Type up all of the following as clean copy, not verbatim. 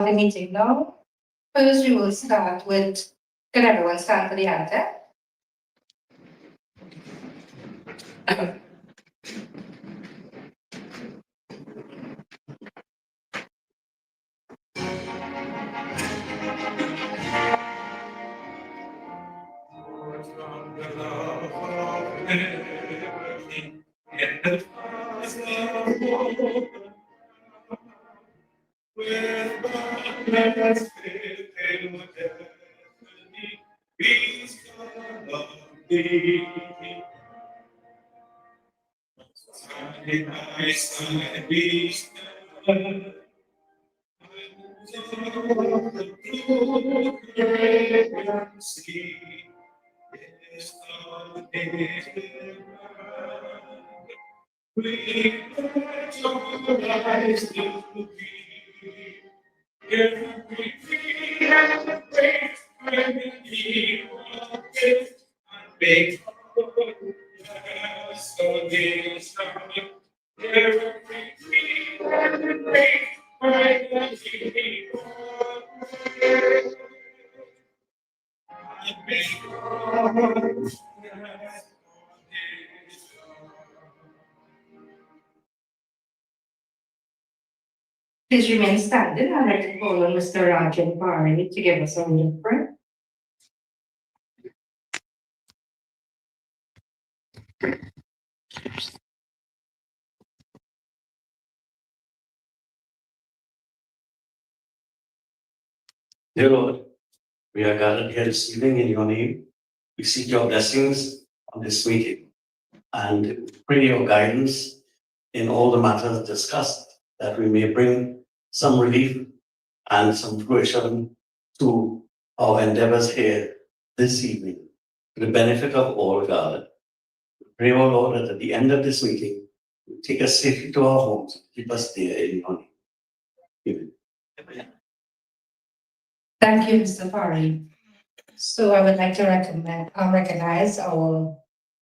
The meeting now. First, we will start with, can everyone stand for the anthem? Please remain standing. I'd like to call on Mr. Rajan Pari to give us a word of prayer. Dear Lord, we are gathered here this evening in your name. We seek your blessings on this meeting and pray your guidance in all the matters discussed, that we may bring some relief and some fruition to our endeavors here this evening, to the benefit of all gathered. We pray, O Lord, that at the end of this meeting, you take us safely to our homes and keep us there in your name. Amen. Thank you, Mr. Pari. So I would like to recognize our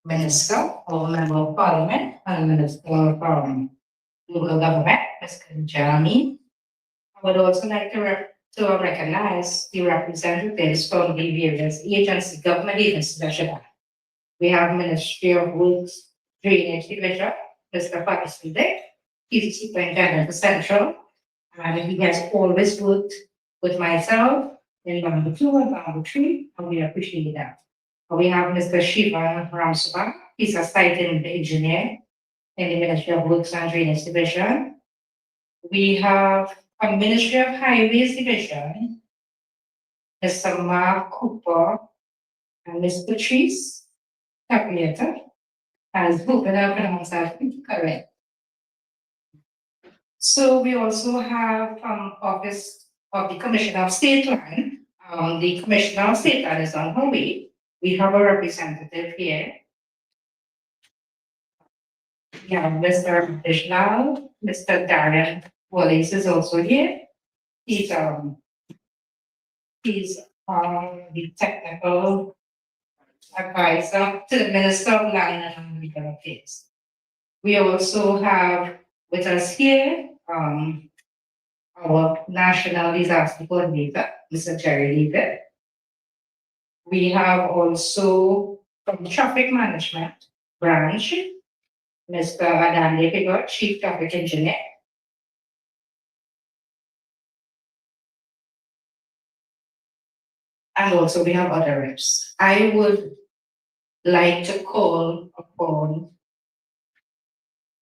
Minister, our Member of Parliament, and Minister from Local Government, Ms. Khadijah Ameen. I would also like to recognize the representatives from the various government agencies that should have. We have Ministry of Works, Drainage Division, Mr. Pakistan. He's the Superintendent for Central, and he has always worked with myself in Bamboo 2 and Bamboo 3, and we appreciate that. We have Mr. Seema Ramsaran, he's a site engineer in the Ministry of Works and Drainage Division. We have a Ministry of Highways Division, Mr. Mark Cooper and Ms. Patrice Caprieta, as hoping I pronounce that correct. So we also have Office of the Commissioner of State Land. The Commissioner of State Land is on her way. We have a representative here. We have Mr. Bishnal, Mr. Darren Wallace is also here. He's the technical advisor to the Minister of Land and Legal Affairs. We also have with us here our National Disaster Coordinator, Mr. Jerry David. We have also from the Traffic Management Branch, Mr. Adande Pigot, Chief Traffic Engineer. And also we have other reps. I would like to call upon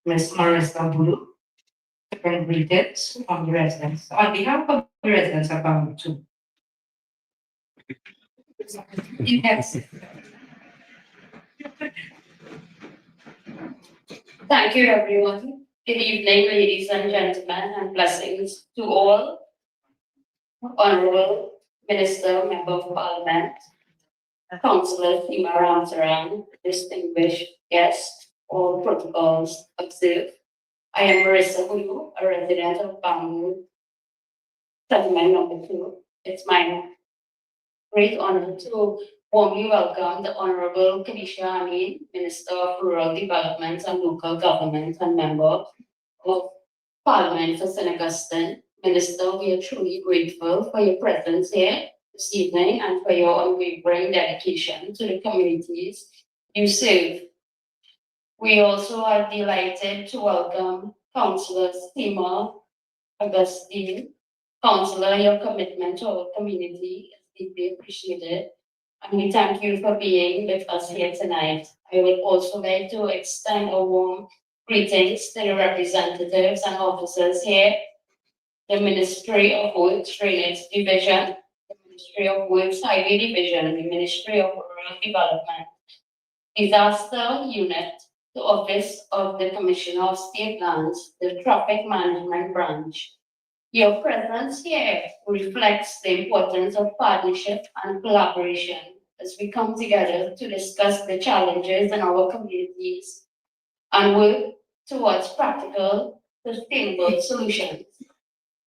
Ms. Marissa Bulu to bring greetings from the residents on behalf of the residents of Bamboo 2. Yes. Thank you, everyone. Good evening, ladies and gentlemen, and blessings to all. Honorable Minister, Member of Parliament, Councillor Seema Ramsaran, distinguished guests, all protocols observed. I am Marissa Hulu, a resident of Bamboo, settlement number 2. It's my great honor to warmly welcome the Honorable Khadijah Ameen, Minister of Rural Development and Local Government and Member of Parliament for St. Augustine, Minister, we are truly grateful for your presence here this evening and for your unwavering dedication to the communities you serve. We also are delighted to welcome Councillor Seema, Augustine. Councillor, your commitment to our community is deeply appreciated, and we thank you for being with us here tonight. I would also like to extend a warm greetings to the representatives and officers here, the Ministry of Works Drainage Division, the Ministry of Works Highway Division, the Ministry of Rural Development, Disaster Unit, the Office of the Commissioner of State Lands, the Traffic Management Branch. Your presence here reflects the importance of partnership and collaboration as we come together to discuss the challenges in our communities and work towards practical, sustainable solutions.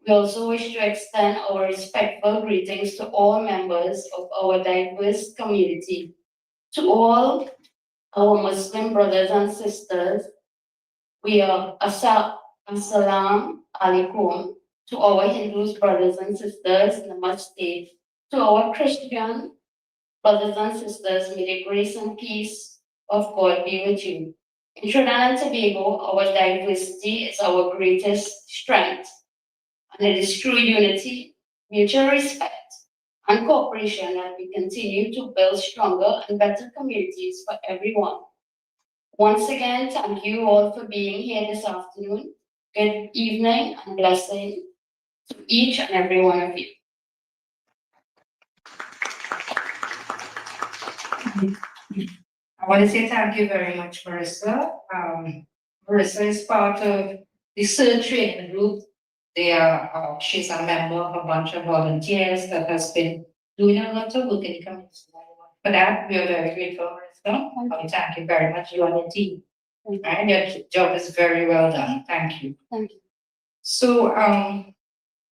We also wish to extend our respectful greetings to all members of our diverse community. To all our Muslim brothers and sisters, we are Assalamu alaikum. To our Hindus brothers and sisters, namaste. To our Christian brothers and sisters, may the grace and peace of God be with you. In Trinidad and Tobago, our diversity is our greatest strength, and it is through unity, mutual respect, and cooperation that we continue to build stronger and better communities for everyone. Once again, thank you all for being here this afternoon. Good evening and blessing to each and every one of you. I want to say thank you very much, Marissa. Marissa is part of the search training group. She's a member of a bunch of volunteers that has been doing a lot of work in the community. For that, we are very grateful, Marissa. Thank you very much, you and your team. And your job is very well done. Thank you. Thank you. So,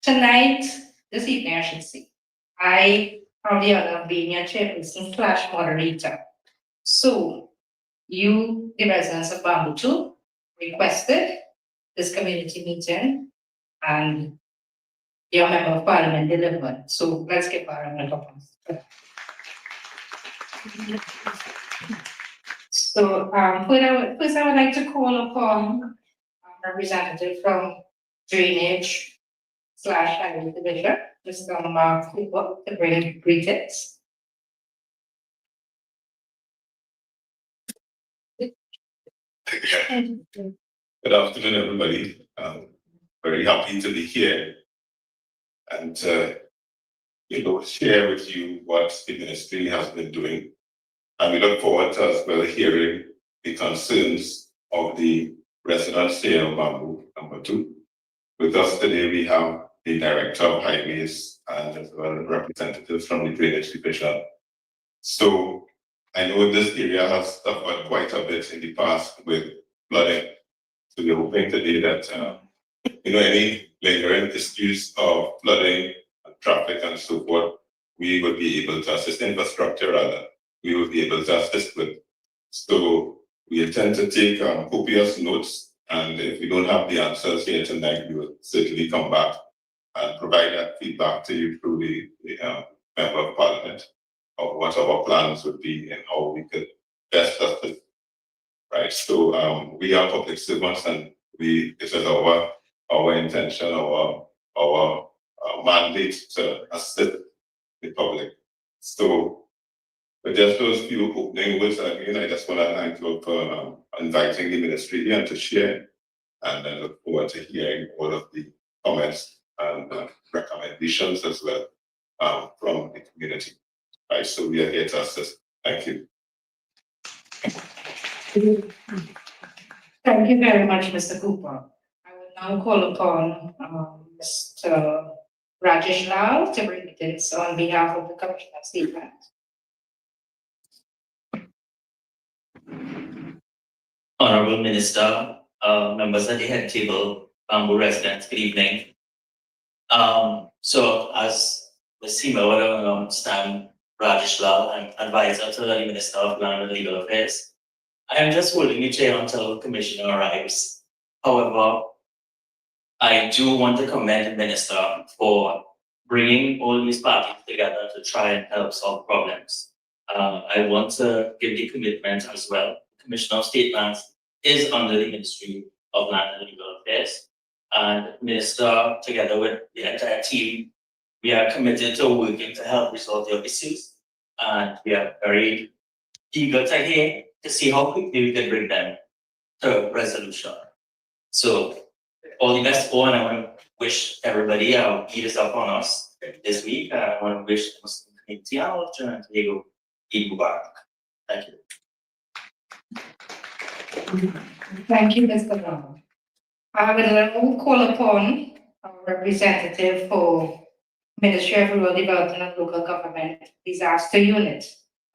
tonight, this evening, I should say, I have the honor of being your chairperson / moderator. So, you, the residents of Bamboo, requested this community meeting, and your member of parliament delivered. So, let's give our round of applause. So, first I would like to call upon a representative from Drainage / Highway Division, Mr. Mark Cooper, to bring greetings. Good afternoon, everybody. Very happy to be here and share with you what the ministry has been doing. And we look forward to as well hearing the concerns of the residents here of Bamboo number 2. With us today, we have the Director of Highways and as well representatives from the Drainage Division. So I know this area has suffered quite a bit in the past with flooding. So we're hoping today that any lingering issues of flooding, traffic and so forth, we will be able to assist infrastructure rather. We will be able to assist with. So we intend to take copious notes, and if we don't have the answers here tonight, we will certainly come back and provide that feedback to you through the Member of Parliament of what our plans would be and how we could best assist. Right. So we are public servants, and this is our intention, our mandate to assist the public. So with just those few opening words, again, I just want to thank you for inviting the ministry here to share, and I look forward to hearing all of the comments and recommendations as well from the community. Right, so we are here to assist. Thank you. Thank you very much, Mr. Cooper. I will now call upon Mr. Rajesh Lal to bring this on behalf of the Commissioner of State Lands. Honorable Minister, members of the head table, Bamboo residents, good evening. So as Ms. Seema would understand, Rajesh Lal, I'm advisor to the Minister of Land and Legal Affairs. I am just holding the chair until the Commissioner arrives. However, I do want to commend the minister for bringing all these parties together to try and help solve problems. I want to give the commitment as well. Commissioner of State Lands is under the Ministry of Land and Legal Affairs. And Minister, together with the entire team, we are committed to working to help resolve your issues. And we are very eager to hear to see how quickly we can bring them to resolution. So all the best, and I want to wish everybody Eid is up on us this week. I want to wish the Muslim community and all of Trinidad and Tobago Eid Mubarak. Thank you. Thank you, Mr. Brown. I will now call upon our representative for Ministry of Rural Development and Local Government Disaster Unit,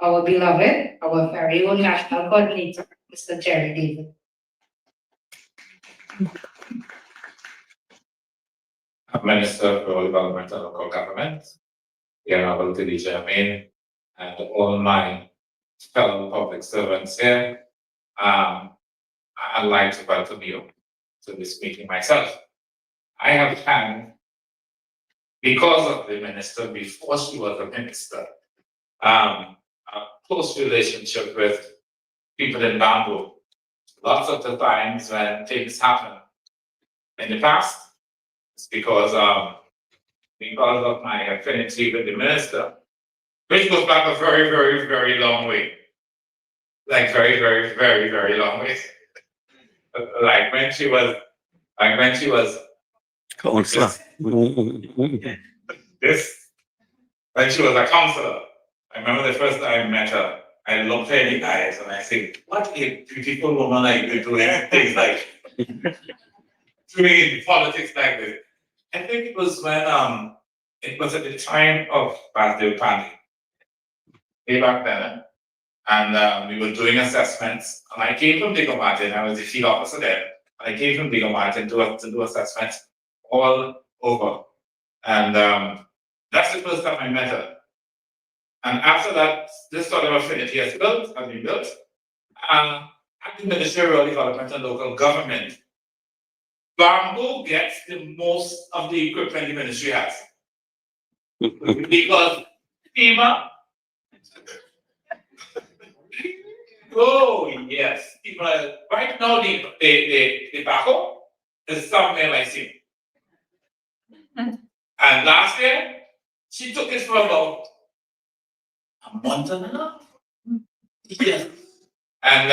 our beloved, our very own national coordinator, Mr. Jerry David. Minister for Development and Local Government, the Honorable Khadijah, Ameen, and all my fellow public servants here. I'd like to welcome you to this meeting myself. I have had, because of the minister, before she was a minister, a close relationship with people in Bamboo. Lots of the times when things happen in the past, it's because of my affinity with the minister, which goes back a very, very, very long way. Like very, very, very, very long way. Like when she was Councillor. when she was a councillor. I remember the first time I met her, I looked her in the eyes and I said, what a beautiful woman like you doing things like doing politics like this. I think it was when it was at the time of Basdale Pandey, way back then. And we were doing assessments. And I came from Digger Martin, I was the field officer there. And I came from Digger Martin to do assessments all over. And that's the first time I met her. And after that, this sort of affinity has been built. At the Ministry of Rural Development and Local Government, Bamboo gets the most of the equipment the ministry has. Because Seema, oh yes, Seema, right now the backhoe is somewhere like Seema. And last year, she took it for about a month and a half. Yes. And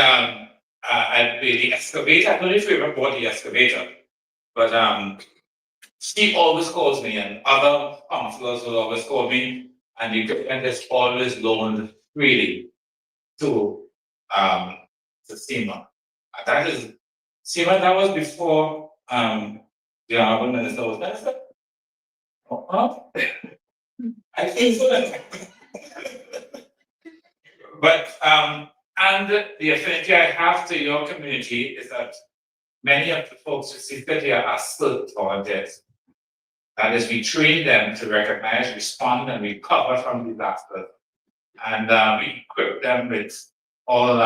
the excavator, I don't know if you ever bought the excavator, but she always calls me, and other councillors will always call me, and the equipment is always loaned freely to Seema. That is Seema, that was before the Honourable Minister was minister. I think so. But and the affinity I have to your community is that many of the folks who sit here are still volunteers. That is, we train them to recognize, respond, and recover from disasters. And we equip them with all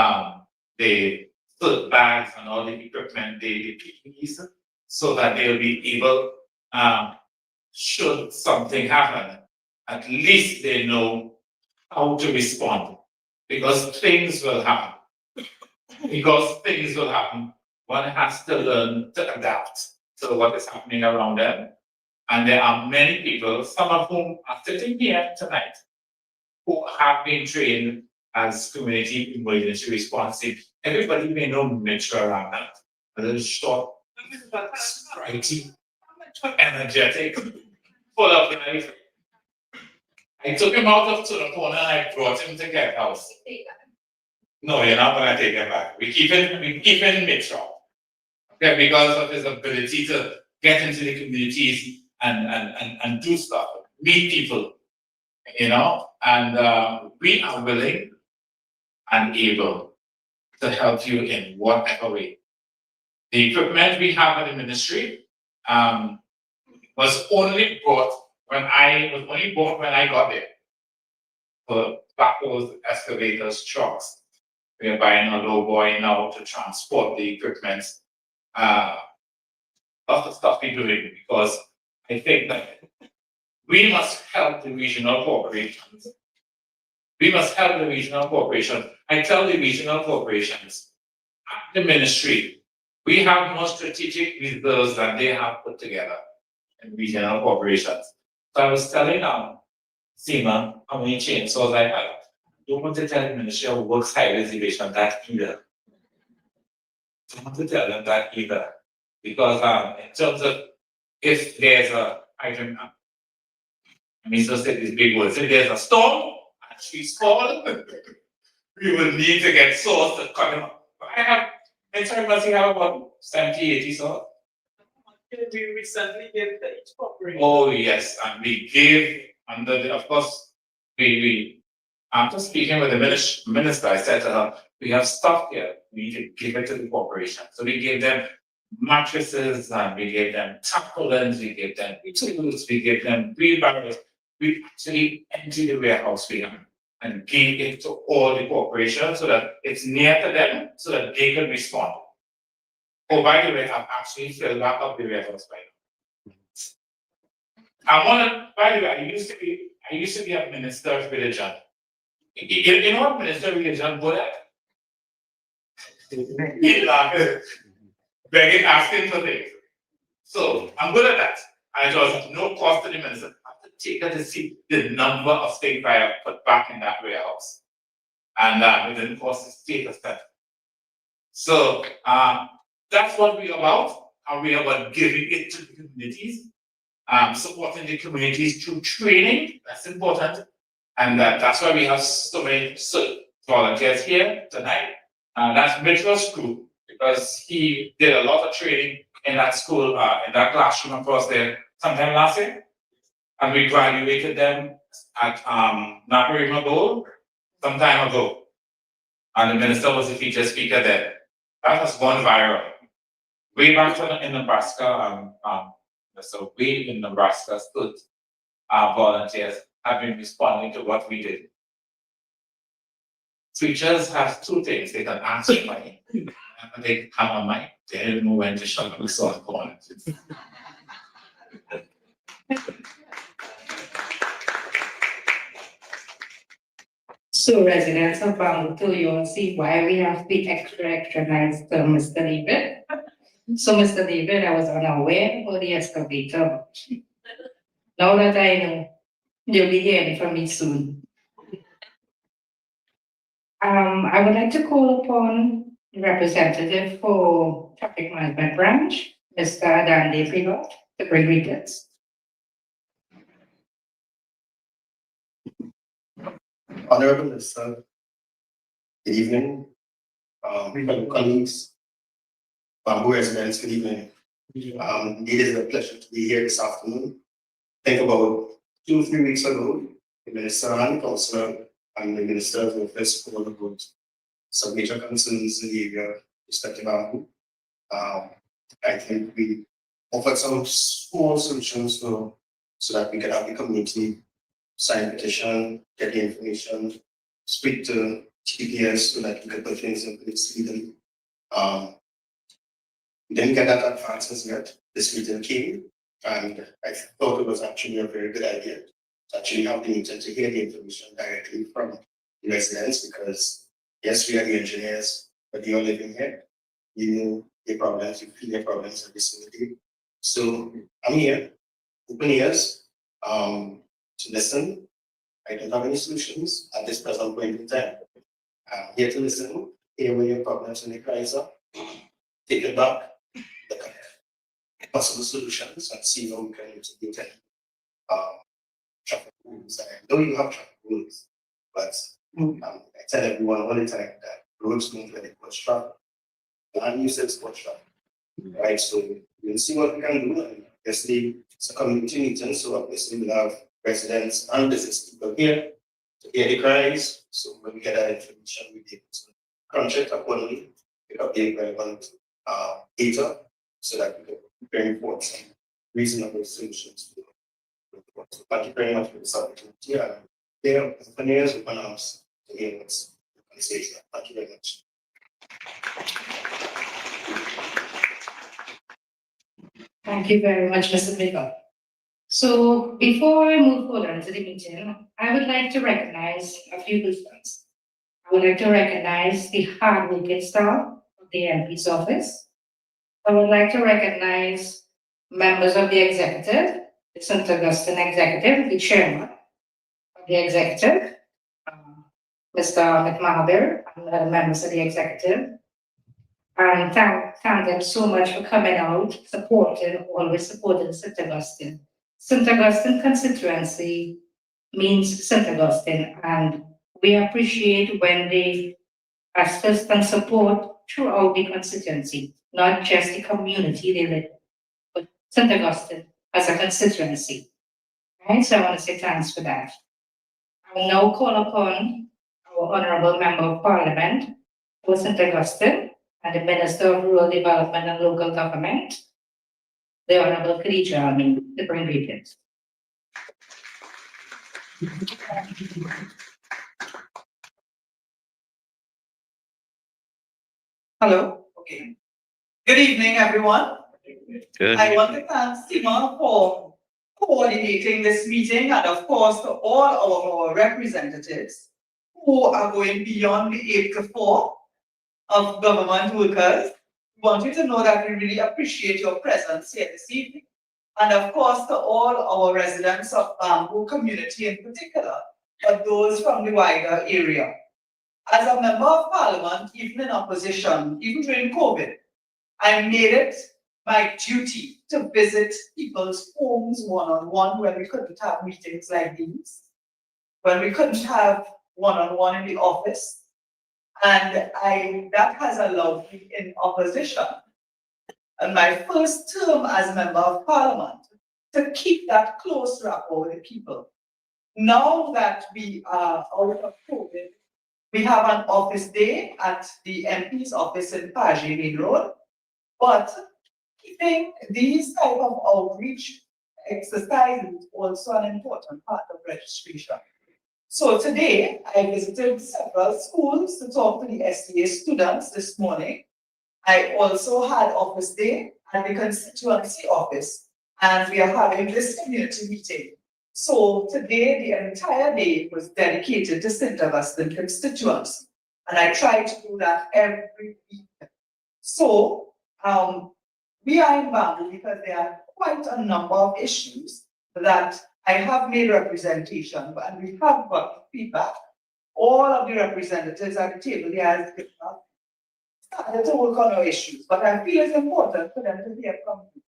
the food bags and all the equipment, the PPEs, so that they'll be able, should something happen, at least they know how to respond. Because things will happen. One has to learn to adapt to what is happening around them. And there are many people, some of whom are sitting here tonight, who have been trained as community emergency response team. Everybody may know Mitra around that. A little short, sprightly, energetic, full of life. I took him out of Tunapona and I brought him to Get House. No, you're not gonna take him back. We keep him Mitra. Okay, because of his ability to get into the communities and do stuff, meet people, you know, and we are willing and able to help you in whatever way. The equipment we have at the ministry was only bought when I got there. For backhoes, excavators, trucks. We are buying a low boy now to transport the equipment lots of stuff we're doing, because I think that we must help the regional corporations. We must help the regional corporation. I tell the regional corporations, at the ministry, we have more strategic reserves than they have put together in regional corporations. So I was telling Seema how many chainsaws I have. I don't want to tell the Ministry of Works High Reservation that either. I don't want to tell them that either. Because in terms of if there's a item, I mean, so say these big words, if there's a storm and trees fall, we will need to get saws to cut them up. I have, next time I have about 70, 80 saws. We recently gave the each corporation. Oh, yes, and we gave under the, of course, after speaking with the minister, I said to her, we have stuff here, we need to give it to the corporation. So we gave them mattresses, and we gave them tarpaulins, we gave them tools, we gave them wheelbarrows. We actually emptied the warehouse for them and gave it to all the corporations so that it's near to them, so that they can respond. Oh, by the way, I've actually filled back up the warehouse by now. By the way, I used to be a minister of religion. You know what minister of religion good at? Begging, asking for things. So I'm good at that. And it was no cost to the minister. I have to take her to see the number of things I have put back in that warehouse. And it didn't cost the state a cent. So that's what we're about. And we're about giving it to the communities. Supporting the communities through training, that's important. And that's why we have so many volunteers here tonight. That's Mitchell's group, because he did a lot of training in that school, in that classroom across there sometime last year. And we graduated them at Naparima Bowl some time ago. And the minister was the featured speaker there. That has gone viral. Way back in Nebraska, so we in Nebraska stood, our volunteers have been responding to what we did. Preachers have two things: they can answer money, and they can come on mic. They don't know when to shut up the soft corners. So residents of Bamboo, you will see why we have to be extra nice to Mr. David. So Mr. David, I was unaware of the excavator. Now that I know, you'll be hearing from me soon. I would like to call upon the representative for Traffic Management Branch, Mr. Dande Privot, to bring greetings. Honorable Minister, good evening, fellow colleagues, Bamboo residents, good evening. It is a pleasure to be here this afternoon. I think about 2 or 3 weeks ago, the Minister and the Councillor and the Minister of Office spoke about some major concerns in the area respecting Bamboo. I think we offered some small solutions so that we could have the community sign petition, get the information, speak to TPS so that we could put things in place legally. We didn't get that advances yet. This meeting came, and I thought it was actually a very good idea to actually have the meeting to hear the information directly from the residents, because yes, we are the engineers, but they are living here. You know their problems, you feel their problems every single day. So I'm here, open ears, to listen. I don't have any solutions at this present point in time. I'm here to listen, hear where your problems and your cries are, take it back, look at possible solutions, and see how we can integrate any traffic rules. I know you have traffic rules, but I tell everyone all the time that roads don't really cause traffic. Land uses cause traffic. Right, so we'll see what we can do. And obviously, it's a community meeting, so obviously we'll have residents and business people here to hear the cries. So when we get that information, we'll be able to crunch it accordingly, pick up the relevant data so that we can bring forth some reasonable solutions. So thank you very much for this opportunity. And there, open ears, open arms to hear what's on the stage. Thank you very much. Thank you very much, Mr. Baker. So before I move further into the meeting, I would like to recognize a few persons. I would like to recognize the hardworking staff of the MP's office. I would like to recognize members of the executive, the St. Augustine executive, the chairman of the executive, Mr. McMahabir, and other members of the executive. And thank them so much for coming out, always supporting St. Augustine. St. Augustine constituency means St. Augustine, and we appreciate when they assist and support throughout the constituency, not just the community they live in, but St. Augustine as a constituency. Right, so I want to say thanks for that. I will now call upon our Honorable Member of Parliament for St. Augustine and the Minister of Rural Development and Local Government, the Honorable Khadijah, Ameen, to bring greetings. Hello, okay. Good evening, everyone. Good. I want to thank Seema for coordinating this meeting and of course to all our representatives who are going beyond the 8 to 4 of government workers. We want you to know that we really appreciate your presence here this evening. And of course to all our residents of Bamboo community in particular, but those from the wider area. As a member of parliament, even in opposition, even during COVID, I made it my duty to visit people's homes one-on-one when we couldn't have meetings like these, when we couldn't have one-on-one in the office. And that has allowed me in opposition, and my first term as member of parliament, to keep that close rapport with the people. Now that we are out of COVID, we have an office day at the MP's office in Paget Main Road, but keeping these type of outreach exercises is also an important part of registration. So today, I visited several schools to talk to the SCA students this morning. I also had office day at the constituency office, and we are having this community meeting. So today, the entire day was dedicated to St. Augustine constituency, and I try to do that every week. So we are in Bamboo because there are quite a number of issues that I have made representation, and we have got feedback. All of the representatives at the table here has started to work on our issues, but I feel it's important for them to hear from you.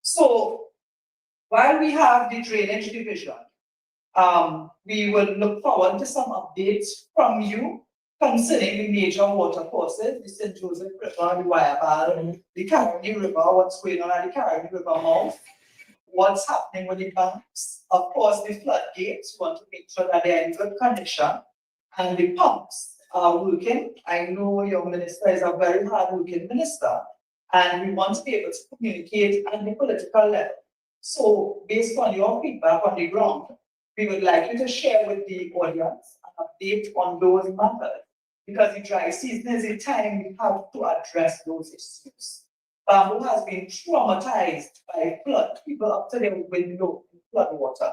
So while we have the drainage division, we will look forward to some updates from you concerning the major water courses, the St. Joseph River, the Wyabal, the Caroni River, what's going on at the Caroni River mouth, what's happening with the banks, of course the floodgates, we want to make sure that they're in good condition, and the pumps are working. I know your minister is a very hard-working minister, and we want to be able to communicate at the political level. So based on your feedback on the ground, we would like you to share with the audience an update on those matters, because the dry season is a time we have to address those issues. Bamboo has been traumatized by flood, people up to their window in flood water.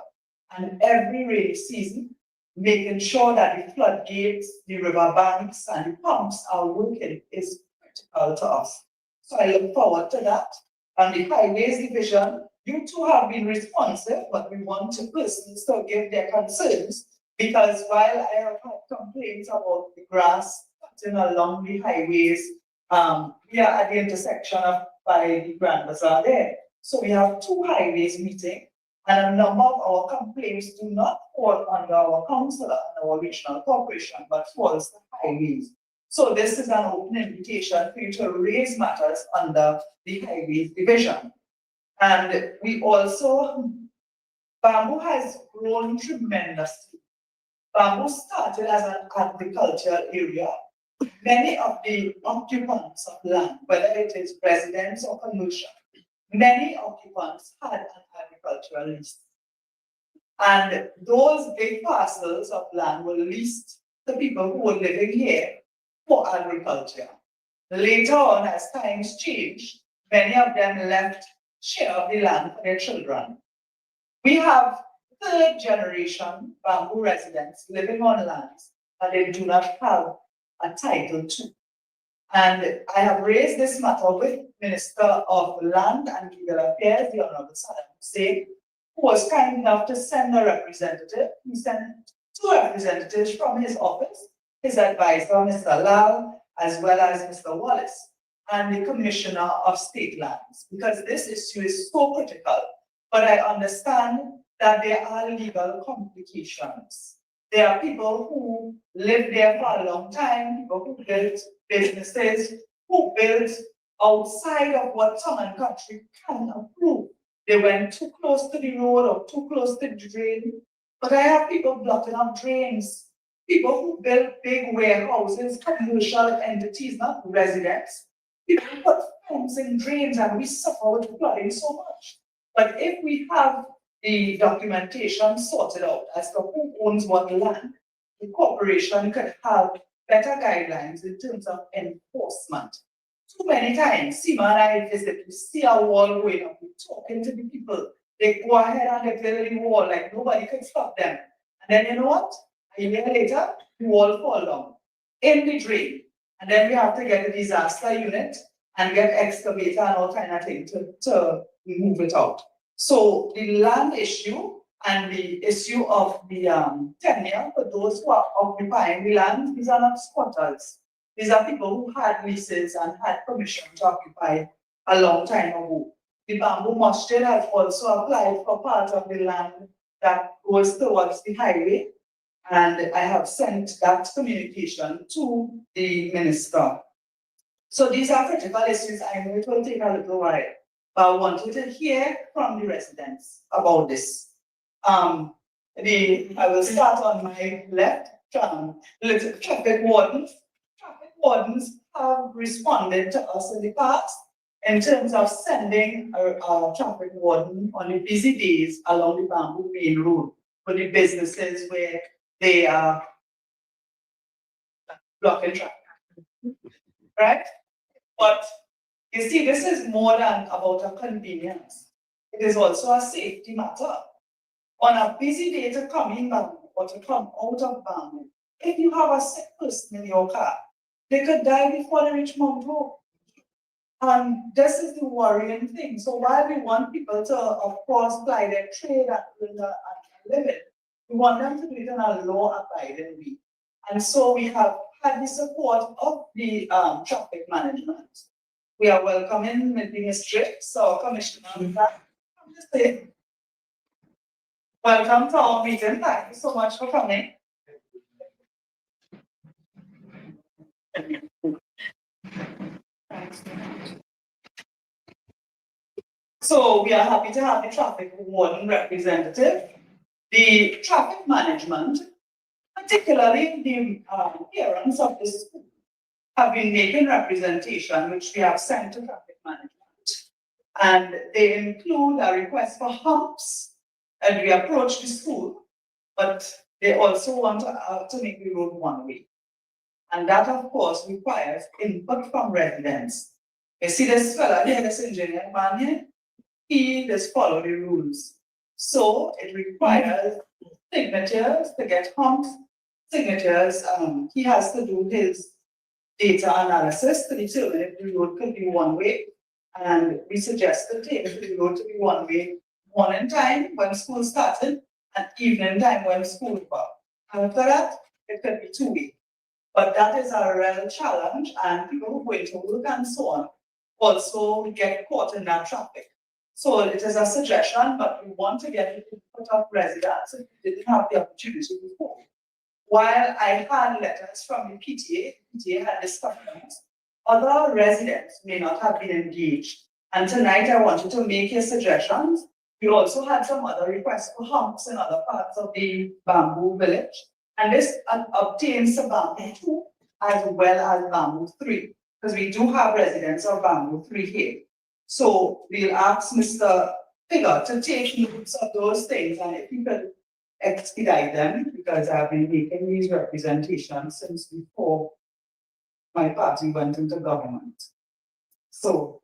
And every rainy season, making sure that the floodgates, the river banks, and the pumps are working is critical to us. So I look forward to that. And the highways division, you two have been responsive, but we want to persons to give their concerns, because while I have had complaints about the grass cutting along the highways, we are at the intersection of by the Grand Bazaar there. So we have two highways meeting, and a number of our complaints do not fall under our councillor and our regional corporation, but falls to highways. So this is an open invitation for you to raise matters under the highways division. And we also, Bamboo has grown tremendously. Bamboo started as an agricultural area. Many of the occupants of land, whether it is residents or commercial, many occupants had an agricultural lease. And those big parcels of land were leased to people who were living here for agriculture. Later on, as times changed, Many of them left share of the land for their children. We have third generation bamboo residents living on lands that they do not have a title to. And I have raised this matter with Minister of Land and Legal Affairs, the Honorable Saddam Hussein, who was kind enough to send a representative. He sent 2 representatives from his office, his advisor, Mr. Lal, as well as Mr. Wallace, and the Commissioner of State Lands, because this issue is so critical. But I understand that there are legal complications. There are people who live there for a long time, people who built businesses, who built outside of what town and country can approve. They went too close to the road or too close to the drain. But I have people blocking up drains, people who build big warehouses, commercial entities, not residents. People who put pumps in drains, and we suffer with flooding so much. But if we have the documentation sorted out as to who owns what land, the corporation could have better guidelines in terms of enforcement. Too many times, Seema and I visit, we see a wall going up, we're talking to the people, they go ahead and they build the wall like nobody could stop them. And then you know what? A year later, the wall fall down in the drain. And then we have to get a disaster unit and get excavator and all kind of thing to move it out. So the land issue and the issue of the tenure for those who are occupying the land, these are not squatters. These are people who had leases and had permission to occupy a long time ago. The bamboo masjid has also applied for part of the land that goes towards the highway, and I have sent that communication to the minister. So these are critical issues. I know it will take a little while, but I want you to hear from the residents about this. I will start on my left, traffic wardens. Traffic wardens have responded to us in the past in terms of sending a traffic warden on the busy days along the Bamboo Main Road for the businesses where they are blocking traffic, right? But you see, this is more than about a convenience. It is also a safety matter. On a busy day to come in Bamboo or to come out of Bamboo, if you have a sick person in your car, they could die before they reach Mount Hope. And this is the worrying thing. So while we want people to, of course, ply their trade and live it, we want them to do it in a law-abiding way. And so we have had the support of the traffic management. We are welcoming the ministry, so Commissioner, I'm just saying, welcome to our meeting. Thank you so much for coming. So we are happy to have the traffic warden representative. The traffic management, particularly the parents of the school, have been making representation, which we have sent to traffic management. And they include a request for humps, and we approach the school, but they also want to make the road one way. And that, of course, requires input from residents. You see this fella here, this engineer man here, he does follow the rules. So it requires signatures to get humps, signatures, he has to do his data analysis to determine if the road could be one way. And we suggested the road to be one way, morning time when school started and evening time when school was. After that, it could be two way. But that is a real challenge, and people who go into work and so on also get caught in that traffic. So it is a suggestion, but we want to get the input of residents if we didn't have the opportunity before. While I had letters from the PTA had discussions, other residents may not have been engaged. And tonight I wanted to make your suggestions. We also had some other requests for humps in other parts of the Bamboo village. And this obtains the Bamboo 2 as well as Bamboo 3, because we do have residents of Bamboo 3 here. So we'll ask Mr. Figure to take notes of those things, and if you could expedite them, because I've been making these representations since before my party went into government. So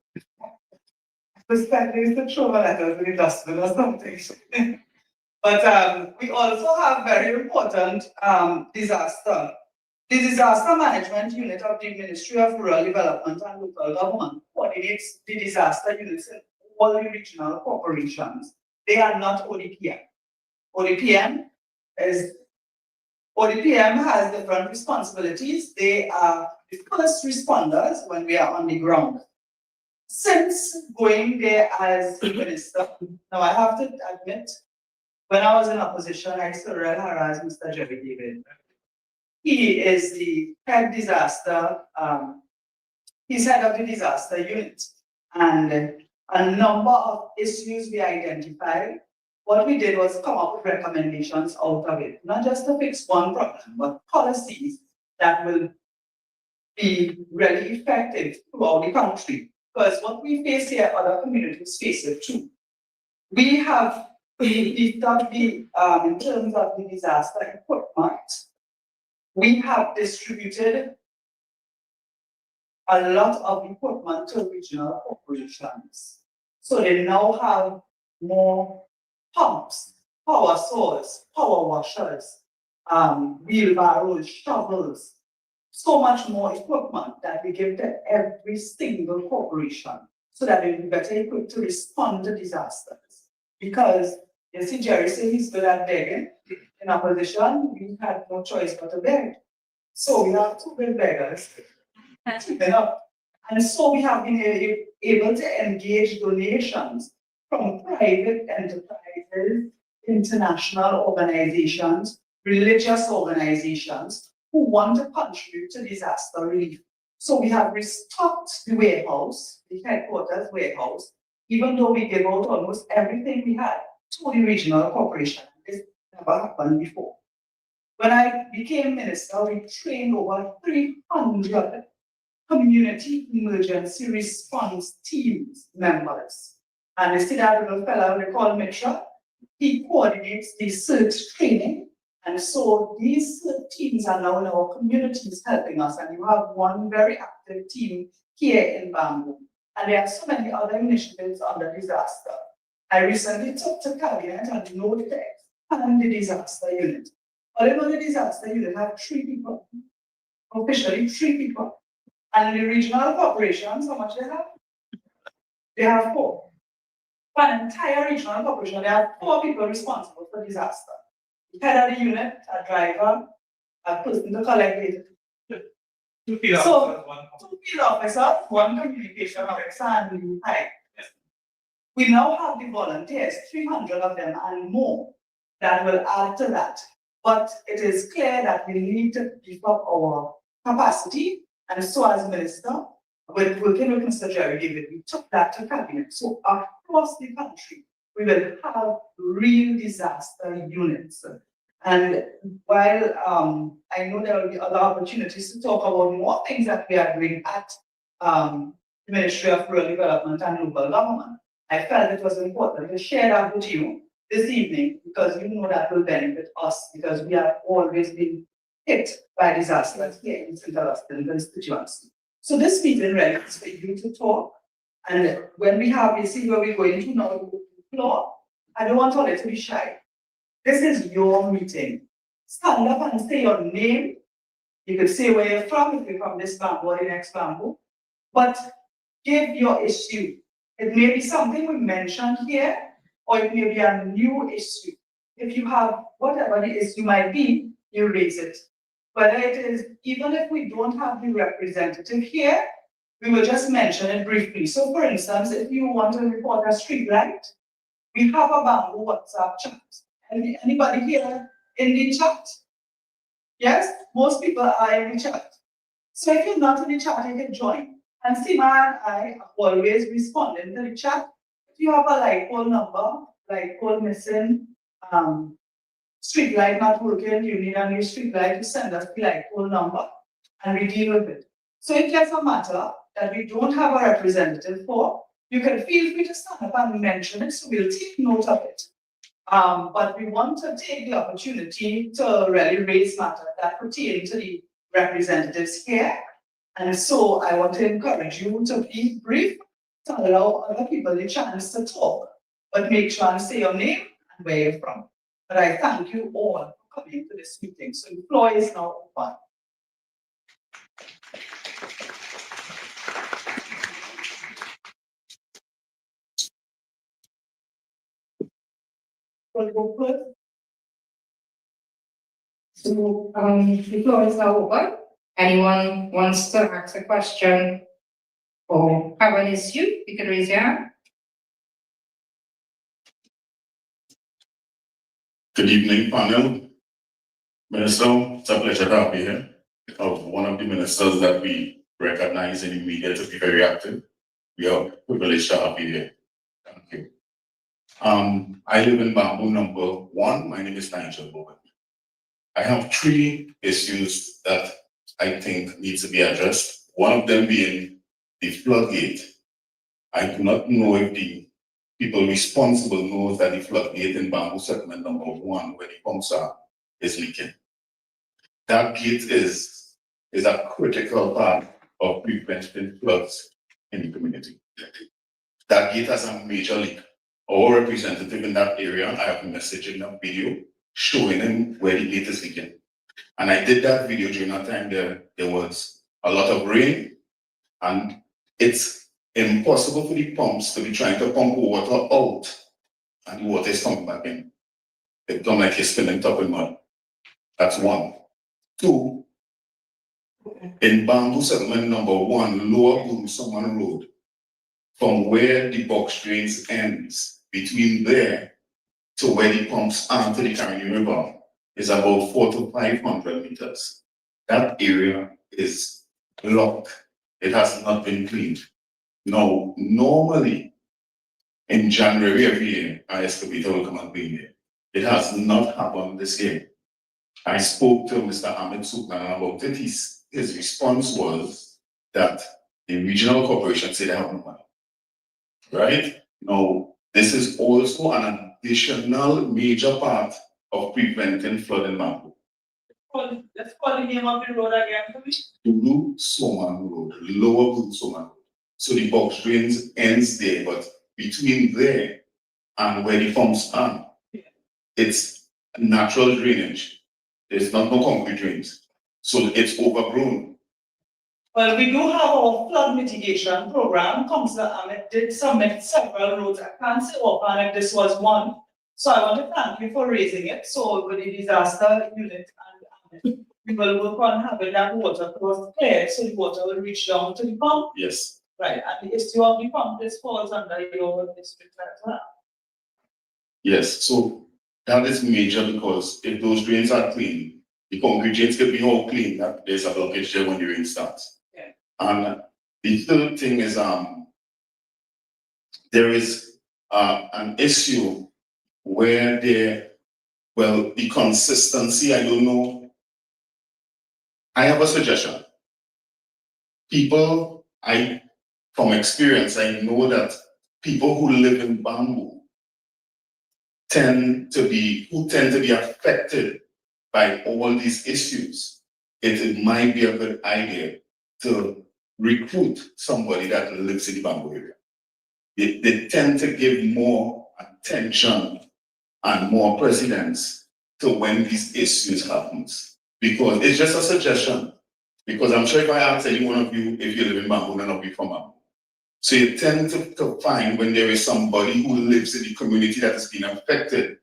perspective to throw letters in the dustbin or something. But we also have very important disaster. The Disaster Management Unit of the Ministry of Rural Development and Local Government coordinates the disaster units in all the regional corporations. They are not ODPM. ODPM has different responsibilities. They are the first responders when we are on the ground. Since going there as a minister, now I have to admit, when I was in opposition, I still harassed Mr. Jerry David. He is the head disaster, he's head of the disaster unit. And a number of issues we identified. What we did was come up with recommendations out of it, not just to fix one problem, but policies that will be really effective throughout the country. Because what we face here, other communities face it too. We have in terms of the disaster equipment, we have distributed a lot of equipment to regional corporations. So they now have more pumps, power saws, power washers, wheelbarrows, shovels, so much more equipment that we give to every single corporation so that they'll be better equipped to respond to disasters. Because you see, Jerry said he's good at begging. In opposition, we had no choice but to beg. So we have two big beggars. And so we have been able to engage donations from private enterprises, international organizations, religious organizations who want to contribute to disaster relief. So we have restocked the warehouse, the headquarters warehouse, even though we gave out almost everything we had to the regional corporation. This never happened before. When I became minister, we trained over 300 community emergency response teams members. And you see that little fellow we call Mitra, he coordinates the search training. And so these teams are now in our communities helping us. And you have one very active team here in Bamboo. And there are so many other initiatives under disaster. I recently took to cabinet and noted to expand the disaster unit. Although the disaster unit have 3 people, officially 3 people. And the regional corporations, how much they have? They have 4. For an entire regional corporation, they have 4 people responsible for disaster. The head of the unit, a driver, a person to collect data. 2 field So, officers, 2 field officers, 1 communication officer, and the type. We now have the volunteers, 300 of them and more, that will add to that. But it is clear that we need to beef up our capacity. And so as minister, with working with Mr. Jerry David, we took that to cabinet. So across the country, we will have real disaster units. And while I know there will be other opportunities to talk about more things that we are doing at the Ministry of Rural Development and Local Government, I felt it was important to share that with you this evening, because you know that will benefit us, because we have always been hit by disasters here in St. Augustine constituency. So this meeting really is for you to talk. And when we have, you see where we're going to now, the floor, I don't want all it to be shy. This is your meeting. Stand up and say your name. You can say where you're from, if you're from this bamboo or the next bamboo. But give your issue. It may be something we mentioned here, or it may be a new issue. If you have whatever the issue might be, you raise it. Whether it is, even if we don't have the representative here, we will just mention it briefly. So for instance, if you want to report a street light, we have a bamboo WhatsApp chat. Anybody here in the chat? Yes, most people are in the chat. So if you're not in the chat, you can join. And Seema and I are always responding to the chat. If you have a light pole number, light pole missing, street light not working, you need a new street light, to send us the light pole number and we deal with it. So if there's a matter that we don't have a representative for, you can feel free to stand up and mention it, so we'll take note of it. But we want to take the opportunity to really raise matters that pertain to the representatives here. And so I want to encourage you to be brief, to allow other people the chance to talk, but make sure and say your name and where you're from. But I thank you all for coming to this meeting. So the floor is now open. We'll go first. So, the floor is now open. Anyone wants to ask a question or have an issue, you can raise your hand. Good evening, panel. Minister, it's a pleasure to have you here. Of one of the ministers that we recognize in the media to be very active. We are privileged to have you here. Thank you. I live in Bamboo number 1. My name is Nigel Bowen. I have 3 issues that I think need to be addressed. One of them being the floodgate. I do not know if the people responsible knows that the floodgate in Bamboo settlement number 1, where the pumps are, is leaking. That gate is a critical part of preventing floods in the community. That gate has a major leak. Our representative in that area, I have a message in a video showing him where the gate is leaking. And I did that video during that time there was a lot of rain, and it's impossible for the pumps to be trying to pump water out and the water is coming back in. It becomes like you're spinning top in mud. That's 1. 2, in Bamboo settlement number 1, Lower Ramsaran Road, from where the box drains ends, between there to where the pumps are to the Caroni River, is about 400 to 500 meters. That area is blocked. It has not been cleaned. Now, normally, in January every year, our excavator will come and clean it. It has not happened this year. I spoke to Mr. Ahmed Sukman about it. His response was that the regional corporation said they have no money. Right? Now, this is also an additional major part of preventing flood in Bamboo. Let's call the name of the road again for me. Ramsaran Road, Lower Ramsaran Road. So the box drains ends there, but between there and where the pumps are, it's natural drainage. There's not no concrete drains. So it's overgrown. Well, we do have our flood mitigation program. Councillor Ahmed did submit several roads. I can't say offhand if this was one. So I want to thank you for raising it. So with the disaster unit and we will work on having that water course cleared so the water will reach down to the pump. Yes. Right, and the issue of the pump, this falls under your district as well. Yes, so that is major because if those drains are clean, the concrete drains can be all clean, that there's a blockage there when the rain starts. Yeah. And the third thing is there is an issue where the consistency, I don't know. I have a suggestion. From experience, I know that people who live in Bamboo tend to be affected by all these issues. It might be a good idea to recruit somebody that lives in the Bamboo area. They tend to give more attention and more precedence to when these issues happen. Because it's just a suggestion. Because I'm sure if I ask any one of you if you live in Bamboo, none of you from Bamboo. So you tend to find when there is somebody who lives in the community that has been affected,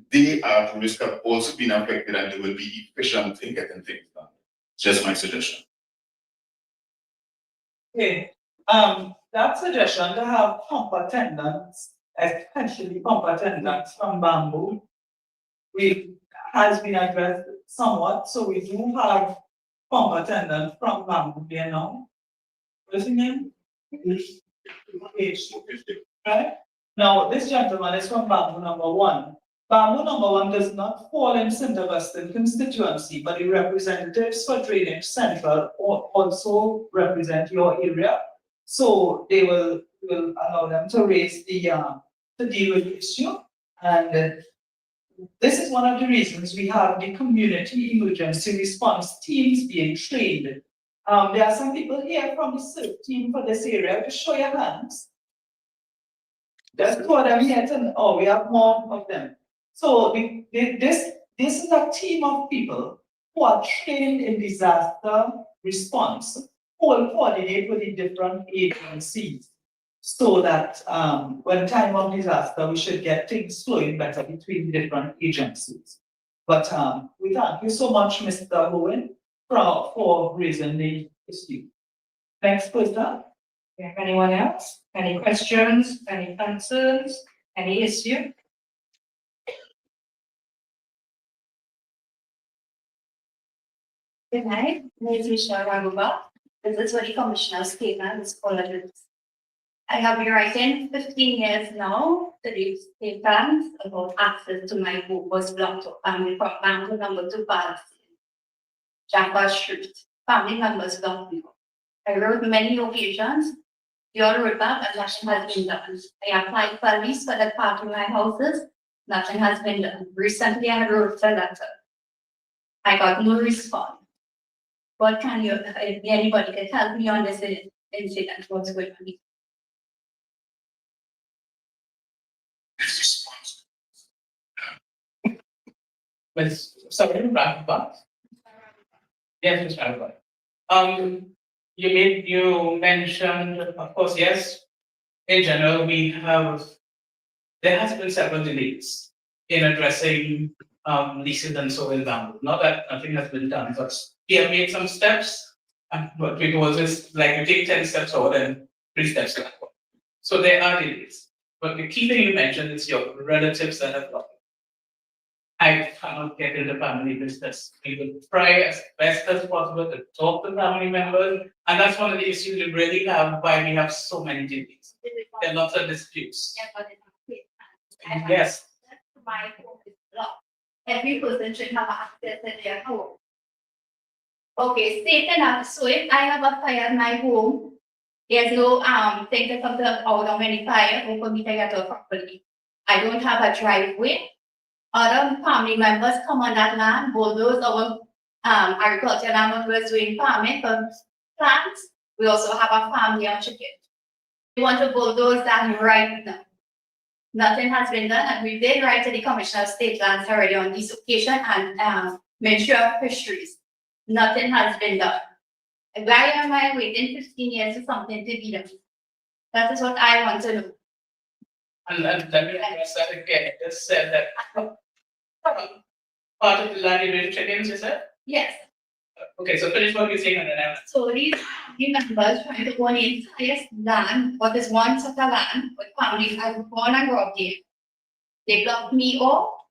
they are at risk of also being affected and they will be efficient in getting things done. Just my suggestion. Okay, that suggestion to have pump attendants, especially pump attendants from Bamboo, has been addressed somewhat. So we do have pump attendants from Bamboo here now. What's his name? Right? Now, this gentleman is from Bamboo number 1. Bamboo number 1 does not fall in St. Augustine constituency, but the representatives for Drainage Central also represent your area. So they will allow them to raise to deal with the issue. And this is one of the reasons we have the community emergency response teams being trained. There are some people here from the CERT team for this area. Just show your hands. There's two of them here tonight. Oh, we have more of them. So this is a team of people who are trained in disaster response, who will coordinate with the different agencies so that when time of disaster, we should get things flowing better between different agencies. But we thank you so much, Mr. Owen, for raising the issue. Next person. Anyone else? Any questions, any concerns, any issue? Good night, my name is Michelle Raguba. This is what the commissioner's statement is called. I have been writing 15 years now to the state plans about access to my home was blocked up and from Banco number 2 Palestine, Jaffa Street. Family members blocked me up. I wrote many occasions. The other road back and nothing has been done. I applied for a lease for that part of my houses. Nothing has been done. Recently I wrote a letter. I got no response. What can you, if anybody can help me on this incident, what's going on? Sorry, Raghava. Yes, Ms. Raghava. You mentioned, of course, yes, in general, there has been several delays in addressing leases and so in Bamboo. Not that nothing has been done, but we have made some steps, but we always like you take 10 steps forward and 3 steps backward. So there are delays. But the key thing you mentioned is your relatives that have blocked. I cannot get into family business. We will try as best as possible to talk to family members, and that's one of the issues we really have why we have so many delays. There are lots of disputes. Yes. My home is blocked. Every person should have access to their home. Okay, safe enough. So if I have a fire in my home, there's no thing to come to out of any fire or for me to get out properly. I don't have a driveway. Other family members come on that land, bulldoze our agriculture land was doing farming for plants. We also have a farm here of chicken. We want to bulldoze that right now. Nothing has been done, and we did write to the Commissioner of State Lands already on this occasion and Ministry of Fisheries. Nothing has been done. Why am I waiting 15 years for something to be done? That is what I want to know. And let me address that again. It just said that part of the land you chickens, you said? Yes. Okay, so finish what you're saying and then I'll. So these members trying to own the entire land, what is one set of land, with families I was born and grew up there. They blocked me off.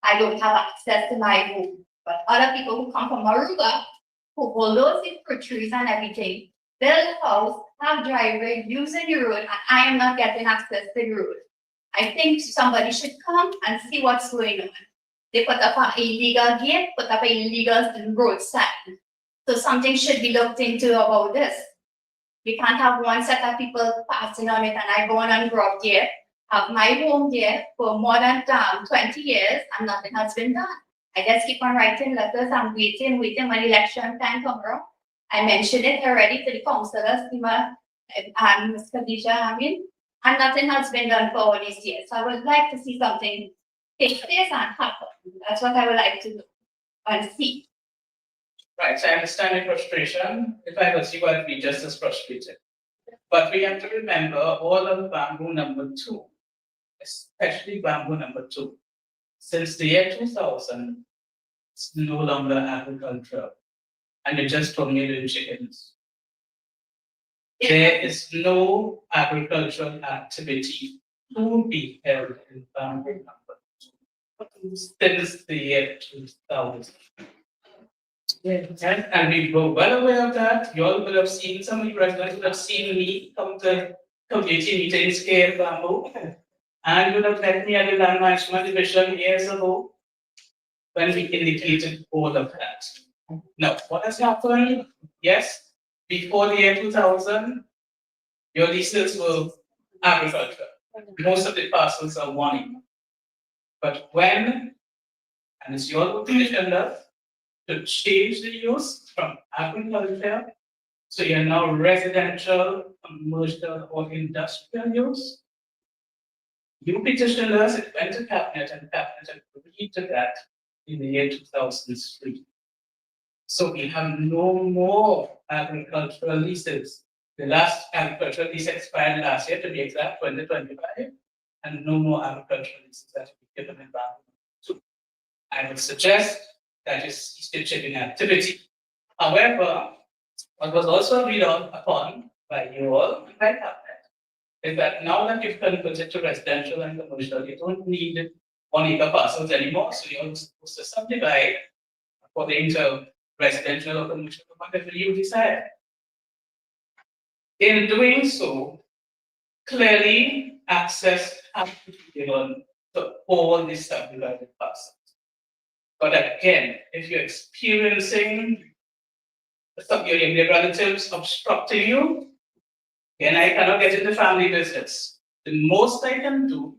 I don't have access to my home. But other people who come from Aruba, who bulldoze the fruit trees and everything, build a house, have driveway, using the road, and I am not getting access to the road. I think somebody should come and see what's going on. They put up an illegal gate, put up an illegal road sign. So something should be looked into about this. We can't have one set of people passing on it, and I born and grew up there, have my home there for more than 20 years, and nothing has been done. I just keep on writing letters and waiting when election time comes around. I mentioned it already to the councillor, Seema, and Ms. Khadijah, Ameen, and nothing has been done for all these years. So I would like to see something take place and happen. That's what I would like to do and see. Right, so I understand your frustration. If I was you, I'd be just as frustrated. But we have to remember all of Bamboo number 2, especially Bamboo number 2. Since the year 2000, it's no longer agriculture. And you just told me the chickens. There is no agricultural activity to be held in Bamboo number 2 since the year 2000. And we were well aware of that. You all will have seen, some of you residents will have seen me come to community meetings here in Bamboo. And you would have met me at the Land Management Division years ago when we indicated all of that. Now, what has happened? Yes, before the year 2000, your leases were agriculture. Most of the parcels are 1 acre. But when, and it's your decision to change the use from agriculture, so you're now residential, commercial, or industrial use, You petitioned us, it went to cabinet and cabinet agreed to that in the year 2003. So we have no more agricultural leases. The last agricultural lease expired last year, to be exact, 2025, and no more agricultural leases that will be given in Bangor. So I would suggest that you cease the chipping activity. However, what was also agreed upon by you all and by cabinet is that now that you've converted to residential and commercial, you don't need 1 acre parcels anymore, so you're supposed to subdivide according to residential or commercial, whatever you decide. In doing so, clearly access has to be given to all these subdivided parcels. But again, if you're experiencing your relatives obstructing you, then I cannot get into family business. The most I can do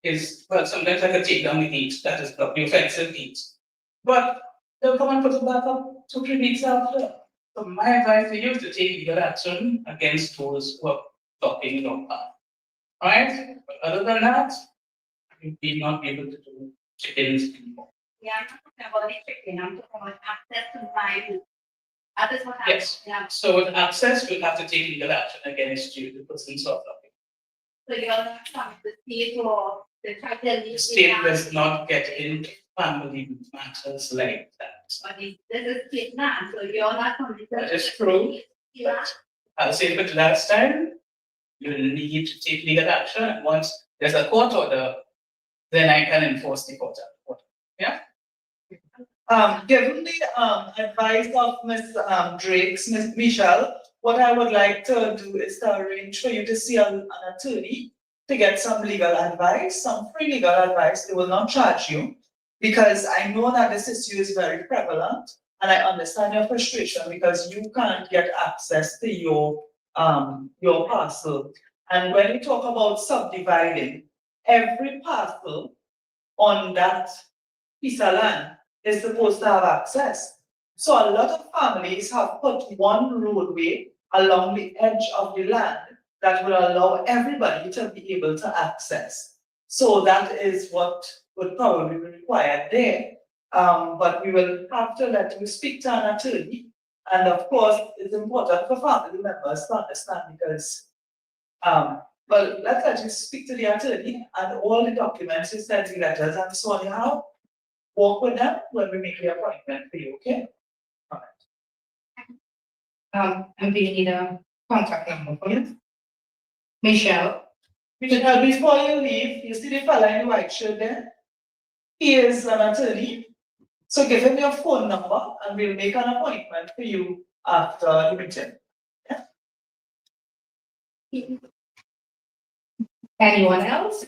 is, well, sometimes I can take down the gate, that is the offensive gate. But they'll come and put it back up 2-3 weeks after. So my advice to you is to take legal action against those who are blocking your path. Alright? But other than that, you will not be able to do chickens anymore. Yeah, I'm not talking about the chicken, I'm talking about access to my. That is what Yes. Yeah. So with access, we'll have to take legal action against you, the person sort of. So you're not from the state or the tribal. The state does not get into family matters like that. But this is state land, so you're not from the. That is true. Yeah. I'll say it last time, you need to take legal action, and once there's a court order, then I can enforce the court order. Yeah? Given the advice of Ms. Drake's, Ms. Michelle, what I would like to do is to arrange for you to see an attorney to get some legal advice, some free legal advice. They will not charge you, because I know that this issue is very prevalent, and I understand your frustration because you can't get access to your parcel. And when we talk about subdividing, every parcel on that piece of land is supposed to have access. So a lot of families have put one roadway along the edge of the land that will allow everybody to be able to access. So that is what would probably be required there. But we will have to let you speak to an attorney. And of course, it's important for family members to understand because, well, let's let you speak to the attorney and all the documents you send, the letters and so on, you have. Work with them when we make the appointment for you, okay? And we need a contact number for you. Michelle. Michelle, before you leave, you see the fella in the white shirt there? He is an attorney. So give him your phone number and we'll make an appointment for you after the meeting. Yeah? Anyone else?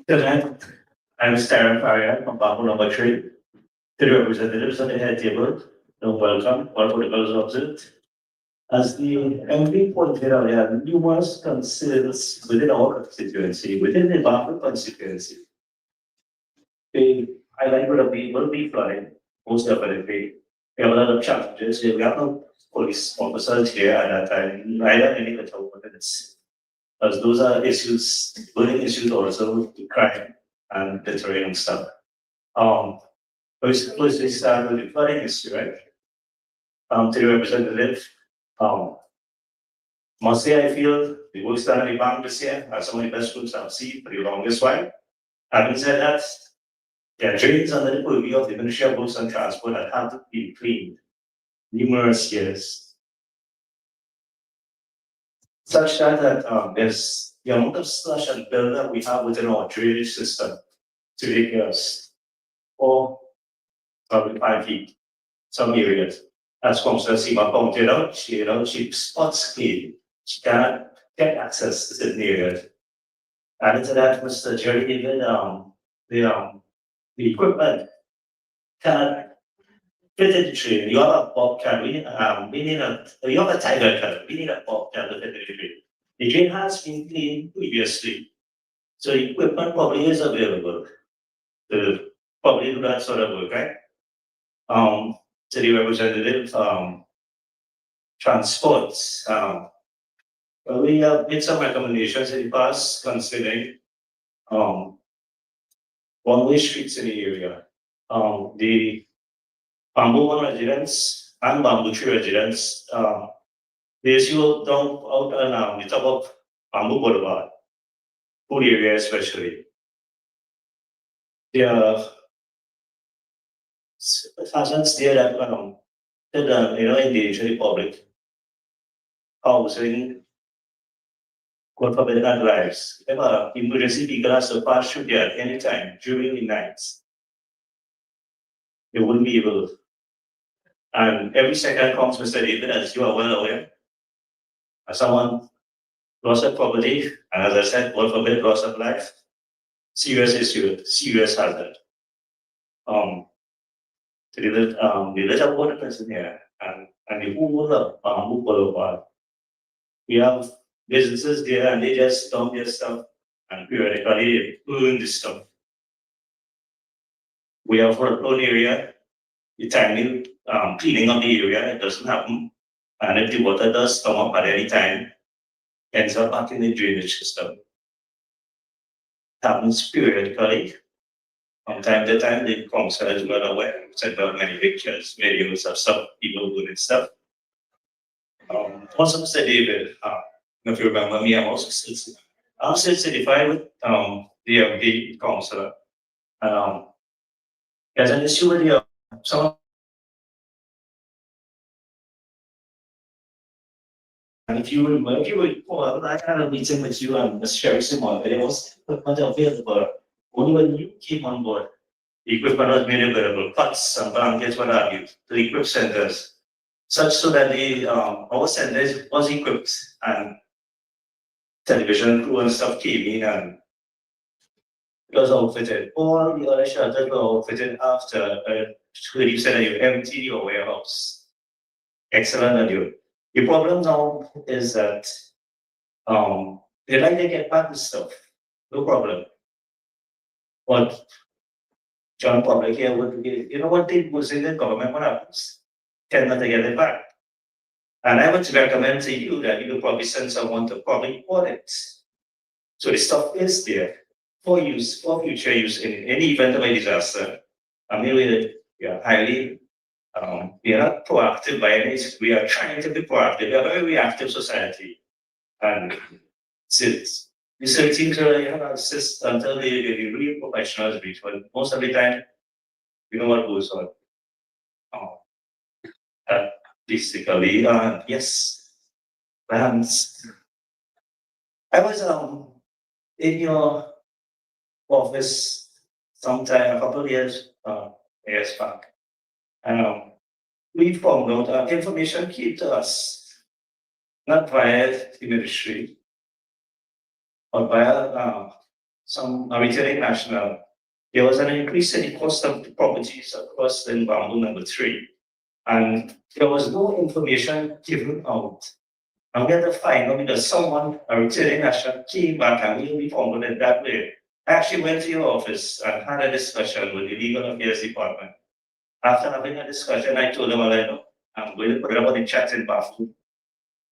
Good night. I'm Starren Faria from Bamboo number 3. To the representatives on the head table, welcome. All protocols are observed. As the MP pointed out, there are numerous concerns within our constituency, within the Bamboo constituency. The highlight will be flooding, most definitely. We have a lot of challenges. We have no police officers here at that time, neither any of the town minutes. As those are issues, burning issues also, the crime and the terrain and stuff. First we start with the flooding issue, right? To the representative, must say I feel the work done at the bank this year are some of the best works I've seen for the longest while. Having said that, there are drains under the purview of the Ministry of Works and Transport that have been cleaned numerous years. Such that there's the amount of slush and buildup we have within our drainage system to take us 4, probably 5 feet, some areas. As Councillor Seema pointed out, she spots clean. She cannot get access to certain areas. Added to that, Mr. Jerry, even the equipment cannot fit in the train. You have a bobcat, we need you have a tiger cut, we need a bobcat to fit in the train. The train has been cleaned previously, so equipment probably is available to probably do that sort of work, right? To the representative, transport, well, we have made some recommendations in the past considering, one-way streets in the area. The Bamboo One residents and Bamboo Tree residents, they issue down out and the top of Bamboo Boulevard, food area especially. There are hazards there that, endanger the public. Housing, God forbid, that lives. If an emergency vehicle has to pass through there at any time during the nights, they wouldn't be able. And every second comes, Mr. David, as you are well aware, as someone lost their property, and as I said, God forbid, loss of life, serious issue, serious hazard. The little water person here, and the whole of Bamboo Boulevard. We have businesses there, and they just dump their stuff, and periodically they burn the stuff. We have our own area, the timely cleaning of the area, it doesn't happen. And if the water does come up at any time, ends up back in the drainage system. It happens periodically. From time to time, the council is well aware, sent out many pictures, videos of stuff, people doing stuff. Also, Mr. David, if you remember me, I'm still certified with the MD councillor. There's an issue with the some. And if you recall, I had a meeting with you and Mr. Sherry Seema, but it was equipment available. Only when you came on board, the equipment was made available, pots and blankets, what have you, to the equip centers, such so that the our centers was equipped and television crew and stuff came in and it was outfitted. All the other shelters were outfitted after 30% of your empty your warehouse. Excellent of you. The problem now is that they like to get back the stuff, no problem. But John Public here would be, you know what they was in the government, what happens? Tend not to get it back. And I would recommend to you that you could probably send someone to probably audit. So the stuff is there for use, for future use in any event of a disaster. I mean, we are highly, we are not proactive by any means. We are trying to be proactive. We are a very reactive society. And since the teams are assist until the real professionals reach, but most of the time, you know what goes on. Basically, yes. I was in your office sometime, a couple of years back. We found out information came to us, not via the ministry, but via some returning national. There was an increase in the cost of the properties across in Bamboo number 3. And there was no information given out. And we had to find out because someone, a returning national, came back and we found it that way. I actually went to your office and had a discussion with the legal affairs department. After having a discussion, I told them, well, I know, I'm going to put it up on the chat in Bamboo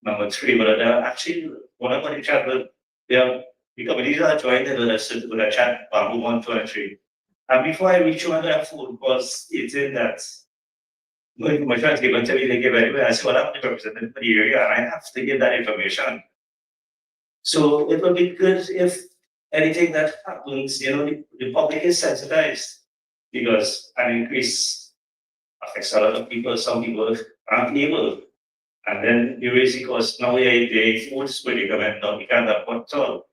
number 3, but actually, when I'm on the chat, the committees are joined in with a chat Bamboo 1, 2, and 3. And before I reach you on that phone call stating that no information is given to me, they give anyway. I said, well, I'm the representative for the area and I have to give that information. So it will be good if anything that happens, you know, the public is sensitized because an increase affects a lot of people. Some people aren't able. And then you raise the cost. Now they force with the government, now we can't afford at all.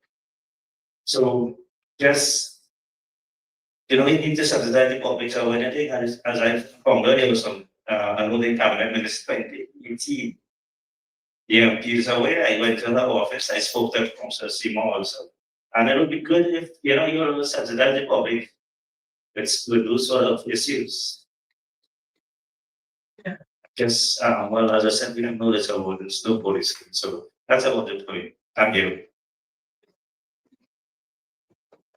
So just, you know, we need to subsidize the public. So when I think, as I found out, there was some I know the cabinet minister 2018. The MPs away. I went to her office. I spoke to Councillor Seema also. And it would be good if, you know, you subsidize the public with those sort of issues. Yeah. Just, well, as I said, we don't know this about this, no policy. So that's about it for me. Thank you.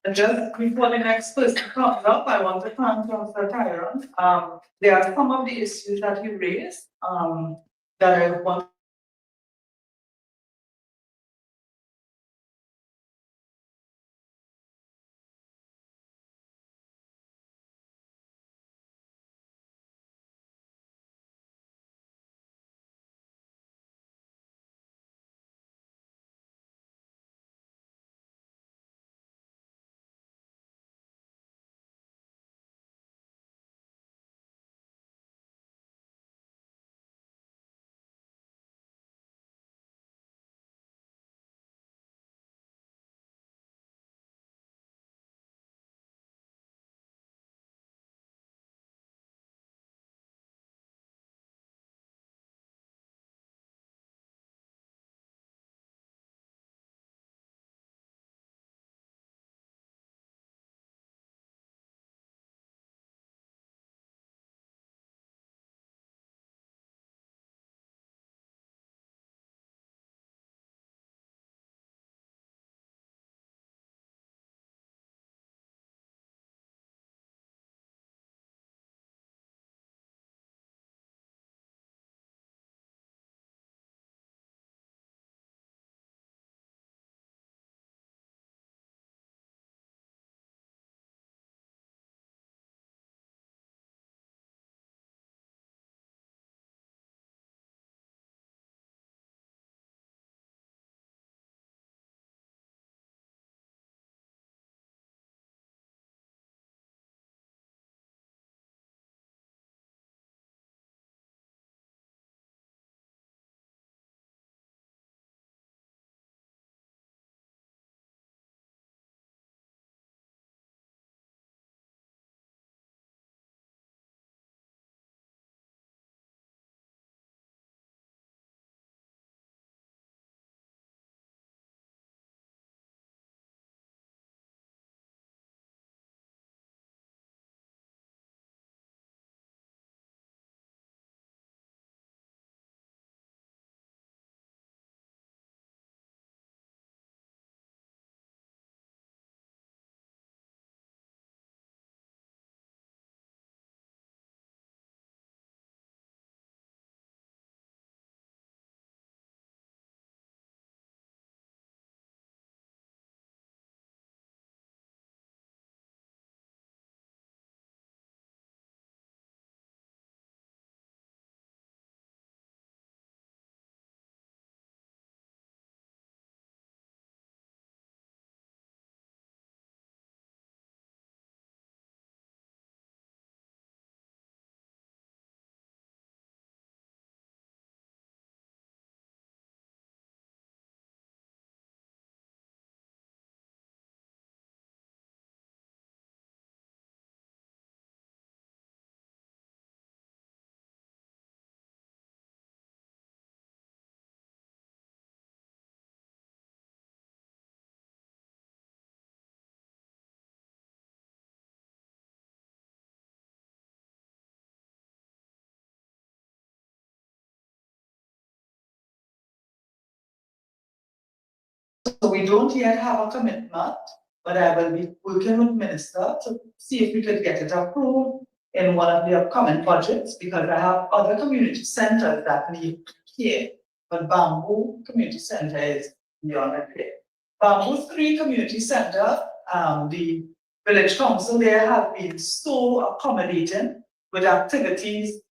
And just before the next person comes up, I want to thank Councillor Tyron. There are some of the issues that he raised that I want So we don't yet have a commitment, but I will be working with Minister to see if we could get it approved in one of the upcoming budgets, because I have other community centers that need care, but Bamboo Community Center is beyond repair. Bamboo 3 Community Center, the village council there have been so accommodating with activities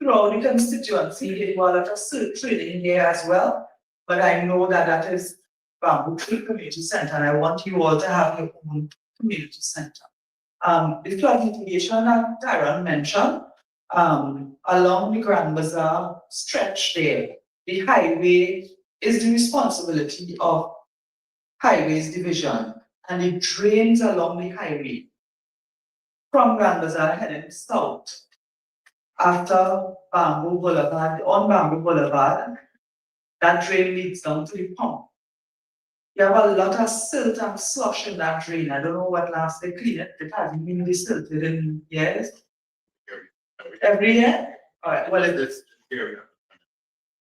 throughout the constituency. They do a lot of training there as well, but I know that that is Bamboo 3 Community Center, and I want you all to have your own community center. The flood mitigation that Tyron mentioned, along the Grand Bazaar stretch there, the highway is the responsibility of Highways Division, and it drains along the highway from Grand Bazaar heading south. After Bamboo Boulevard, on Bamboo Boulevard, that drain leads down to the pump. You have a lot of silt and slush in that drain. I don't know what last they cleaned it. It hasn't been desilted in years. Every year? Alright, well, This area.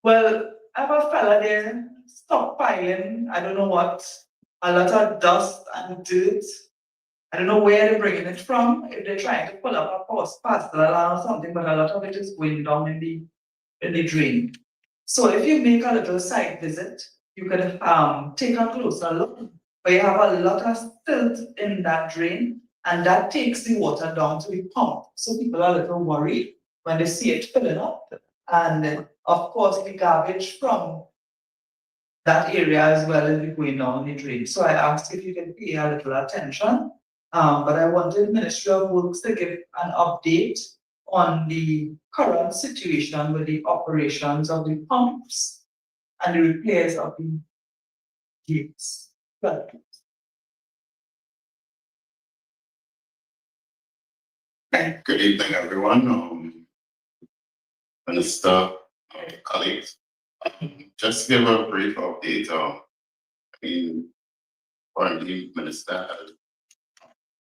well, I have a fella there stockpiling, I don't know what, a lot of dust and dirt. I don't know where they're bringing it from, if they're trying to pull up a pastel alarm or something, but a lot of it is going down in the drain. So if you make a little site visit, you can take a closer look, but you have a lot of silt in that drain, and that takes the water down to the pump. So people are a little worried when they see it filling up. And of course, the garbage from that area as well is going down the drain. So I asked if you can pay a little attention. But I wanted Ministry of Works to give an update on the current situation with the operations of the pumps and the repairs of the gates. Well, Good evening, everyone. Minister, colleagues. Just give a brief update. Currently, Minister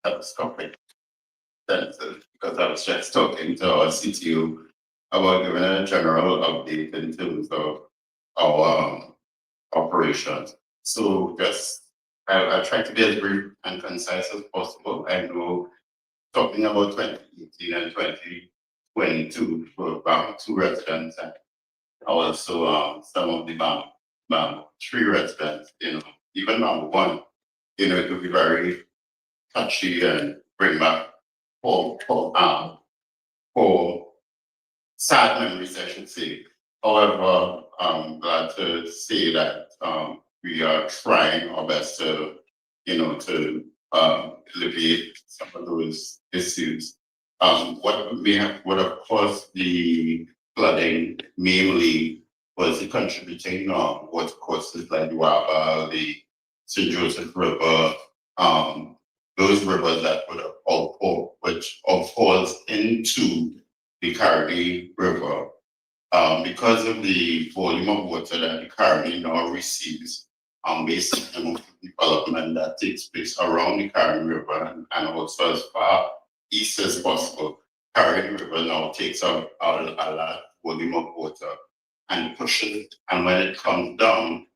has topic sensitive, because I was just talking to our CTO about giving a general update in terms of our operations. So I'll try to be as brief and concise as possible. I know talking about 2018 and 2022 for about 2 residents, and also some of the BAM 3 residents, even BAM 1, it would be very touchy and bring back for sad memories, I should say. However, I'm glad to say that we are trying our best to alleviate some of those issues. What of course the flooding mainly was the contributing water courses like the Waba, the St. Joseph River, those rivers that which all falls into the Caribbean River. Because of the volume of water that the Caribbean now receives, based on the development that takes place around the Caribbean River and also as far east as possible, Caribbean River now takes a large volume of water and pushes, and when it comes down,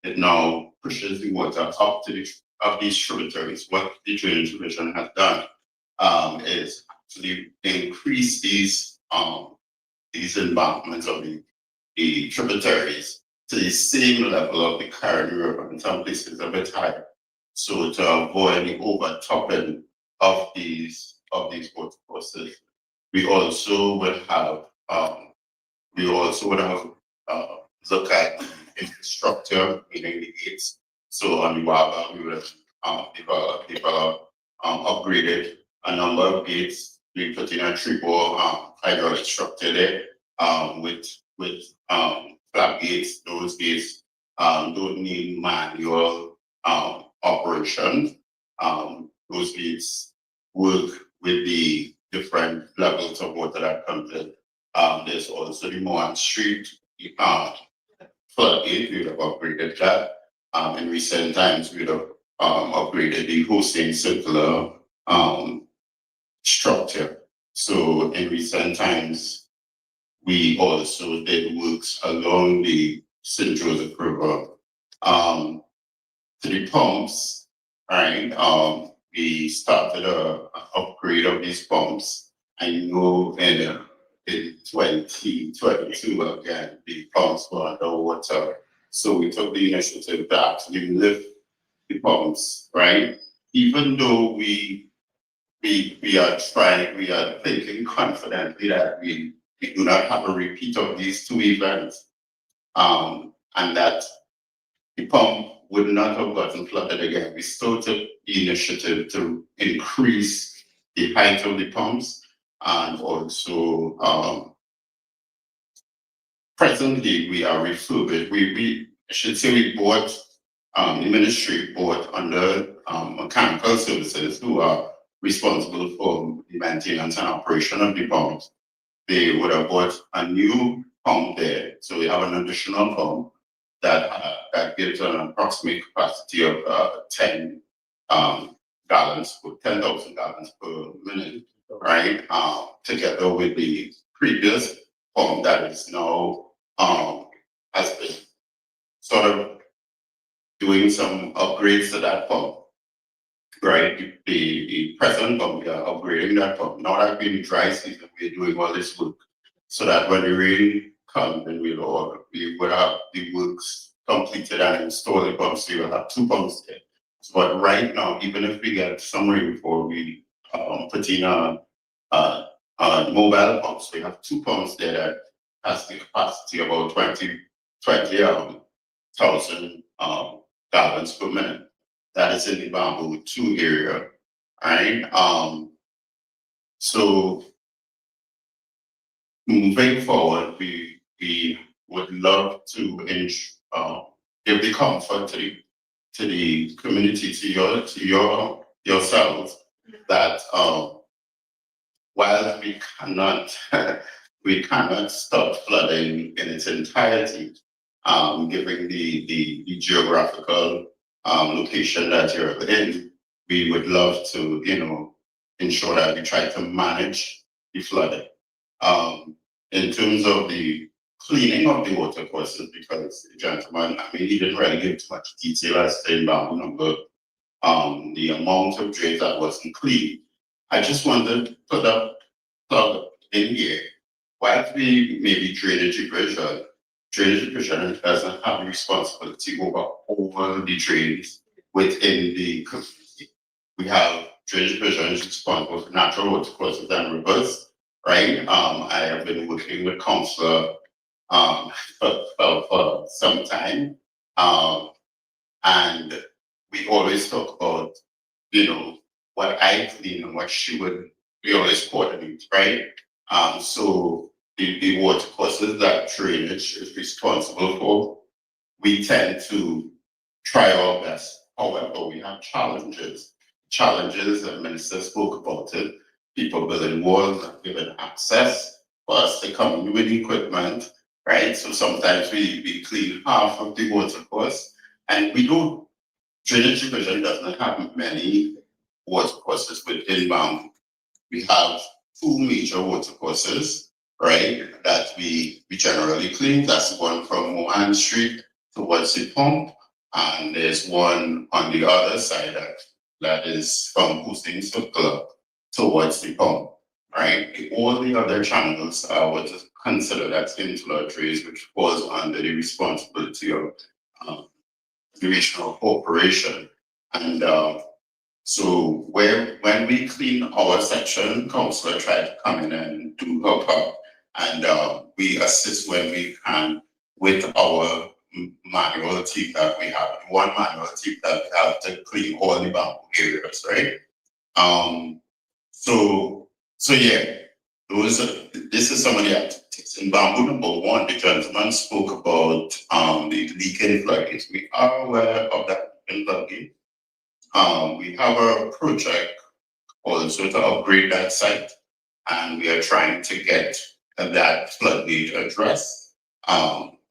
it now pushes the water up to these tributaries. What the Drainage Division has done is actually increase these embankments of the tributaries to the same level of the Caribbean River, in some places a bit higher. So to avoid the overtopping of these water courses, we also would have look at the infrastructure, meaning the gates. So on the Waba, we would have developed upgraded a number of gates. We put in a triple hydraulic structure there with flap gates. Those gates don't need manual operation. Those gates work with the different levels of water that comes in. There's also the Mohan Street floodgate. We would have upgraded that. In recent times, we would have upgraded the hosting circular structure. So in recent times, we also did works along the St. Joseph River. the pumps, right? We started a upgrade of these pumps. I know in 2022 again, the pumps were underwater. So we took the initiative to actually lift the pumps, right? Even though we are thinking confidently that we do not have a repeat of these two events, and that the pump would not have gotten flooded again. We still took the initiative to increase the height of the pumps, and also presently we are refurbished. I should say we bought, the ministry bought under mechanical services who are responsible for the maintenance and operation of the pumps. They would have bought a new pump there. So we have an additional pump that gives an approximate capacity of 10 gallons, 10,000 gallons per minute, right? Together with the previous pump that is now has been sort of doing some upgrades to that pump, right? The present pump, we are upgrading that pump. Now that being dry season, we're doing all this work so that when the rain comes, then we would have the works completed and install the pumps. So you'll have two pumps there. But right now, even if we get some rainfall, we put in a mobile pumps. So we have two pumps there that has the capacity of about 20,000 gallons per minute. That is in the Bamboo 2 area, right? So moving forward, we would love to give the comfort to the community, to yourselves, that while we cannot stop flooding in its entirety, given the geographical location that you're in, we would love to, ensure that we try to manage the flooding. In terms of the cleaning of the water courses, because the gentleman, he didn't really give too much detail as to the amount of drains that wasn't clean. I just wanted to put up plug in here. While we maybe drainage division doesn't have the responsibility over all the drains within the community. We have drainage division responsible for natural water courses and rivers, right? I have been working with Councillor for some time, and we always talk about, what I clean and what we always coordinate, right? So the water courses that drainage is responsible for, we tend to try our best. However, we have challenges. Challenges, the minister spoke about it. People building walls, not given access for us to come in with equipment, right? So sometimes we clean half of the water course, and drainage division does not have many water courses within Bamboo. We have two major water courses, right, that we generally clean. That's one from Mohan Street towards the pump, and there's one on the other side that is from Hussein Circle towards the pump, right? All the other channels are what is considered as inflow drains, which falls under the responsibility of the regional corporation. And so when we clean our section, Councillor tried to come in and do her part, and we assist when we can with our manual team that we have. One manual team that we have to clean all the Bamboo areas, right? So yeah, this is some of the activities. In Bamboo number 1, the gentleman spoke about the leaking floodgates. We are aware of that leaking floodgate. We have a project also to upgrade that site, and we are trying to get that floodgate addressed.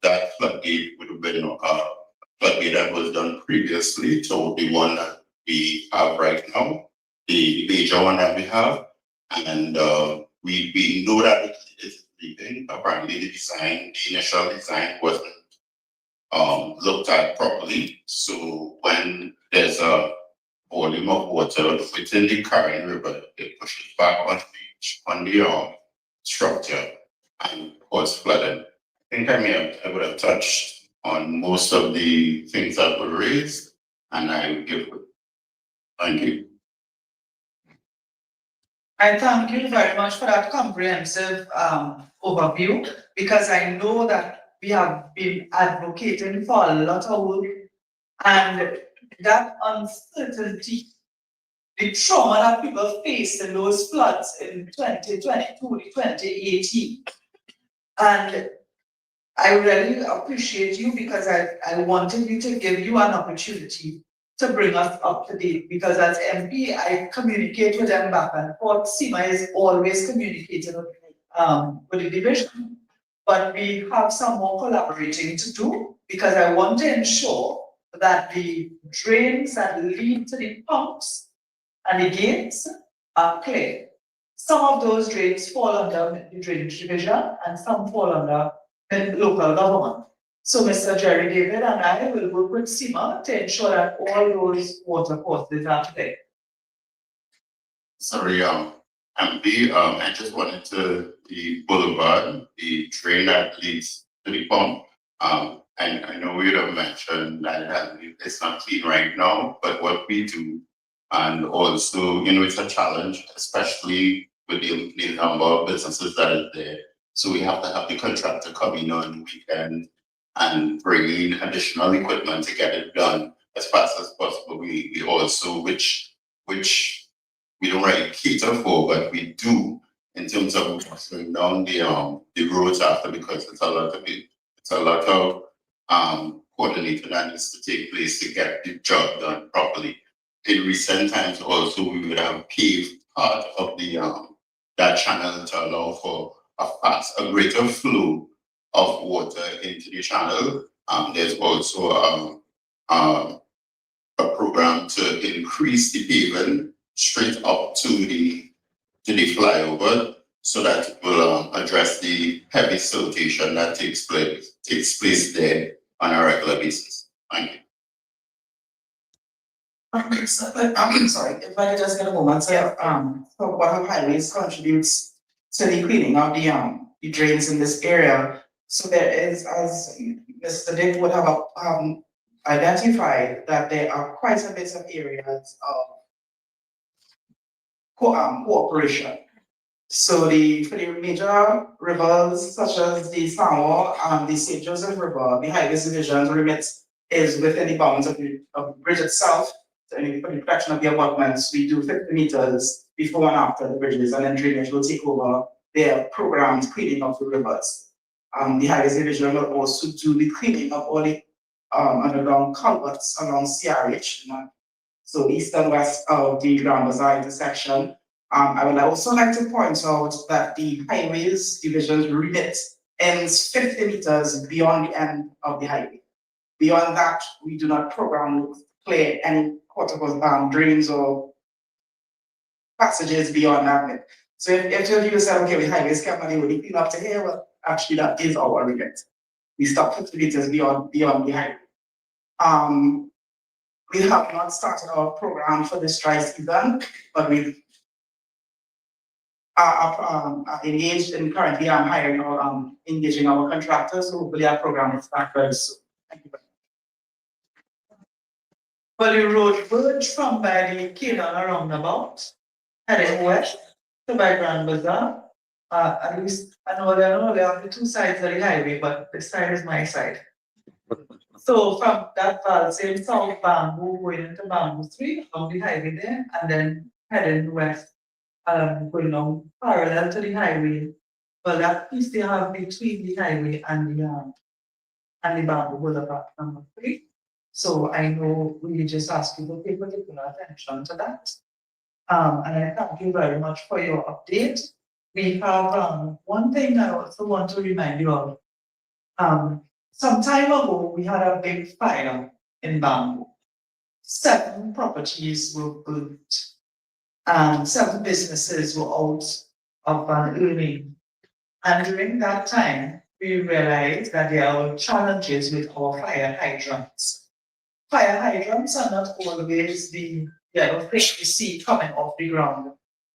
That floodgate would have been a floodgate that was done previously to the one that we have right now, the major one that we have, and we know that it is leaking. Apparently, the initial design wasn't looked at properly. So when there's a volume of water within the current river, it pushes back on the structure and cause flooding. I think I would have touched on most of the things that were raised, and I would give it. Thank you. I thank you very much for that comprehensive overview, because I know that we have been advocating for a lot of work, and that uncertainty, the trauma that people faced in those floods in 2022 to 2018. And I really appreciate you, because I wanted you to give you an opportunity to bring us up to date, because as MP, I communicate with them back and forth. Seema is always communicating with the division, but we have some more collaborating to do, because I want to ensure that the drains that lead to the pumps and the gates are clear. Some of those drains fall under the drainage division and some fall under the local government. So Mr. Jerry David and I will work with Seema to ensure that all those water courses are clear. Sorry, MP, I just wanted to, the boulevard, the drain that leads to the pump, and I know you'd have mentioned that it's not clean right now, but what we do, and also, it's a challenge, especially with the number of businesses that are there. So we have to have the contractor come in on the weekend and bring in additional equipment to get it done as fast as possible. We also, which we don't really cater for, but we do in terms of slowing down the roads after, because it's a lot of coordinating that needs to take place to get the job done properly. In recent times also, we would have paved part of the that channel to allow for a greater flow of water into the channel. There's also a program to increase the paving straight up to the flyover, so that it will address the heavy siltation that takes place there on a regular basis. Thank you. Okay, so, I'm sorry, if I could just get a moment, so, so what our highways contributes to the cleaning of the drains in this area. So there is, as Mr. Dick would have identified, that there are quite a bit of areas of cooperation. So for the major rivers such as the Samoa and the St. Joseph River, the highways division's remit is within the bounds of the bridge itself. So for the protection of the abutments, we do 50 meters before and after the bridges, and then drainage will take over their programs cleaning of the rivers. The highways division will also do the cleaning of all the underground culverts along CRH, so east and west of the Grand Bazaar intersection. I would also like to point out that the highways division's remit ends 50 meters beyond the end of the highway. Beyond that, we do not program clear any drains or passages beyond that. So if you say, okay, the highways company will clean up to here, well, actually that is our remit. We stop 50 meters beyond the highway. We have not started our program for this dry season, but we are engaged in currently hiring or engaging our contractors, so hopefully our program will start very soon. Thank you. For the road verge from by the Canaan roundabout, heading west to by Grand Bazaar, at least I know they are the two sides of the highway, but this side is my side. So from that same south Bamboo going into Bamboo 3 on the highway there, and then heading west, going on parallel to the highway. Well, that piece they have between the highway and the Bamboo Boulevard number 3. So I know we just ask you to pay particular attention to that. And I thank you very much for your update. We have one thing I also want to remind you of. Some time ago, we had a big fire in Bamboo. 7 properties were burnt, and 7 businesses were out of earning. And during that time, we realized that there are challenges with our fire hydrants. Fire hydrants are not always the yellow thing you see coming off the ground.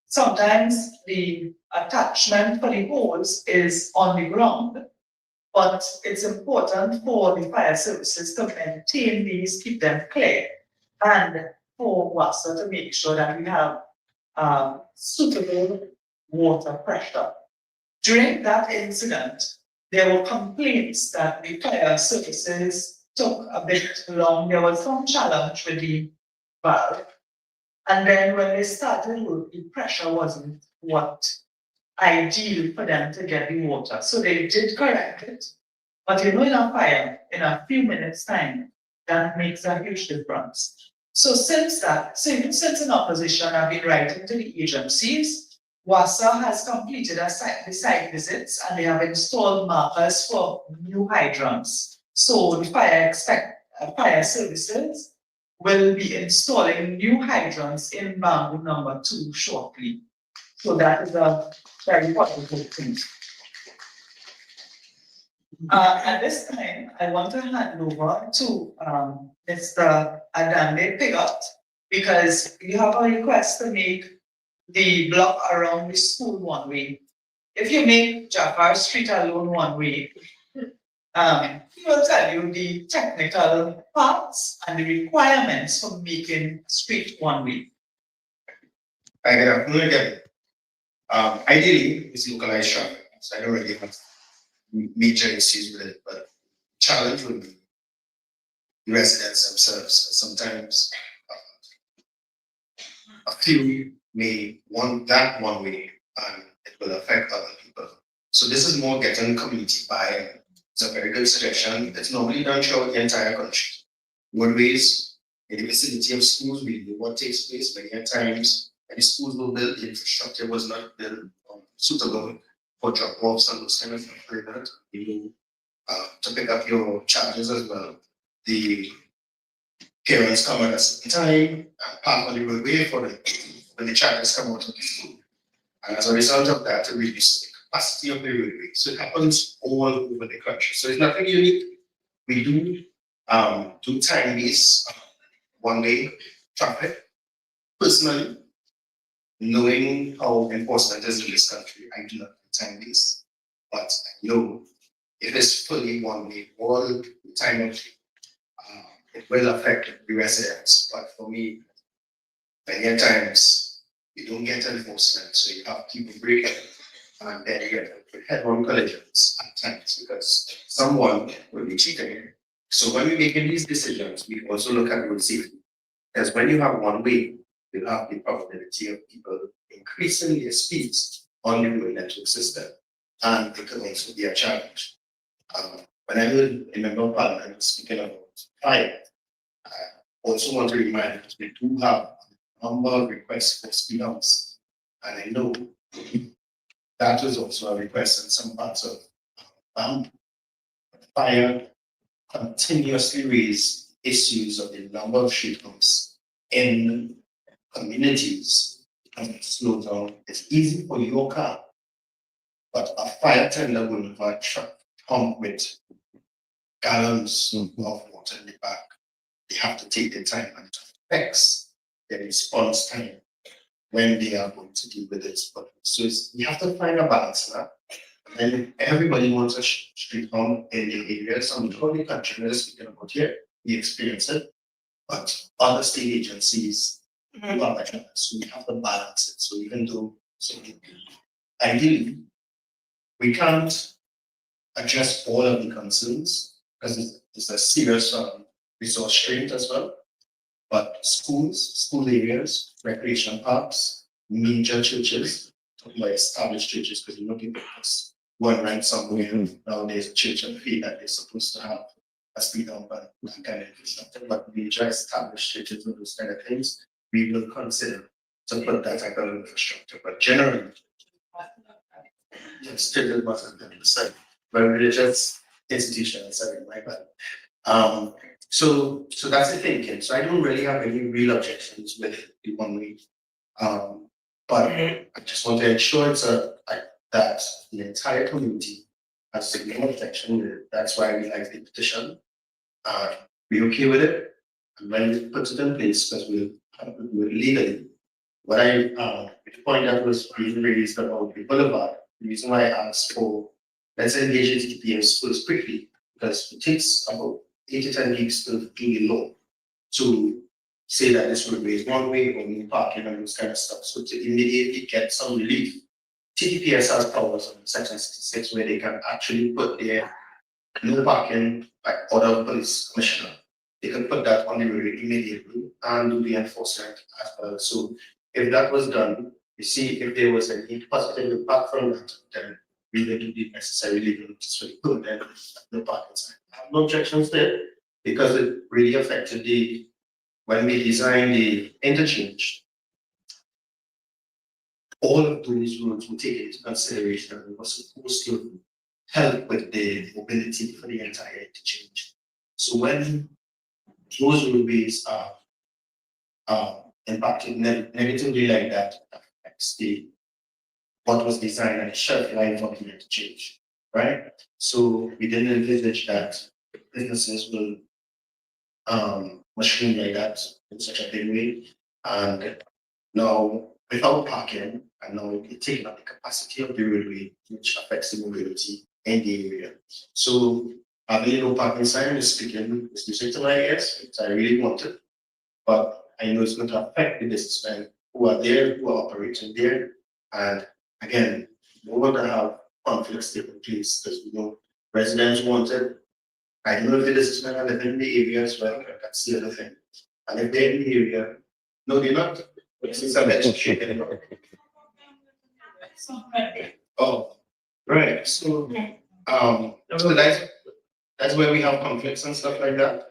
Sometimes the attachment for the hose is on the ground, but it's important for the fire services to maintain these, keep them clear, and for WASA to make sure that we have suitable water pressure. During that incident, there were complaints that the fire services took a bit long. There was some challenge with the valve. And then when they started work, the pressure wasn't what ideal for them to get the water. So they did correct it. But in a fire, in a few minutes' time, that makes a huge difference. So since in opposition, I've been writing to the agencies. WASA has completed the site visits and they have installed markers for new hydrants. So the fire services will be installing new hydrants in Bamboo number 2 shortly. So that is a very positive thing. At this time, I want to hand over to Mr. Adande Pigot because you have a request to make the block around the school one way. If you make Jafar Street alone one way, he will tell you the technical parts and the requirements for making street one way. Hi, good afternoon again. Ideally, it's localized traffic, so I don't really have major issues with it, but challenge would be the residents themselves. Sometimes a few may want that one way and it will affect other people. So this is more getting community buy-in. It's a very good suggestion. It's normally done throughout the entire country. Roadways in the vicinity of schools, we know what takes place many times. Many schools will build, the infrastructure was not built suitable for drop-offs and those kind of things like that. You to pick up your charges as well. The parents come at a certain time and park on the roadway for when the charges come out of the school. And as a result of that, to reduce the capacity of the roadway. So it happens all over the country. So it's nothing unique. We do time-based one-way traffic. Personally, knowing how enforcement is in this country, I do not do time-based. But I know if it's fully one-way all the time of it will affect the residents. But for me, many times you don't get enforcement, so you have people breaking and then you get head-on collisions at times because someone will be cheating. So when we're making these decisions, we also look at road safety. Because when you have one way, you have the probability of people increasing their speeds on the road network system, and it can also be a challenge. When I heard a member of parliament speaking about fire, I also want to remind that we do have a number of requests for speed humps, and I know that was also a request in some parts of fire continuously raise issues of the number of street humps in communities and slow down. It's easy for your car, but a fire tender will have a truck pump with gallons of water in the back. They have to take their time and it affects their response time when they are going to deal with this. But so you have to find a balance now. And everybody wants a street home in the area. Some of the country that is speaking about here, we experience it, but other state agencies do have a chance. So we have to balance it. So even though, ideally, we can't address all of the concerns because it's a serious resource strain as well. But schools, school areas, recreation parks, major churches, talking about established churches, because people just go and rent somewhere. Nowadays, a church and feel that they're supposed to have a speed hump and that kind of infrastructure. But major established churches and those kind of things, we will consider to put that type of infrastructure. But generally, yes, churches mustn't be decided. But religious institutions, sorry, my bad. So that's the thinking. So I don't really have any real objections with the one way. But I just want to ensure that the entire community has no objection. That's why we like the petition. We okay with it. And when we put it in place, because we'll do it legally. What the point that was being raised about the boulevard, the reason why I asked for, let's engage the TPS first quickly, because it takes about 8 to 10 weeks to do the law to say that this roadway is one way or no parking and those kind of stuff. So to immediately get some relief, TPS has powers on section 66 where they can actually put their no parking like order of police commissioner. They can put that on the road immediately and do the enforcement as well. So if that was done, you see if there was any positive impact from that, then we need to do necessary legal notice for the code and the parking sign. I have no objections there because it really affected when we designed the interchange. All of those roads were taken into consideration and was supposed to help with the mobility for the entire interchange. So when those roadways are impacted negatively like that, affects what was designed and the shelf life of the interchange, right? So we didn't envisage that businesses will mushroom like that in such a big way. And now without parking, and now it's taking up the capacity of the roadway, which affects the mobility in the area. So having no parking sign is speaking to my ears, which I really wanted. But I know it's going to affect the businessmen who are there, who are operating there. And again, we don't want to have conflicts taking place because we know residents want it. I don't know if the businessmen are living in the area as well, that's the other thing. And if they're in the area, no, they're not. Since I'm educated. Oh, right. So that's where we have conflicts and stuff like that.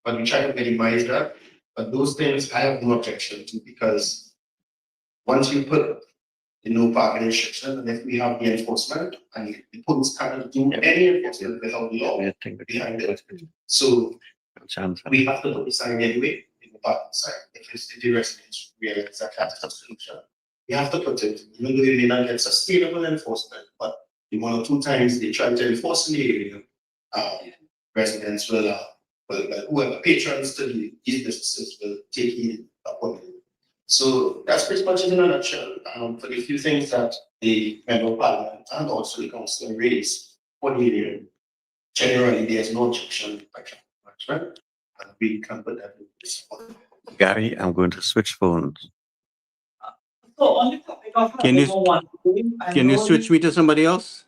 But we try to minimize that. But those things I have no objection to because once you put the no parking restriction, and if we have the enforcement and the police cannot do any enforcement without law behind it. So we have to put the sign anyway, in the parking sign. If the residents realize that that's a solution, we have to put it, even though they may not get sustainable enforcement, but the 1 or 2 times they try to enforce in the area, residents will whoever patrons to these businesses will take it upon it. So that's pretty much it in a nutshell. For the few things that the member of parliament and also the councillor raised for the area, generally there's no objection by management, and we can put that in place. Gary, I'm going to switch phones. So on the topic of Can you- having one way, I Can you know switch me to somebody else?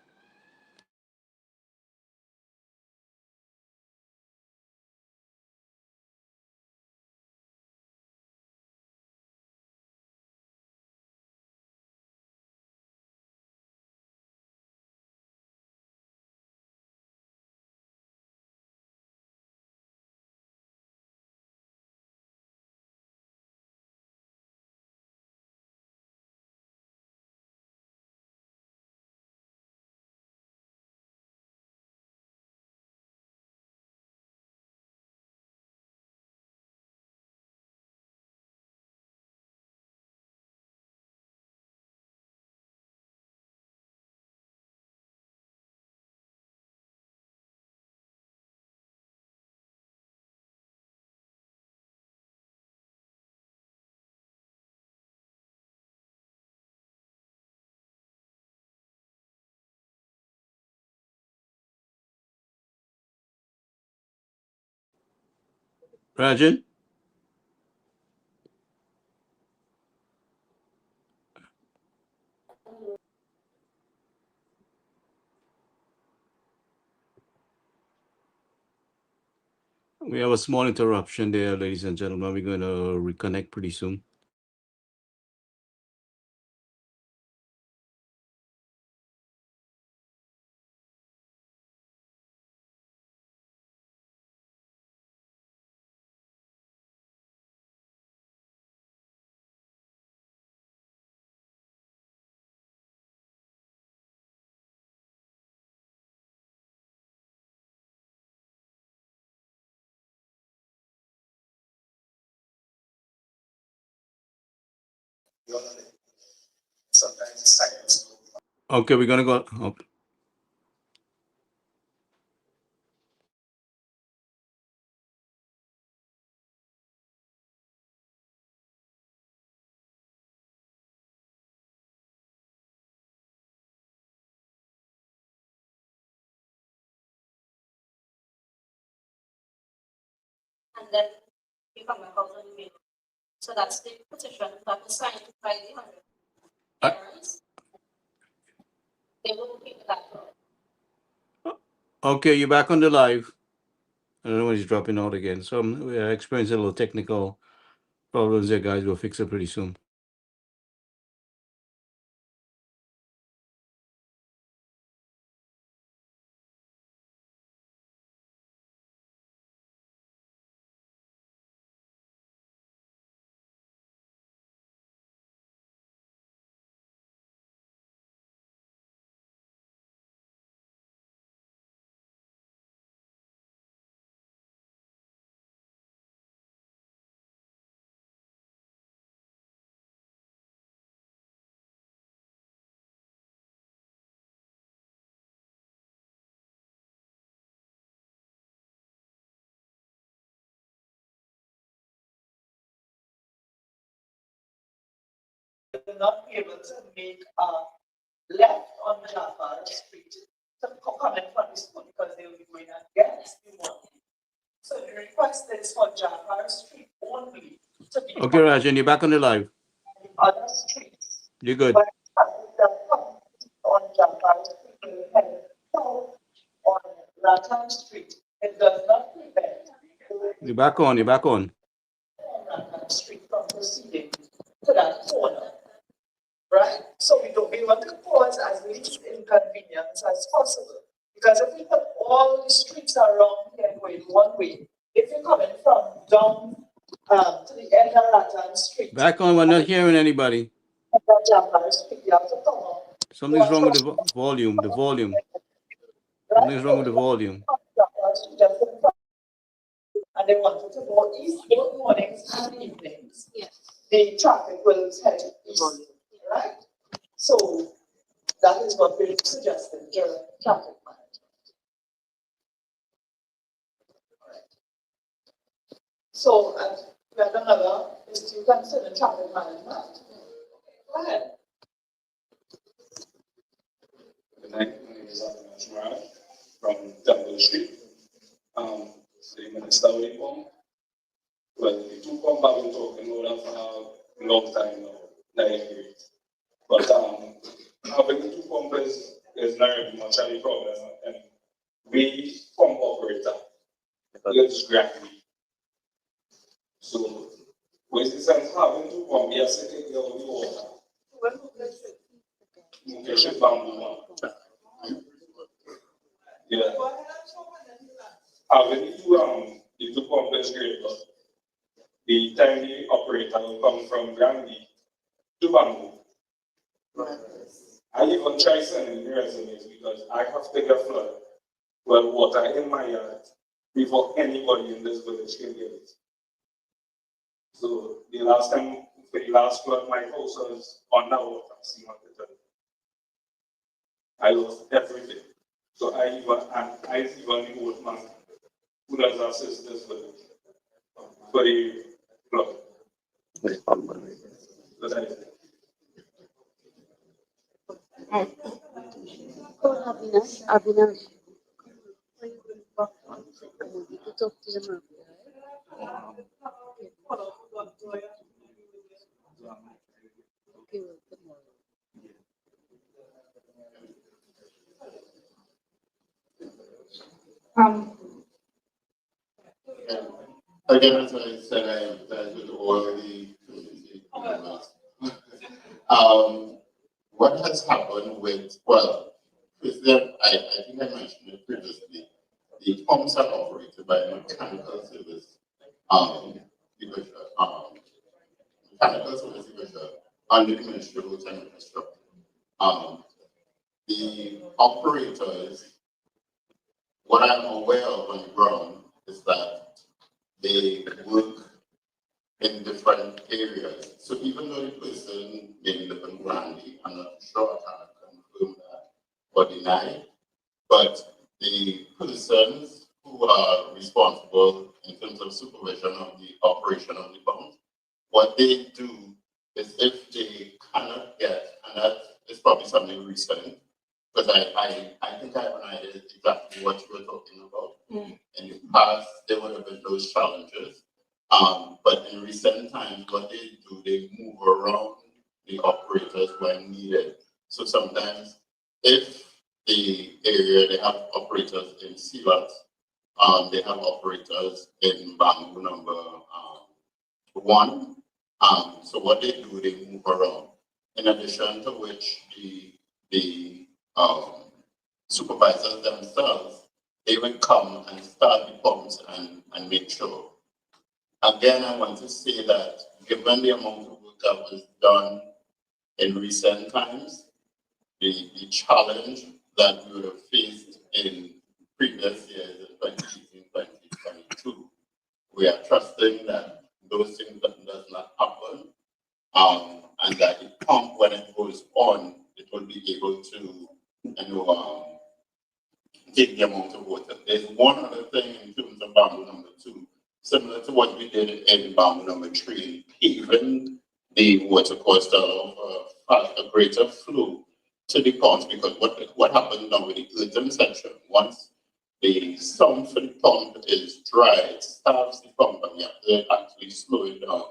Rajan? We have a small interruption there, ladies and gentlemen. We're going to reconnect pretty soon. Sometimes it's silence. Okay, we're going to go. and then you come back out on the main. So that's the petition that was signed by the 100 parents. They will keep that. Okay, you're back on the live. I don't know when he's dropping out again. So we're experiencing a little technical problems there, guys. We'll fix it pretty soon. They're not able to make a left on Jaffa Street to come in from the school because they will be going against the one. So the request is for Jaffa Street only to be. Okay, Rajan, you're back on the live. Other streets. You're good. But on Jaffa Street, on Ratan Street, it does not prevent. You're back on. You're back on. Ratan Street from proceeding to that corner. Right? So we want to cause as least inconvenience as possible. Because if we put all the streets around here going one way, if you're coming from down to the end of Ratan Street. Back on. We're not hearing anybody. Street, you have to come up. Something's wrong with the volume. The volume. Something's wrong with the volume. And they wanted to go east both mornings and evenings. Yes. The traffic will head east, right? So that is what we're suggesting, the traffic management. Right. So, we have another is to consider traffic management. Go ahead. Good night, my name is Ramsaran from Temple Street. The Minister of Reform. Well, the two come back and talking about that for a long time now, 9 years. But having the two pump is not really much of a problem. And we pump operator, it's gravity. So, with the sense having two pump, we are sitting there on the water. Okay, ship bamboo one. Yeah. Having the two pump is great, but the time the operator will come from Granby to Bamboo. I even try sending resumes because I have to get flood water in my yard before anybody in this village can get it. So the last time, for the last flood, my house was underwater. I lost everything. So I even the old man who does assist this village for the flood. So that is it. Again, as I said, I empathize with all the community members. What has happened with, well, President, I think I mentioned it previously, the pumps are operated by mechanical service division, mechanical service division under the Ministry of Roads and Infrastructure. The operators, what I'm aware of on the ground is that they work in different areas. So even though the person may live in Granby, I'm not sure I can confirm that or deny, but the persons who are responsible in terms of supervision of the operation of the pump, what they do is if they cannot get, and that is probably something recent, because I think I have an idea exactly what you were talking about. In the past, there would have been those challenges. But in recent times, what they do, they move around the operators when needed. So sometimes if the area, they have operators in Silas, they have operators in bamboo number 1. So what they do, they move around. In addition to which the supervisors themselves, they will come and start the pumps and make sure. Again, I want to say that given the amount of work that was done in recent times, the challenge that we would have faced in previous years, in 2018, 2022, we are trusting that those things does not happen, and that the pump, when it goes on, it will be able to, take the amount of water. There's one other thing in terms of bamboo number 2, similar to what we did in bamboo number 3, paving the water course to allow a greater flow to the ponds, because what happens now with the earthen section, once the sump for the pump is dry, it starves the pump and you have to actually slow it down.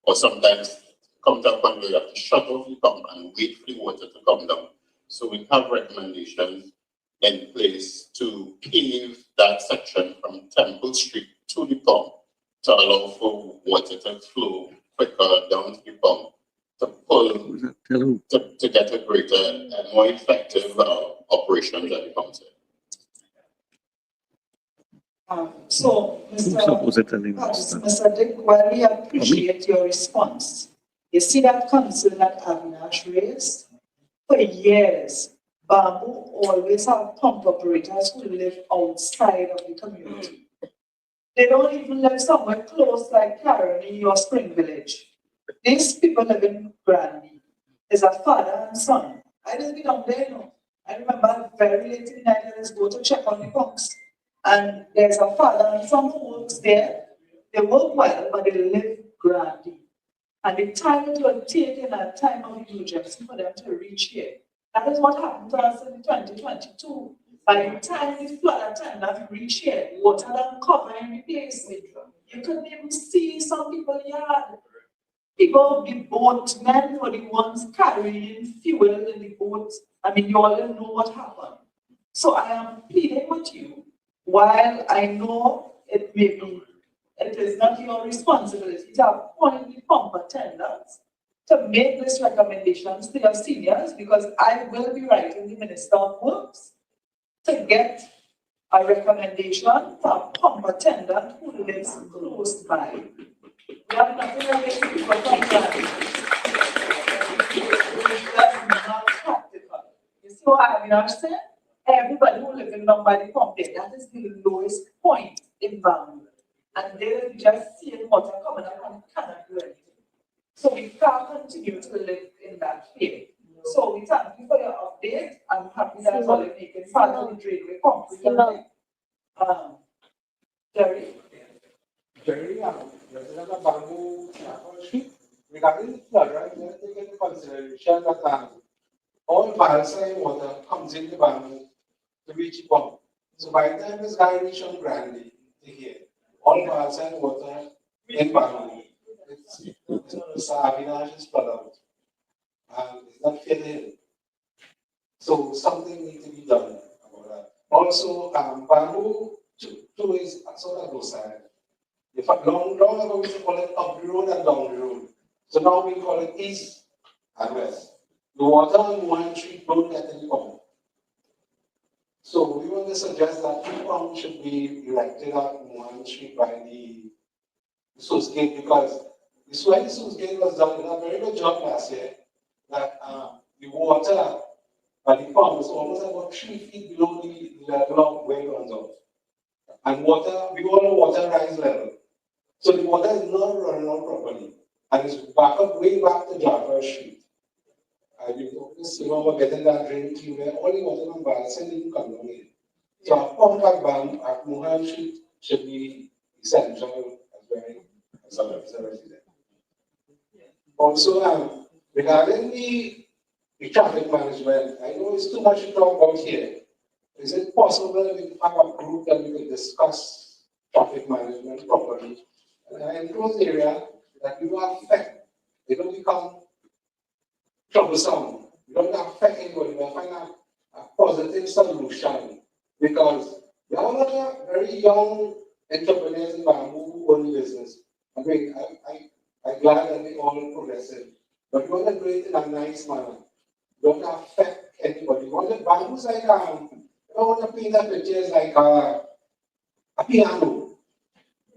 Or sometimes come to a point where you have to shut off the pump and wait for the water to come down. So we have recommendations in place to pave that section from Temple Street to the pump to allow for water to flow quicker down to the pump, to pull, to get a greater and more effective operations at the pump. So, Mr. Dick, while we appreciate your response, you see that concern that Avinash raised? For years, bamboo always have pump operators who live outside of the community. They don't even live somewhere close like Caroni or Spring Village. These people live in Granby. There's a father and son. I didn't be down there, no. I remember very late in the night, I just go to check on the pumps. And there's a father and son who works there. They work well, but they live Granby. And the time it will take in a time of emergency for them to reach here. That is what happened to us in 2022. By the time the flood attendant reached here, water done covering the place. You couldn't even see some people yard. People, the boatmen were the ones carrying fuel in the boats. I mean, you all know what happened. So I am pleading with you, while I know it is not your responsibility to appoint the pump attendants to make these recommendations to your seniors, because I will be writing the Minister of Works to get a recommendation for a pump attendant who lives close by. We have nothing against people from Granby. That's not practical. You see what I'm saying? Everybody who lives in Lombard pump there, that is the lowest point in Bangor. And they just see water coming up and cannot do anything. So we can't continue to live in that fear. So we thank you for your update. I'm happy that all you're making part of the drainway pump. Jerry? Jerry, resident of Bamboo, regarding the flood, right, we have to take into consideration that all Palestine water comes into Bamboo to reach the pump. So by the time this guy reaches on Grandy to here, all Palestine water in Bamboo, it's Avinash is flood out. And it's not fair to him. So something needs to be done about that. Also, Bamboo too is sort of both sides. In fact, long ago we used to call it up the road and down the road. So now we call it east and west. The water on one street don't get in the pump. So we want to suggest that the pump should be erected on one street by the sluice gate, because the sluice gate was done a very good job last year. That the water by the pump is almost about 3 feet below the level of where it runs out. And water, we all know water rise level. So the water is not running out properly. And it's back up way back to Jaffa Street. I've been talking to Seema about getting that drain clean where all the water from Balasan didn't come down in. So a pump at Bam at Mohan Street should be essential as a resident. Also, regarding the traffic management, I know it's too much to talk about here, is it possible that we have a group that we could discuss traffic management properly? And an enclosed area that we will affect, they don't become troublesome. We don't affect anybody, we'll find a positive solution because there are a lot of very young entrepreneurs in bamboo who own business. I mean, I'm glad that they all progressive, but we want to do it in a nice manner. We don't affect anybody. We want the bamboo's like, I don't want to paint that picture as like a piano.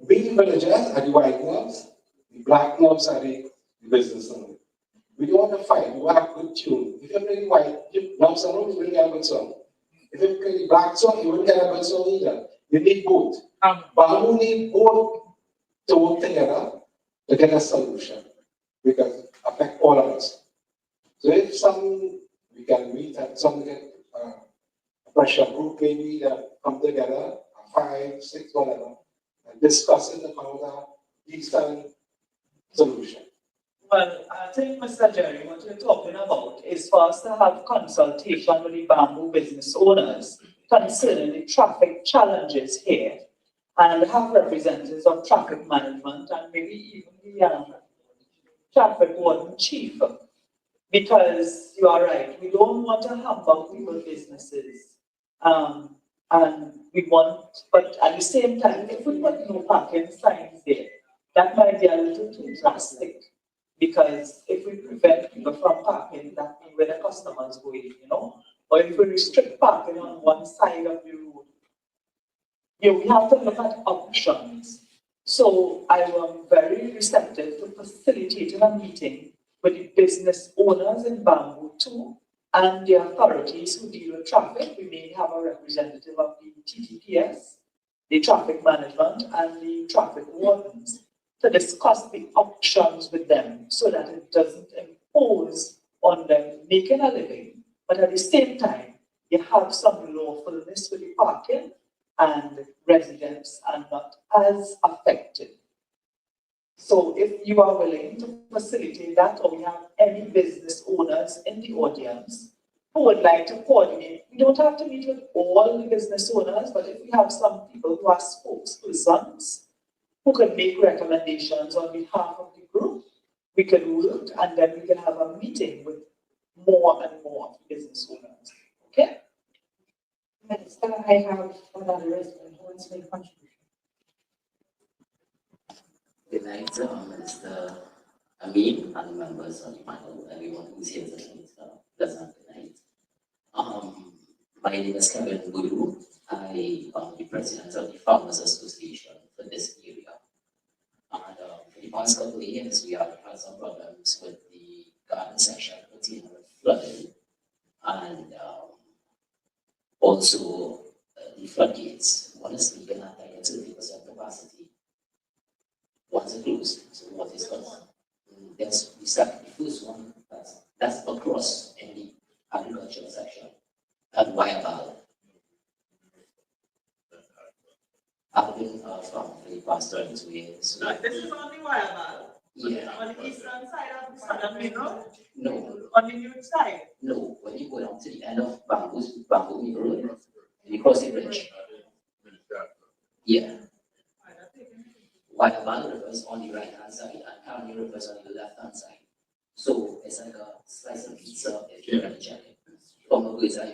We villagers are the white knobs, the black knobs are the business owners. We don't want to fight, we want a good tune. If you play the white knobs song, you will get a good song. If you play the black song, you will get a good song either. You need both. Bamboo need both to work together to get a solution because it affects all of us. So if we can meet at some a pressure group maybe that come together, 5, 6, whatever, and discuss it and find a decent solution. Well, I think, Mr. Jerry, what you're talking about is for us to have consultation with the bamboo business owners concerning the traffic challenges here and have representatives of traffic management and maybe even the traffic warden chief. Because you are right, we don't want to hamper people's businesses. And we want, but at the same time, if we put no parking signs there, that might be a little too drastic. Because if we prevent people from parking, that means where the customers go in, or if we restrict parking on one side of the road, we have to look at options. So I am very receptive to facilitating a meeting with the business owners in Bamboo too, and the authorities who deal with traffic. We may have a representative of the TTPS, the traffic management, and the traffic wardens to discuss the options with them so that it doesn't impose on them making a living, but at the same time, you have some lawfulness with the parking and residents are not as affected. So if you are willing to facilitate that, or we have any business owners in the audience who would like to coordinate, we don't have to meet with all the business owners, but if we have some people who are spokespersons who can make recommendations on behalf of the group, we can work and then we can have a meeting with more and more business owners. Okay? Minister, I have another resident who wants to make a contribution. Good night, Minister Ameen and members of the panel, everyone who's here tonight. Pleasant good night. My name is Kevin Guru. I am the president of the Farmers Association for this area. And for the past couple of years, we have had some problems with the garden section routine with flooding and also the floodgates. One is leaking at 30% capacity. Once it closed, so what is done? Yes, we start the first one, that's across in the agricultural section at Wireball. I've been from the past 22 years. This is on the Wireball? Yeah. On the eastern side of the southern middle? No. On the new side? No, when you go down to the end of Bamboo Road, you cross the bridge. Yeah. Wireball River is on the right hand side and County River is on the left hand side. So it's like a slice of pizza if you really check it from a bird's eye